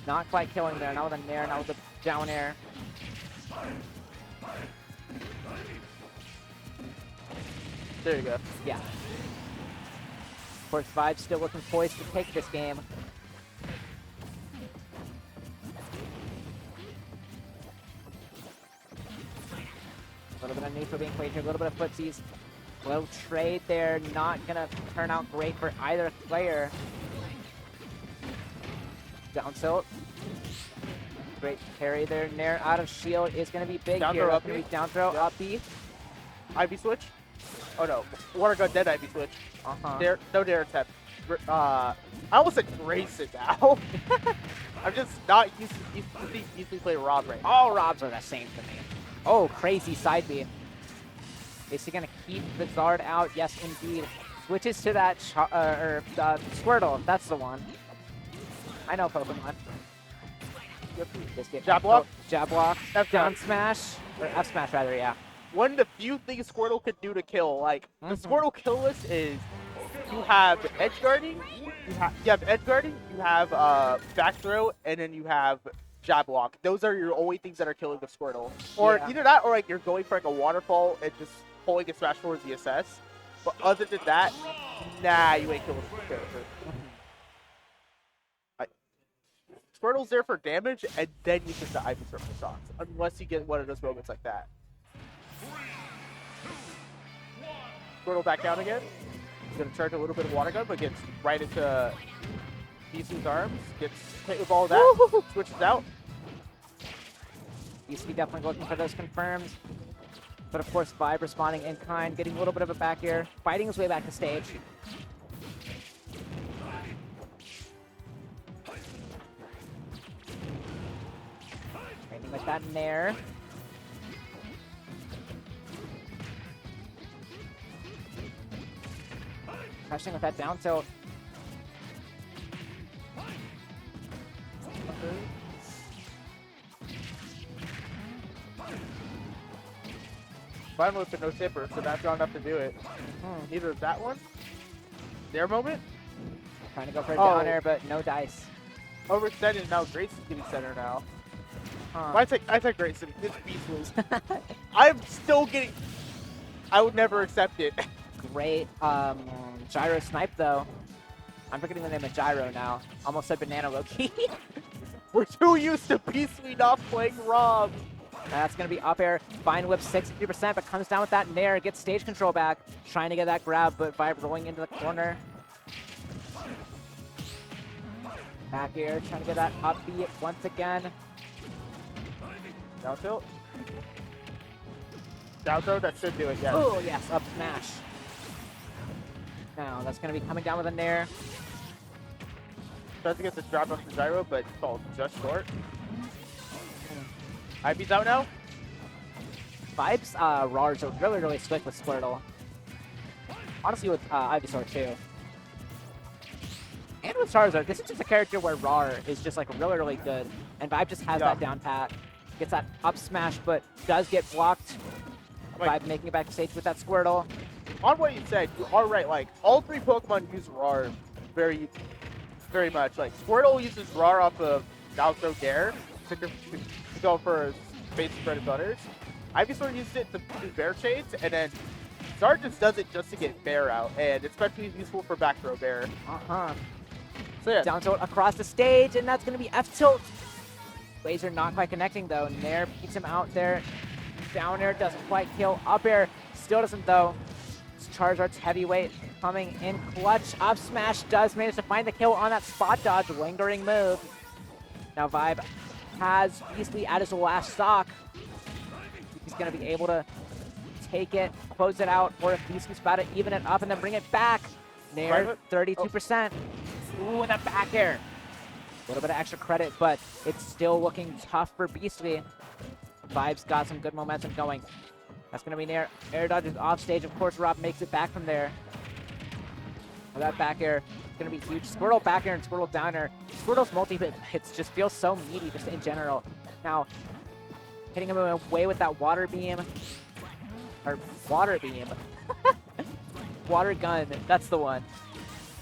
Not quite killing there. Not with a Nair, not with a down air. There you go. Yeah. Of course, Vibe's still looking poised to take this game. little bit of neutral being played here, a little bit of footsies. Little trade there, not gonna turn out great for either player. Down tilt. Great carry there. Nair out of shield is gonna be big Down here. throw, up Gonna be B. down throw, Yep. up B. Ivy switch. Oh no, water gun dead Ivy switch. Uh-huh. No dare attempt. I almost said Grayson now. I'm just not used to play Rob right now. All Robs are the same to me. Oh, crazy side B. Is he gonna keep the Zard out? Yes, indeed. Switches to that Squirtle. That's the one. I know Pokemon. Just get Jab block? Jab block. F Down down. smash. Or F smash rather, yeah. One of the few things Squirtle could do to kill. Like the Mhm. Squirtle kill list is you have edge guarding, you have edge guarding, you have back throw, and then you have jab block. Those are your only things that are killing the Squirtle. Or Yeah. either that, or like you're going for like a waterfall and just pulling a smash towards the SS. But other than that, nah, you ain't killing the character. Squirtle's there for damage, and then you get the Ivy Circle shots, unless you get one of those moments like that. Squirtle back down again. He's gonna charge a little bit of water gun, but gets right into BC's arms. Gets hit with all that. Switches out. BC definitely looking for those confirms. But of course, Vibe responding in kind, getting a little bit of a back air, fighting his way back to stage. Training with that Nair. Crushing with that down tilt. Finally with the no tipper, so that's not enough to do it. Neither of that one. Their moment. Trying to go for a Oh. down air, but no dice. Overextended, now Grayson's getting center now. Huh. I take Grayson. It's beastly. I'm still getting. I would never accept it. Great gyro snipe though. I'm forgetting the name of gyro now. Almost said banana low-key. We're too used to beastly not playing Rob. That's gonna be up air. Fine whip 63%, but comes down with that Nair. Gets stage control back. Trying to get that grab, but Vibe rolling into the corner. Back air, trying to get that up B once again. Down tilt. Down throw, that should do it, yes. Oh yes, up smash. Now that's gonna be coming down with a Nair. Tries to get the drop off the gyro, but falls just short. Ivy's out now. Vibe's RARs are really, really slick with Squirtle. Honestly, with Ivysaur too. And with Charizard, this is just a character where RAR is just like really, really good. And Vibe just has Yeah. that down pat. Gets that up smash, but does get blocked. Like- Vibe making it back to stage with that Squirtle. On what you said, you are right. Like, all three Pokemon use RAR very, very much. Like, Squirtle uses RAR off of down throw Dare to go for space spread of butters. Ivysaur used it to do bear shades, and then Zard just does it just to get bear out, and especially useful for back throw bear. Uh-huh. So yeah, Down tilt across the stage, and that's going to be F tilt. Laser not quite connecting, though. Nair beats him out there. Down air doesn't quite kill. Up air still doesn't, though. It's Charizard's heavyweight coming in clutch. Up smash does manage to find the kill on that spot dodge. Lingering move. Now Vibe has Beastly at his last stock. He's going to be able to take it, close it out, or if Beastly's about to even it up and then bring it back. Nair, 32%. Ooh, and a back air. A little bit of extra credit, but it's still looking tough for Beastly. Vibe's got some good momentum going. That's going to be Nair. Air dodge is off stage. Of course, Rob makes it back from there. That back air is going to be huge. Squirtle back air and Squirtle down air. Squirtle's multi-hits just feels so meaty just in general. Now, hitting him away with that water beam. Or water beam. Water gun. That's the one.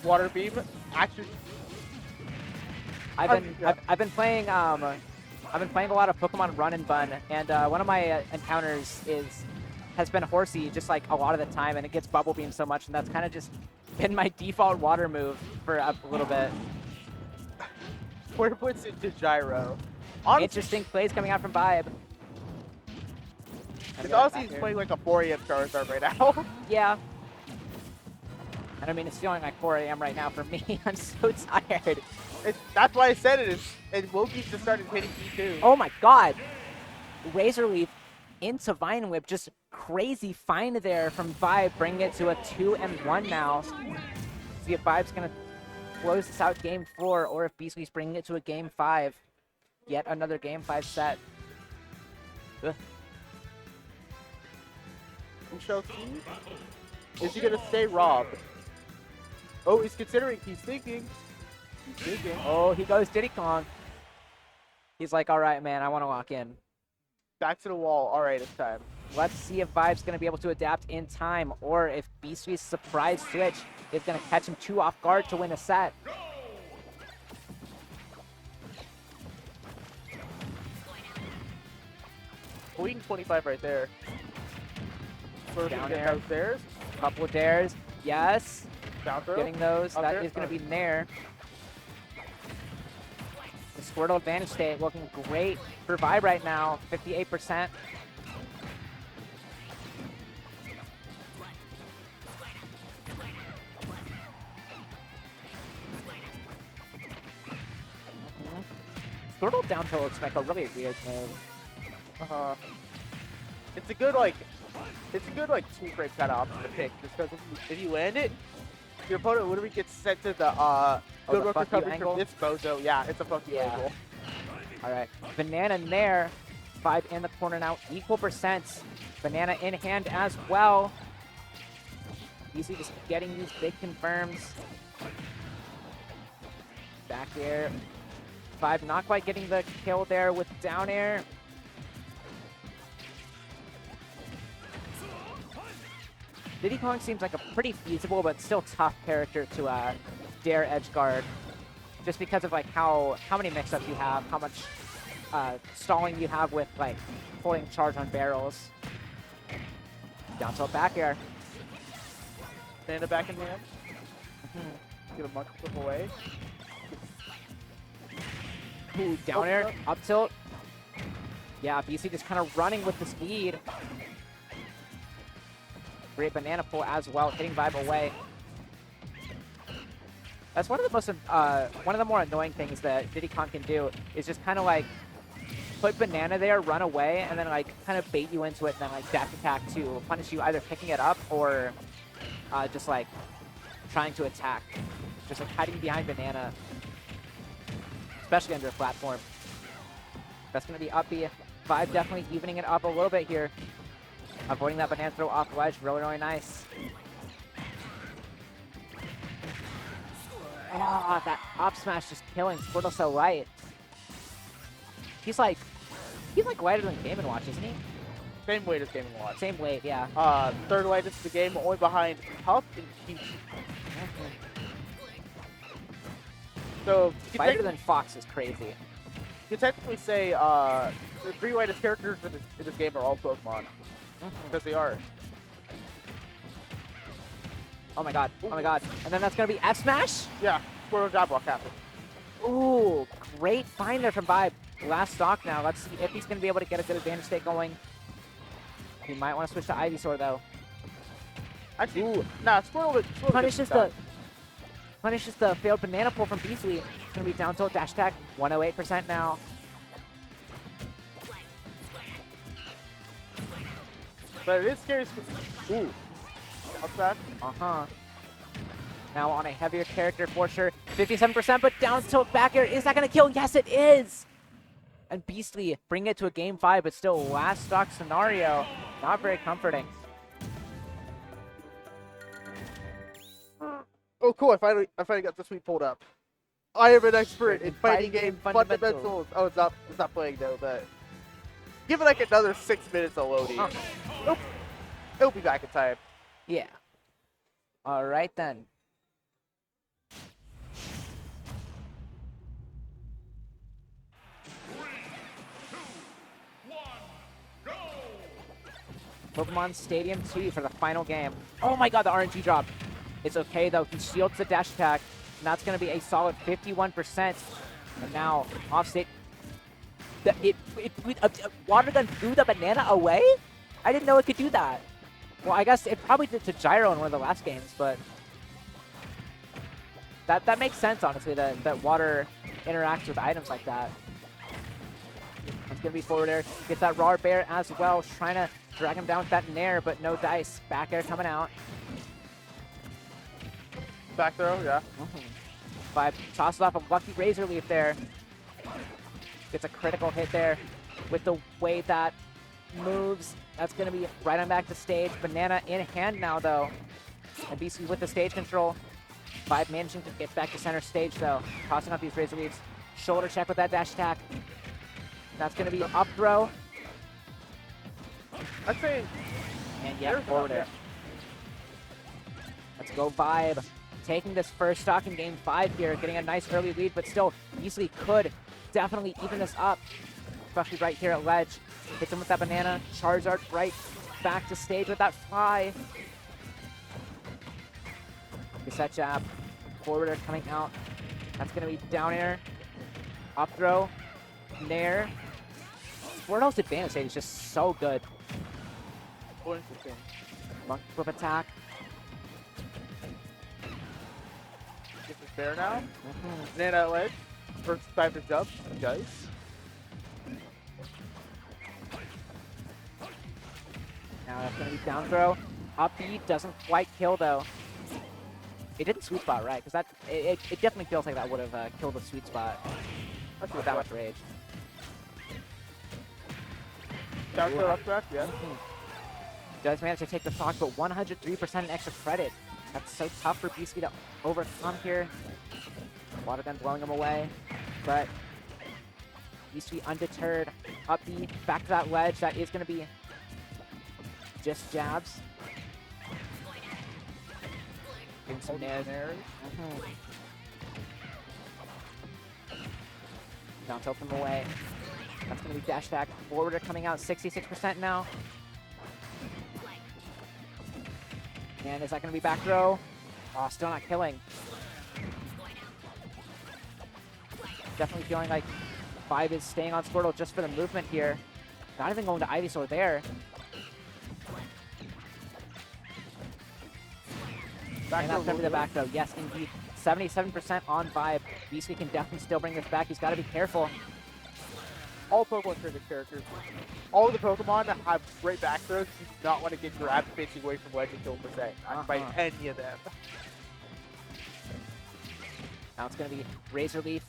water beam. Actually, I've been playing a lot of Pokemon Run and Bun, and one of my encounters has been Horsey just like a lot of the time, and it gets Bubble Beam so much, and that's kind of just been my default water move for a little bit. Quarter puts into gyro. Honestly, Interesting plays coming out from Vibe. It's honestly he's playing like a 4 AM Charizard right now. Yeah. And I mean, it's feeling like 4 AM right now for me. I'm so tired. That's why I said it is. And Loki's just started hitting E2. Oh my god. Razor Leaf into Vine Whip. Just crazy find there from Vibe, bringing it to a 2-1 now. See if Vibe's going to close this out game 4, or if Beastly's bringing it to a game 5. Yet another game 5 set. Ugh. We shall see. Is he going to stay robbed? Oh, he's considering. He's thinking. He's thinking. Oh, he goes Diddy Kong. He's like, all right, man, I want to lock in. Back to the wall. All right, it's time. Let's see if Vibe's going to be able to adapt in time, or if Beastly's surprise switch is going to catch him too off guard to win a set. Queen 25 right there. Down get air. those stairs. Couple of dares. Yes. Down throw. Getting those. Up That there. is going to be Nair. The Squirtle advantage state looking great for Vibe right now. 58%. Squirtle down throw looks like a really weird move. It's a good two frame kind of option to pick, just because if you land it, your opponent literally gets sent to the good the work fuck you recovery angle? from this bozo. Yeah, it's a fuck you Yeah. angle. Alright, Banana Nair. Vibe in the corner now, equal percent. Banana in hand as well. Easy just getting these big confirms. Back air. Vibe not quite getting the kill there with down air. Diddy Kong seems like a pretty feasible but still tough character to dare edge guard. Just because of like how many mix-ups you have, how much stalling you have with like pulling charge on barrels. Down tilt back air. Stand it back in hand. Get a monkey flip away. Ooh, down air, up tilt. Yeah, BC just kind of running with the speed. Great banana pull as well, hitting Vibe away. That's one of the most, one of the more annoying things that Diddy Kong can do is just kind of like put banana there, run away, and then like kind of bait you into it, and then like dash attack to punish you, either picking it up or just like trying to attack, just like hiding behind banana, especially under a platform. That's gonna be up B. Vibe definitely evening it up a little bit here. Avoiding that banana throw off ledge, really, really nice. Oh, that up smash just killing Squirtle so light. He's like lighter than Game & Watch, isn't he? Same weight as Game & Watch. Same weight, yeah. Third lightest of the game, only behind Puff and Peach. So you Lighter than Fox is crazy. You technically say the 3 lightest characters in this game are all Pokemon. Because they are. Oh my god, oh my god. And then that's gonna be F smash? Yeah, Squirtle job block happened. Ooh, great find there from Vibe. Last stock now. Let's see if he's gonna be able to get a good advantage state going. He might want to switch to Ivysaur though. Actually, Ooh. nah, Squirtle Punishes the failed banana pull from Beasley. It's gonna be down tilt dash attack, 108% now. But it is scary. Ooh. Up that. Now on a heavier character for sure. 57%, but down tilt back air. Is that gonna kill? Yes, it is! And Beastly bring it to a game 5, but still last stock scenario. Not very comforting. Oh, cool! I finally got the suite pulled up. I am an expert in fighting game fundamentals. Oh, it's not playing though, but give it like another 6 minutes of loading. Nope. It'll be back in time. Yeah. All right then. Pokemon Stadium 2 for the final game. Oh my god, the RNG drop. It's okay though, he shields the dash attack, and that's going to be a solid 51%. And now, off state. Water Gun threw the banana away? I didn't know it could do that. Well, I guess it probably did to Gyro in one of the last games, but that makes sense, honestly, that water interacts with items like that. It's going to be forward air. Gets that raw bear as well, trying to drag him down with that nair, but no dice. Back air coming out. Back throw, yeah. Vibe tosses off a lucky Razor Leaf there. Gets a critical hit there with the way that moves. That's going to be right on back to stage. Banana in hand now, though. And BC with the stage control. Vibe managing to get back to center stage, though. Tossing up these Razor Leaves. Shoulder check with that dash attack. That's going to be up throw. I'd say... And yeah, forward air. Let's go Vibe. Taking this first stock in game 5 here. Getting a nice early lead, but still easily could definitely even this up. Especially right here at ledge. Hits him with that banana. Charizard right back to stage with that fly. Set jab. Forward air coming out. That's going to be down air. Up throw. Nair. Squirtle's advantage stage is just so good. Monkey flip attack. Get this bear now. Banana at ledge. First time to jump. Guys. Now that's going to be down throw. Up B doesn't quite kill though. It didn't sweet spot right, because it definitely feels like that would have killed the sweet spot. With that much rage. Down throw up back, yeah. Does manage to take the stock, but 103% in extra credit. That's so tough for BC to overcome here. Water gun blowing him away, but BC undeterred. Up B, back to that ledge. That is going to be just jabs. Getting some nairs. Down tilt him away. That's going to be dash attack. Forwarder coming out 66% now. And is that going to be back throw? Oh, still not killing. Definitely feeling like Vibe is staying on Squirtle just for the movement here. Not even going to Ivysaur there. And that's going to be the back throw. Yes, indeed. 77% on Vibe. Beastly can definitely still bring this back. He's got to be careful. All Pokemon trigger characters. All of the Pokemon have great back throws. You do not want to get grabbed facing away from ledge and kill per se. Not by any of them. Now it's going to be Razor Leaf.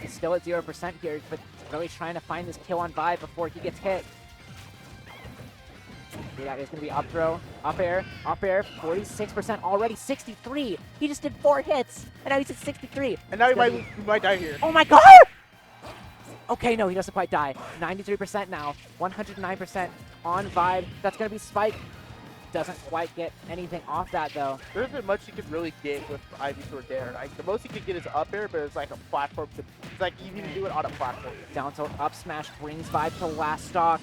He's still at 0% here, but really trying to find this kill on Vibe before he gets hit. Yeah, it's going to be up throw, up air, 46% already, 63. He just did 4 hits, and now he's at 63. And now he might die here. Oh my god! Okay, no, he doesn't quite die. 93% now, 109% on Vibe. That's going to be Spike. Doesn't quite get anything off that, though. There isn't much you could really get with Ivysaur there. Like, the most you could get is up air, but it's like a platform. It's like you need to do it on a platform. Down tilt, up smash brings Vibe to last stock.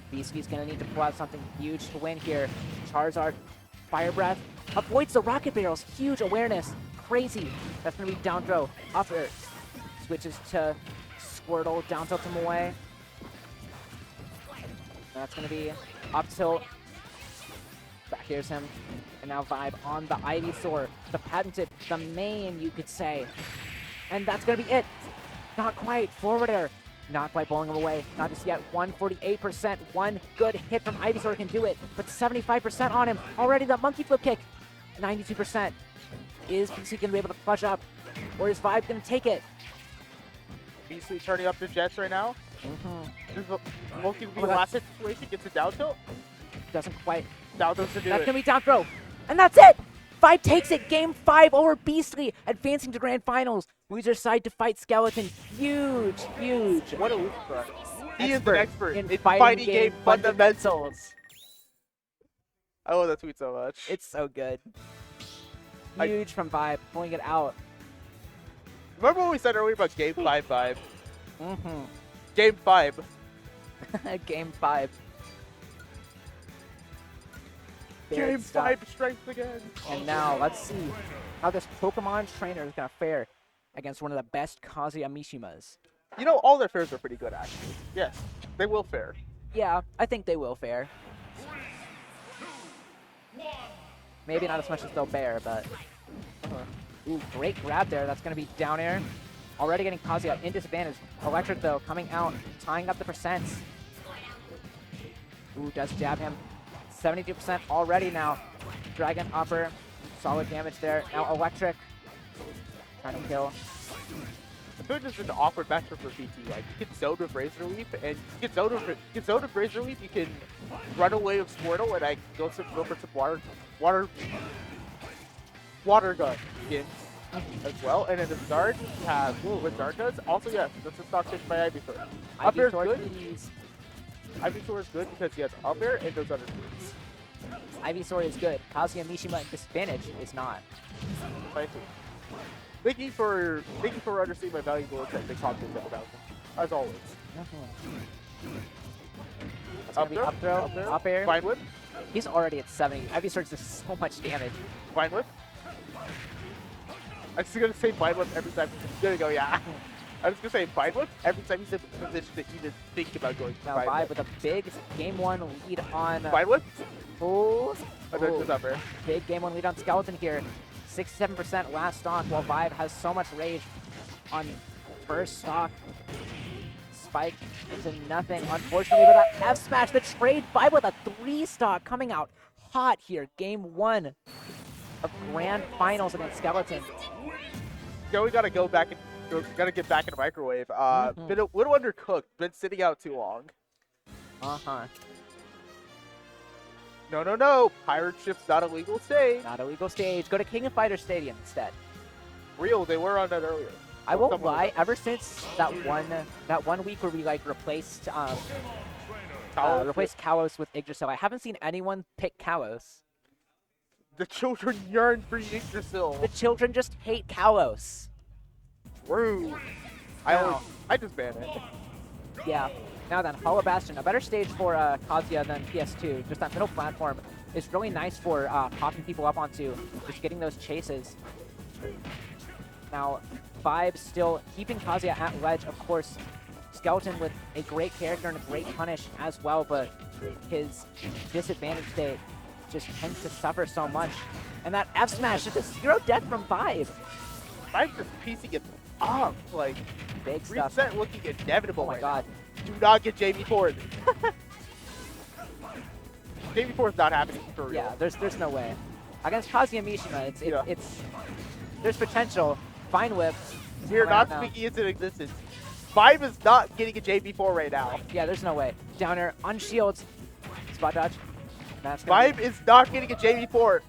Beastie's going to need to pull out something huge to win here. Charizard, Fire Breath, avoids the Rocket Barrels. Huge awareness. Crazy. That's going to be down throw. Up air. Switches to Squirtle. Down tilt him away. That's going to be up tilt. Back here's him. And now Vibe on the Ivysaur. The patented, the main, you could say. And that's going to be it. Not quite. Forward air. Not quite bowling him away. Not just yet. 148%. One good hit from Ivysaur can do it. But 75% on him. Already the monkey flip kick. 92%. Is BC going to be able to clutch up? Or is Vibe going to take it? Beastly turning up the jets right now. This is mostly the last situation. Gets a down tilt. Doesn't quite. Down tilt to do That's it. going to be down throw. And that's it! Vibe takes it. Game 5 over Beastly. Advancing to Grand Finals. Loser side to fight Skeleton. Huge, huge. What a loser for us. He is an expert in in fighting game fundamentals. I love that tweet so much. It's so good. Huge from Vibe, pulling it out. Remember what we said earlier about Game 5 vibe? Game 5. Game 5. Game 5 strength again. And now let's see how this Pokemon trainer is going to fare against one of the best Kazuya Mishimas. You know, all their fairs are pretty good, actually. Yes, they will fare. Yeah, I think they will fare. Maybe not as much as they'll bear, but... Ooh, great grab there. That's going to be down air. Already getting Kazuya in disadvantage. Electric, though, coming out, tying up the percents. Ooh, does jab him. 72% already now. Dragon upper. Solid damage there. Now Electric. Trying to kill. I feel like this is an awkward matchup for PT. Like, you get zoned with Razor Leaf, and you get zoned with Razor Leaf, you can run away with Squirtle, and I go for some water gun skins as well. And then the Zard, you have what Zard does. Also, yes, this is stock picked by Ivysaur. Up air is good. Ivysaur is good because he has up air and those other things. Ivysaur is good. Kazuya Mishima disadvantage is not. Thank you. Thank you for understanding my valuable insight. Big confidence about them, as always. Up throw, up air. Fine whip. He's already at 70. Ivysaur does so much damage. Fine whip. I'm just gonna say fine whip every time. There you go. Yeah. I was gonna say fine whip every time he's in a position that you just think about going. Now Vibe with a big game 1 lead on. Fine whip. Ooh. Up air. Big game 1 lead on Skeleton here. 67% last stock, while Vibe has so much rage on first stock. Spike into nothing, unfortunately, but that F smash, the trade. Vibe with a 3 stock coming out hot here. Game 1 of Grand Finals against Skeleton. Yeah, we gotta get back in the microwave. Been a little undercooked. Been sitting out too long. No. Pirate ship's not a legal stage. Not a legal stage. Go to King of Fighters Stadium instead. Real, they were on that earlier. I won't lie. Ever since that one week where we like replaced Kalos with Yggdrasil, I haven't seen anyone pick Kalos. The children yearn for Yggdrasil. The children just hate Kalos. Rude. I just banned it. Yeah. Now then, Hollow Bastion, a better stage for Kazuya than PS2. Just that middle platform is really nice for popping people up onto, just getting those chases. Now, Vibe still keeping Kazuya at ledge, of course. Skeleton with a great character and a great punish as well, but his disadvantage state just tends to suffer so much. And that F smash is a 0 death from Vibe. Vibe just piecing it up, like big stuff. Reset looking inevitable. Oh my right god. Now. Do not get JB4. JB4 is not happening for real. Yeah, there's no way. Against Kazuya Mishima, there's potential. Fine whip. We're not speaking into existence. Vibe is not getting a JB4 right now. Yeah, there's no way. Down air, on shields. Spot dodge. Vibe is not getting a JB4.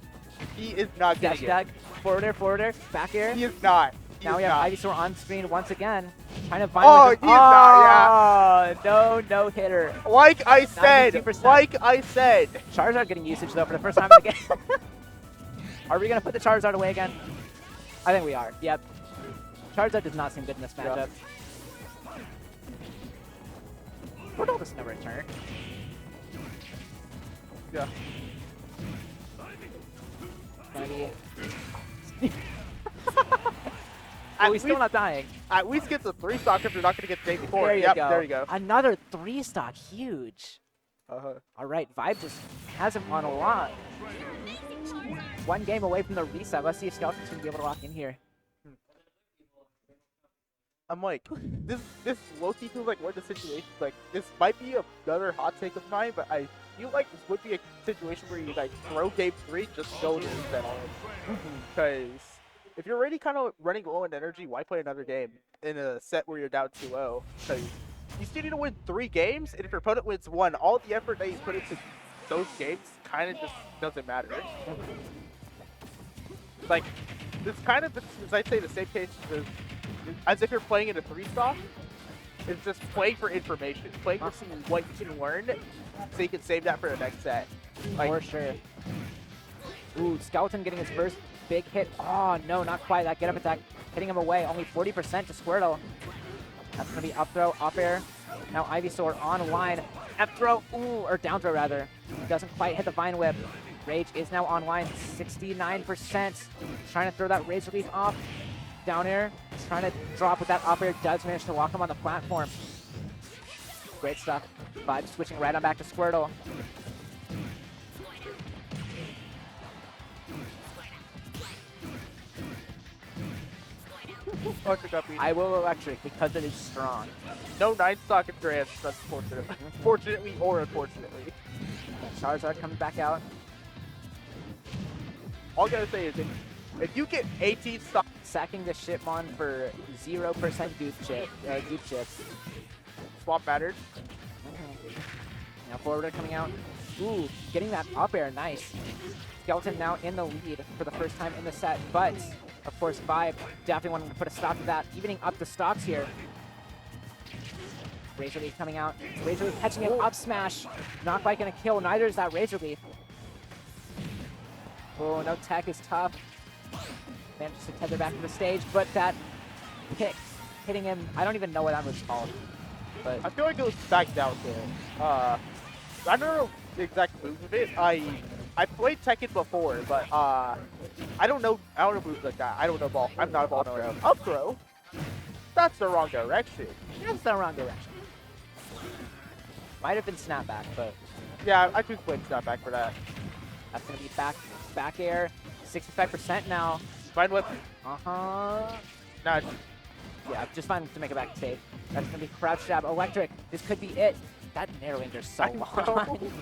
He is not getting it. Forward air, back air. He is not. Now we have Ivysaur on screen once again. Trying to find he is not, yeah. No hitter. Like I said. 92%. Charizard getting usage though for the first time in the game. Are we going to put the Charizard away again? I think we are. Yep. Charizard does not seem good in this matchup. Portal doesn't never return. Yeah. Oh, he's still not dying. At least get the 3 stock if you're not going to get the JB4. There you go. There you go. Another 3 stock. Huge. All right, Vibe just has him on a lot. 1 game away from the reset. Let's see if Skeleton's going to be able to lock in here. I'm like, this low-key feels like one of the situations, like, this might be another hot take of mine, but I feel like this would be a situation where you, like, throw game 3, just go to reset on it. Because if you're already kind of running low in energy, why play another game in a set where you're down 2-0? Because you still need to win 3 games, and if your opponent wins 1, all the effort that you put into those games kind of just doesn't matter. Like, this kind of, as I say, the same case as if you're playing in a 3-stock. It's just playing for information, playing to see what you can learn, so you can save that for the next set. Like, for sure. Ooh, Skeleton getting his first big hit. Oh, no, not quite. That get-up attack hitting him away. Only 40% to Squirtle. That's going to be up throw, up air. Now Ivysaur online. F throw, ooh, or down throw rather. Doesn't quite hit the Vine Whip. Rage is now online, 69%. Trying to throw that Razor Leaf off. Down air, trying to drop with that up air, does manage to lock him on the platform. Great stuff. Vibe switching right on back to Squirtle. Electric up. I will electric because it is strong. No 9 stock in grants, unfortunately. Fortunately or unfortunately. Charizard coming back out. All I gotta say is if you get 18 stock, Sacking the Shipmon for 0% goop chips. swap mattered. Now forwarder coming out. Ooh, getting that up air, nice. Skeleton now in the lead for the first time in the set, but of course Vibe definitely wanting to put a stop to that, evening up the stocks here. Razor Leaf coming out. Razor Leaf catching an up smash. Not quite gonna kill, neither is that Razor Leaf. Oh, no tech is tough. Manages to tether back to the stage, but that kick hitting him, I don't even know what that was called. But I feel like it was back down there. I don't know the exact moves of it. I played Tekken before, but I don't know moves like that. I don't know ball. I'm not a ball throw. Up throw? That's the wrong direction. that's the wrong direction. Might have been snapback, but Yeah, I just played snapback for that. that's gonna be back air. 65% now. Fine whip. Uh-huh. Nah, Yeah, just fine to make it back safe. That's gonna be crouch jab, electric. This could be it. That narrowing is so I know. long.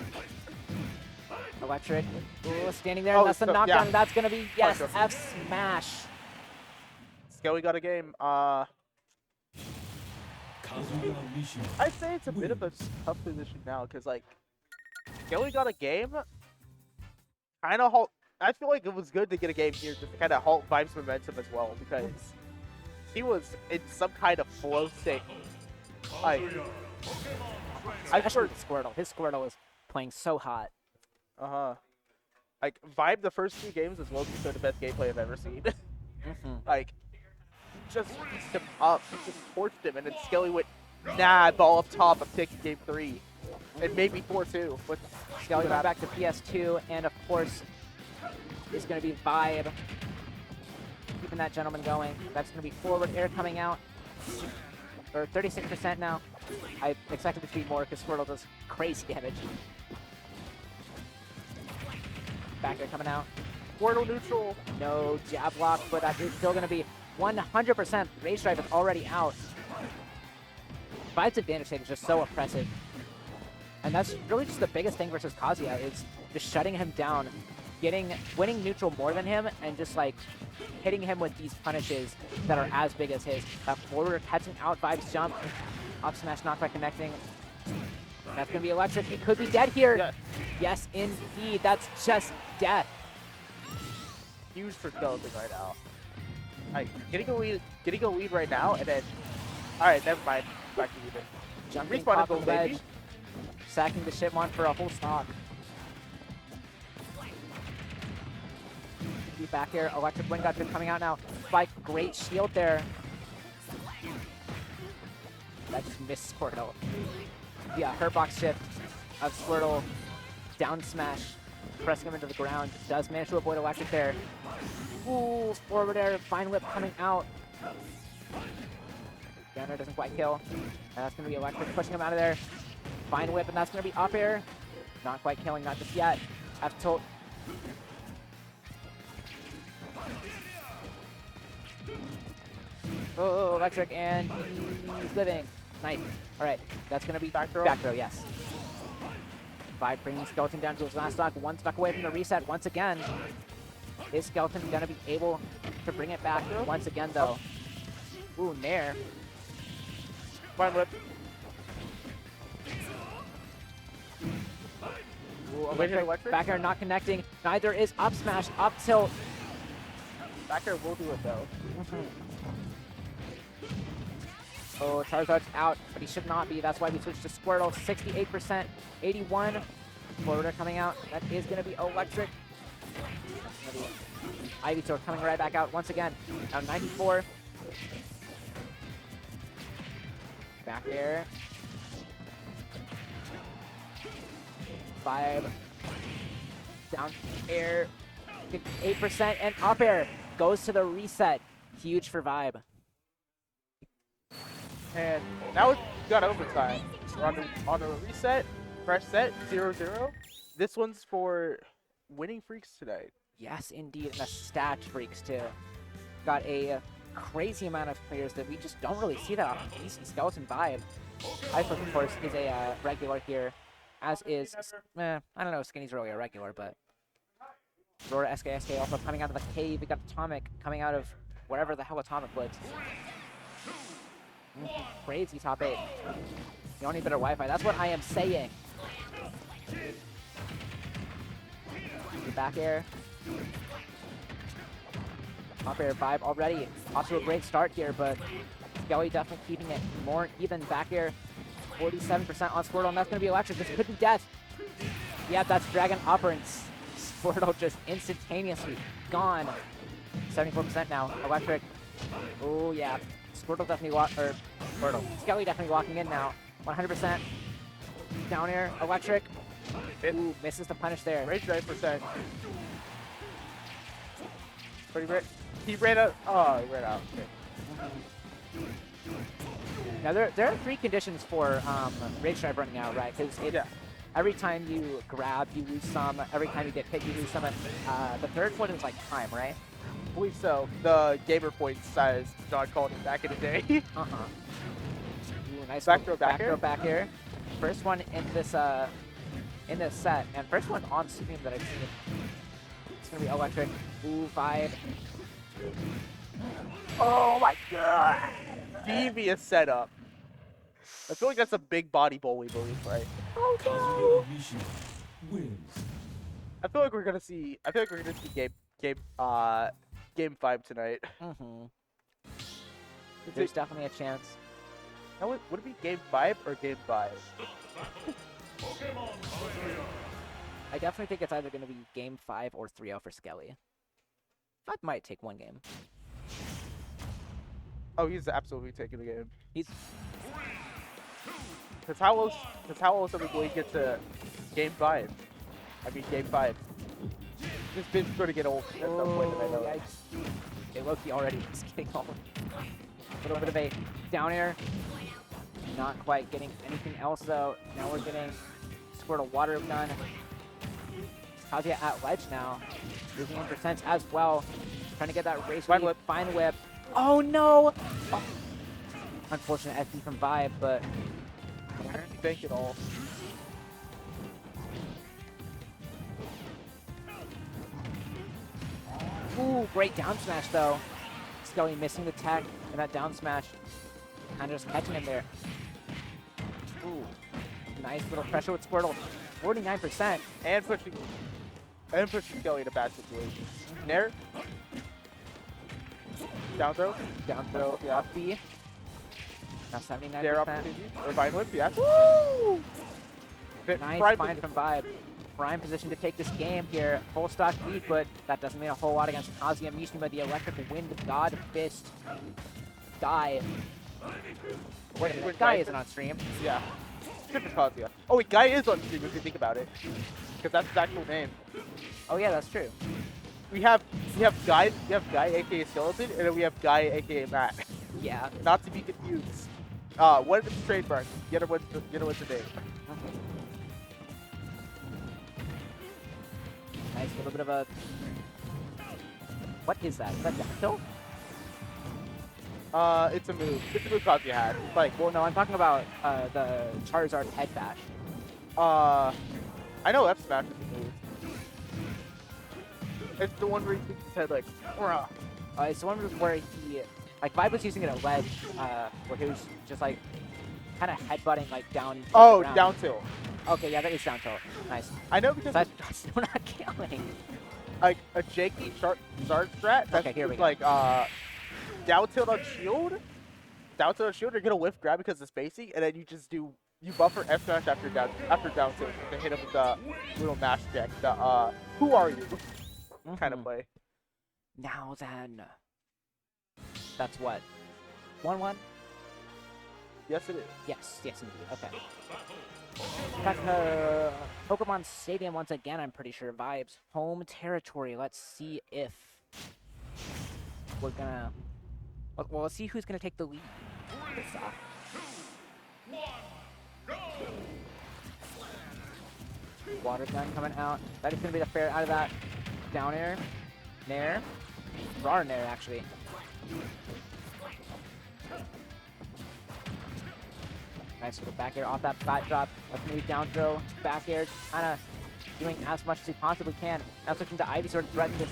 Electric. Ooh, standing there. Oh, That's the so- knockdown. yeah. That's gonna be yes. Partial. F smash. Skelly got a game. Kazuya Mission. I'd say it's a bit of a tough position now because like Skelly got a game. Kind of halt. I feel like it was good to get a game here just to kind of halt Vibe's momentum as well because he was in some kind of flow state. Like, I've Especially heard, with Squirtle. His Squirtle is playing so hot. like Vibe the first 2 games was mostly the best gameplay I've ever seen. Like, just pieced him up, just torched him, and then Skelly went, nah, ball up top. I'm taking game 3, and maybe 4 too. But Skelly going back to PS2, and of course, is going to be Vibe. Keeping that gentleman going. That's going to be forward air coming out. Or 36% now. I expected it to be more because Squirtle does crazy damage. Back air coming out. Squirtle neutral. No jab block, but that is still going to be 100%. Rage Drive is already out. Vibe's advantage state is just so oppressive. And that's really just the biggest thing versus Kazuya is just shutting him down, winning neutral more than him, and just like hitting him with these punishes that are as big as his. That forward catching out Vibe's jump, up smash not quite connecting. That's gonna be electric. He could be dead here. Yes. Yes, indeed. That's just death. Huge for Skeleton right now. Like, getting a lead right now, and then, all right, never mind. Back to even. Jumping Respawn pop is of the ledge, baby. sacking the Shipmon for a whole stock. Deep back air, electric wind gotcha coming out now. Spike, great shield there. That just missed Squirtle. Yeah, hurt box shift of Squirtle, down smash, pressing him into the ground. Does manage to avoid electric there. Ooh, forward air, fine whip coming out. Gunner doesn't quite kill. And that's going to be electric pushing him out of there. Fine whip, and that's going to be up air. Not quite killing, not just yet. F tilt. Oh, electric, and he's living. Nice. All right, that's going to be Back throw? Back throw, yes. Vibe bringing Skeleton down to his last stock. 1 stock away from the reset once again. Is Skeleton going to be able to bring it back once again, though? Ooh, Nair. Fine whip. Ooh, Wait, hit electric? Back air not connecting. Neither is up smash, up tilt. Back air will do it though. Oh, Charizard's out, but he should not be. That's why we switched to Squirtle. 68%, 81. Forwarder coming out. That is going to be electric. Ivysaur coming right back out once again. Now 94. Back air. 5. Down air. 58% and up air. Goes to the reset. Huge for Vibe. And that was got overtime. We're on a reset, fresh set, 0-0. This one's for winning freaks tonight. Yes, indeed, and the stat freaks too. Got a crazy amount of players that we just don't really see that often. Easy Skeleton Vibe. ICeless, of course, is a regular here, as is, I don't know if Skinny's really a regular, but aurorasksk also coming out of the cave. We got Atomic coming out of wherever the hell Atomic lives. Crazy top 8. You don't need better Wi-Fi. That's what I am saying. The back air. Top air vibe already. Off to a great start here, but Skelly definitely keeping it more even. Back air, 47% on Squirtle, and that's going to be electric. This could be death. Yeah, that's Dragon Upper, and Squirtle just instantaneously gone. 74% now. Electric. Oh, yeah. Squirtle definitely Skelly definitely walking in now. 100%. Down air, electric. Ooh, misses the punish there. Rage 9%. But he ran out. Oh, he ran out. Okay. Now, there are 3 conditions for Rage Drive running out, right? Because every time you grab, you lose some. Every time you get hit, you lose some. And, the third one is like time, right? I believe so. The gamer points size John called it back in the day. Ooh, nice back throw, back air. First one in this set, and first one on stream that I've seen. It's gonna be electric. Ooh, vibe. Oh my god! Devious setup. I feel like that's a big body bowl, we believe, right? Oh no! I feel like we're gonna see game 5 tonight. There's definitely a chance. Now, would it be game 5 or game 5? I definitely think it's either going to be game 5 or 3-0 for Skelly. I might take one game. Oh, he's absolutely taking the game. He's... Because how else are we going to get to game 5? I mean, game 5. This bit's going to get old at some point, I know. Okay, Loki already is getting old. A little bit of a down air. Not quite getting anything else, though. Now we're getting Squirtle water gun. Kazuya at ledge now. Losing in percents as well. Trying to get that race lead. Fine whip. Oh, no! Oh. Unfortunate SD from Vibe, but... I didn't think it all. Ooh, great down smash, though. Skelly missing the tech and that down smash. Kind of just catching him there. Ooh, nice little pressure with Squirtle. 49%. And pushing Skelly in a bad situation. Nair. Down throw. Down throw. Yeah. Up B. Now 79%. Nair opportunity. Or Vine Whip, yes. Woo! Nice Prime find from Vibe. Prime position to take this game here. Full stock lead, but that doesn't mean a whole lot against Kazuya Mishima, the electric wind god fist. Guy. Wait, Guy isn't on stream. Yeah. Good for Kazuya. Oh wait, Guy is on stream if you think about it. Because that's his actual name. Oh yeah, that's true. We have Guy aka Skeleton, and then we have Guy aka Matt. Yeah. Not to be confused. What is the trademark? Get it what's the name. Nice little bit of a... What is that? Is that death kill? It's a move. It's a move Kazuya had. Like, well, no, I'm talking about the Charizard head bash. I know F smash is a move. It's the one where he thinks his head like, Rah. It's the one where he, like, Vibe was using it at ledge, where he was just like, kind of headbutting like down. Oh, down tilt. Okay, yeah, that is down tilt. Nice. I know because that's still not killing. Like a janky Zard strat. That's okay, here we go. Like down tilt on shield. Down tilt on shield. You're gonna whiff grab because of spacing, and then you just do buffer F smash after down tilt to hit him with the little mash deck. The who are you? Kind of play. Now then, that's what 1-1. Yes, it is. Yes, indeed. Okay. Back Pokemon Stadium once again, I'm pretty sure. Vibes. Home territory. Let's see if we're gonna... Well, let's see who's gonna take the lead. go! Water gun coming out. That is going to be the fair out of that. Down air. Nair. Raw nair, actually. Nice little back air off that flat drop. That's going to be down throw. Back air. Kind of doing as much as he possibly can. Now switching to Ivy Sword, threatening this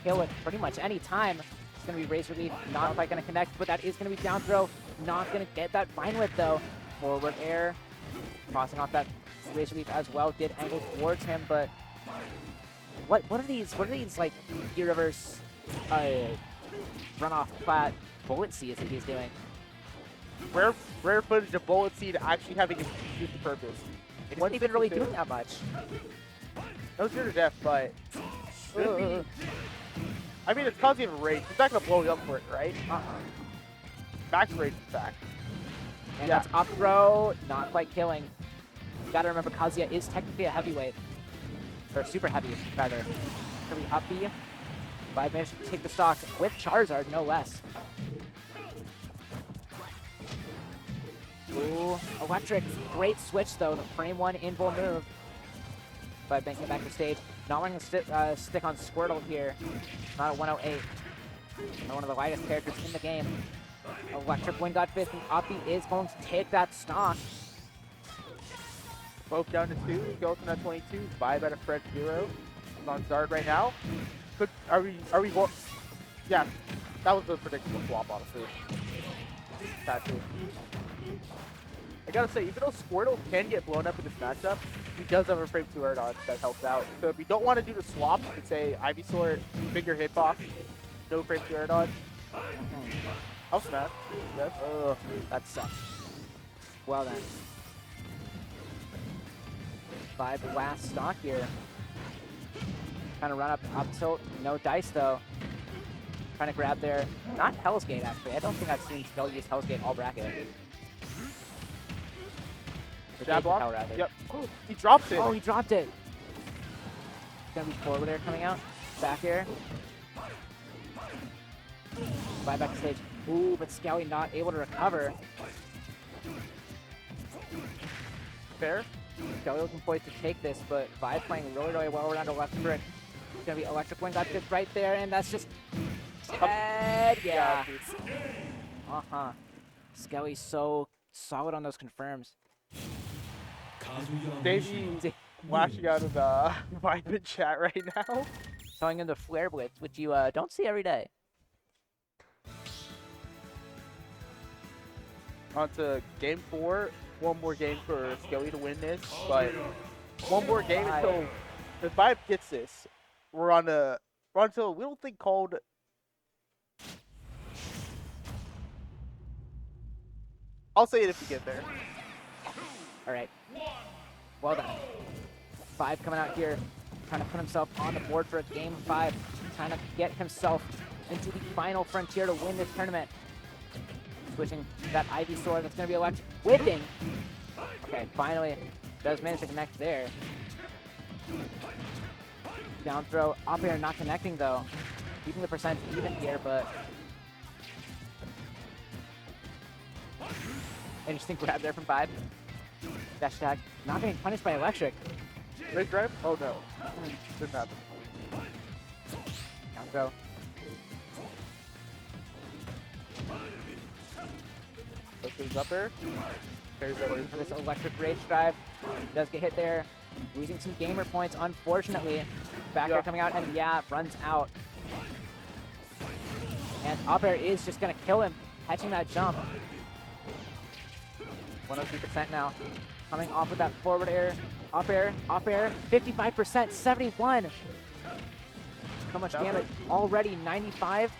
kill at pretty much any time. It's going to be Razor Leaf. Not quite going to connect, but that is going to be down throw. Not going to get that fine whip, though. Forward air. Crossing off that Razor Leaf as well. Did angle towards him, but what are these like gear reverse run off flat bullet seeds that he's doing? Rare footage of Bullet Seed actually having a use of purpose. It wasn't even really doing that much. That was near to death, but I mean, it's Kazuya of rage. He's not gonna blow you up for it, right? Max rage, in fact. And that's up throw, not quite killing. You gotta remember, Kazuya is technically a heavyweight. Or super heavy, rather. Gonna be up B. But managed to take the stock with Charizard, no less. Ooh, electric. Great switch, though. The frame one invul move. But banking it back to stage. Not wanting to stick on Squirtle here. Not a 108. Not one of the lightest characters in the game. Electric Wind God Fist, and Uppy is going to take that stock. Both down to 2. Goes in at 22. Vibe at a Fred 0. He's on Zard right now. Are we going? Yeah, that was a predictable swap, honestly. I gotta say, even though Squirtle can get blown up in this matchup, he does have a frame 2 air dodge that helps out. So if you don't want to do the swap, you could say Ivy Sword, bigger hitbox, no frame 2 air dodge. I'll smash. Yes. Oh, that sucks. Well then. 5 last stock here. Trying to run up tilt. No dice though. Trying to grab there. Not Hell's Gate actually. I don't think I've seen Skull use Hell's Gate all bracket. Jab block? Power, rather. Yep. Oh, he dropped it. Oh, he dropped it. It's gonna be forward air coming out. Back air. Fly back to stage. Ooh, but Skelly not able to recover. Fair. Skelly looking poised to take this, but Vibe playing really, really well around the left brick. It's gonna be Electric Wind got this right there, and that's just dead. Yeah. Uh-huh. Skelly's so solid on those confirms. Davey flashing out of the Vibe in chat right now. Throwing in the Flare Blitz, which you don't see every day. On to game 4. One more game for Skelly to win this, but one more game until if Vibe gets this. We're on to a little thing called I'll say it if you get there. All right. Well done. 5 coming out here, trying to put himself on the board for a game 5, trying to get himself into the final frontier to win this tournament. Switching that Ivy Sword, that's going to be electric. Whipping! Okay, finally does manage to connect there. Down throw, up air not connecting though. Keeping the percent even here, but interesting grab there from 5. Dash attack, not getting punished by electric. Raise drive? Oh no. Didn't happen. Down throw. Goes up there. Carries that way. For this electric rage drive. Does get hit there. Losing some gamer points, unfortunately. Back air coming out, and yeah, runs out. And up air is just going to kill him, catching that jump. 103% now. Coming off with that forward air. Up air, 55%, 71. So much damage already, 95.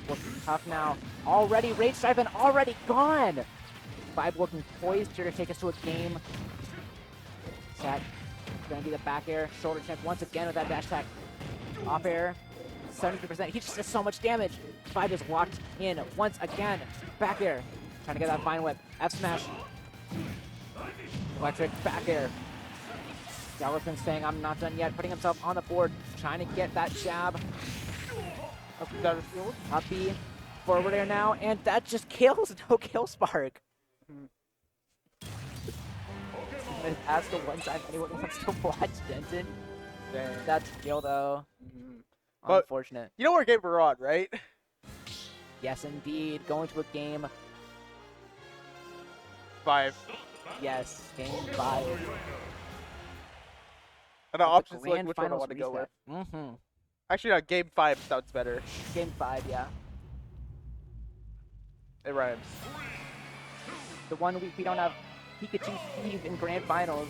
Looking tough now. Already rage drive and already gone. 5 looking poised here to take us to a game. Set. Gonna be the back air. Shoulder check once again with that dash attack. Off air. 73%. He just does so much damage. 5 is locked in once again. Back air. Trying to get that fine whip. F smash. Electric back air. Gallerson saying I'm not done yet. Putting himself on the board. Trying to get that jab. Up and down the field. Up B. Forward air now, and that just kills. No kill spark. Ask the one time anyone wants to watch Denton. Dang. That's real though. But- Unfortunate. You know what game we're on, right? Yes, indeed. Going to a game. 5. Yes, game 5. And the of options the like Grand which one I Finals want to go with. reset. Mm-hmm. Actually, no, game 5 sounds better. Game 5, yeah. It rhymes. The one week we don't have Pikachu Steve in Grand Finals.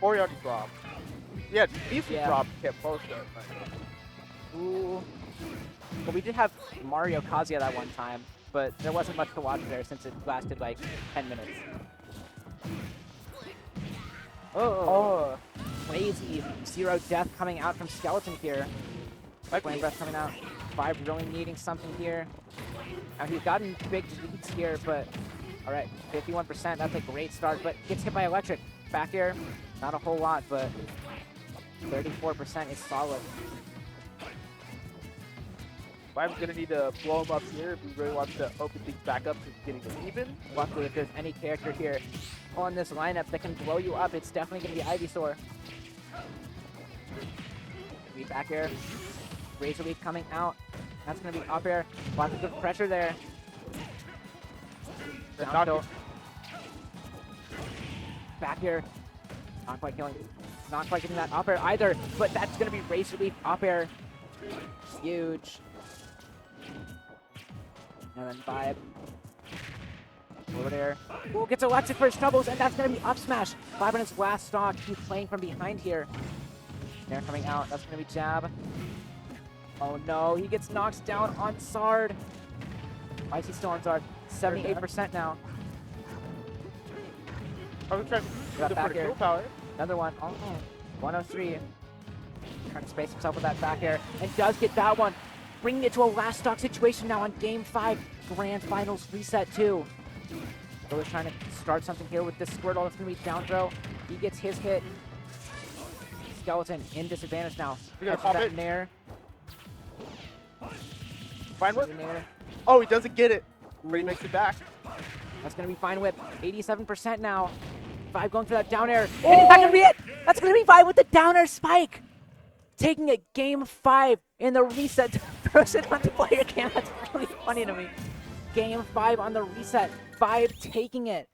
Or you already dropped. Yeah, these Yeah. dropped. Can't post it. Ooh. Well, we did have Mario Kazuya that one time, but there wasn't much to watch there since it lasted like 10 minutes. Oh. Crazy. Zero death coming out from Skeleton here. Flame Breath coming out. 5 really needing something here. Now he's gotten big leads here, but alright, 51%, that's a great start, but gets hit by Electric. Back air, not a whole lot, but 34% is solid. I'm gonna need to blow him up here if he really wants to open things back up to getting this even. Luckily, if there's any character here on this lineup that can blow you up, it's definitely going to be Ivysaur. Be back air. Razor Leaf coming out. That's going to be up air. Lots of good pressure there. Down tilt. Back air. Not quite killing. Not quite getting that up air either, but that's going to be Razor Leaf up air. Huge. And then Vibe. Over there. Ooh, gets electric for his troubles, and that's going to be up smash. Vibe on his last stock. He's playing from behind here. They're coming out. That's going to be jab. Oh no, he gets knocked down on Zard. Why is he still on Zard? 78% now. I was trying Got to back put a air. kill power. Another one. Oh, 103. Trying to space himself with that back air. And does get that one. Bringing it to a last stock situation now on Game 5. Grand Finals reset 2. Really trying to start something here with this Squirtle. That's going to be down throw. He gets his hit. Skeleton in disadvantage now. We gotta Catches pop that it. Nair. Fine whip. Nair. Oh, he doesn't get it. But he makes it back. That's going to be Fine Whip. 87% now. Vibe going for that down air. And is that going to be it? That's going to be Vibe with the down air spike. Taking it Game 5 in the reset. Throws it onto player cam. That's really funny to me. Game 5 on the reset. Vibe taking it.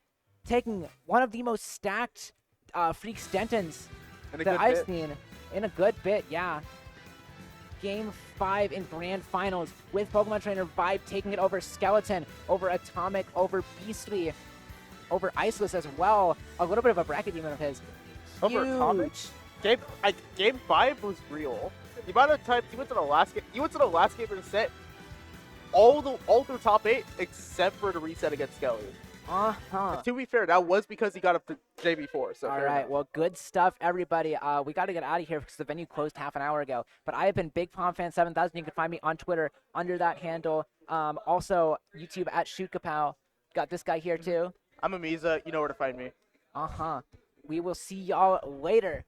Taking one of the most stacked Freaks Dentons And a that good I've bit. seen in a good bit, yeah. Game 5 in Grand Finals with Pokemon Trainer Vibe taking it over Skeleton, over Atomic, over Beastly, over ICeless as well. A little bit of a bracket demon of his. Over Atomic? Game 5 was real. The amount of times he went to the last game of the set, all through top 8 except for the reset against Skelly. Uh-huh. To be fair, that was because he got up to JV4. So All fair right, enough. well, good stuff, everybody. We got to get out of here because the venue closed half an hour ago. But I have been Big Palm Fan 7000. You can find me on Twitter under that handle. Also, YouTube at ShootKapow. Got this guy here, too. I'm amiZa. You know where to find me. Uh-huh. We will see y'all later.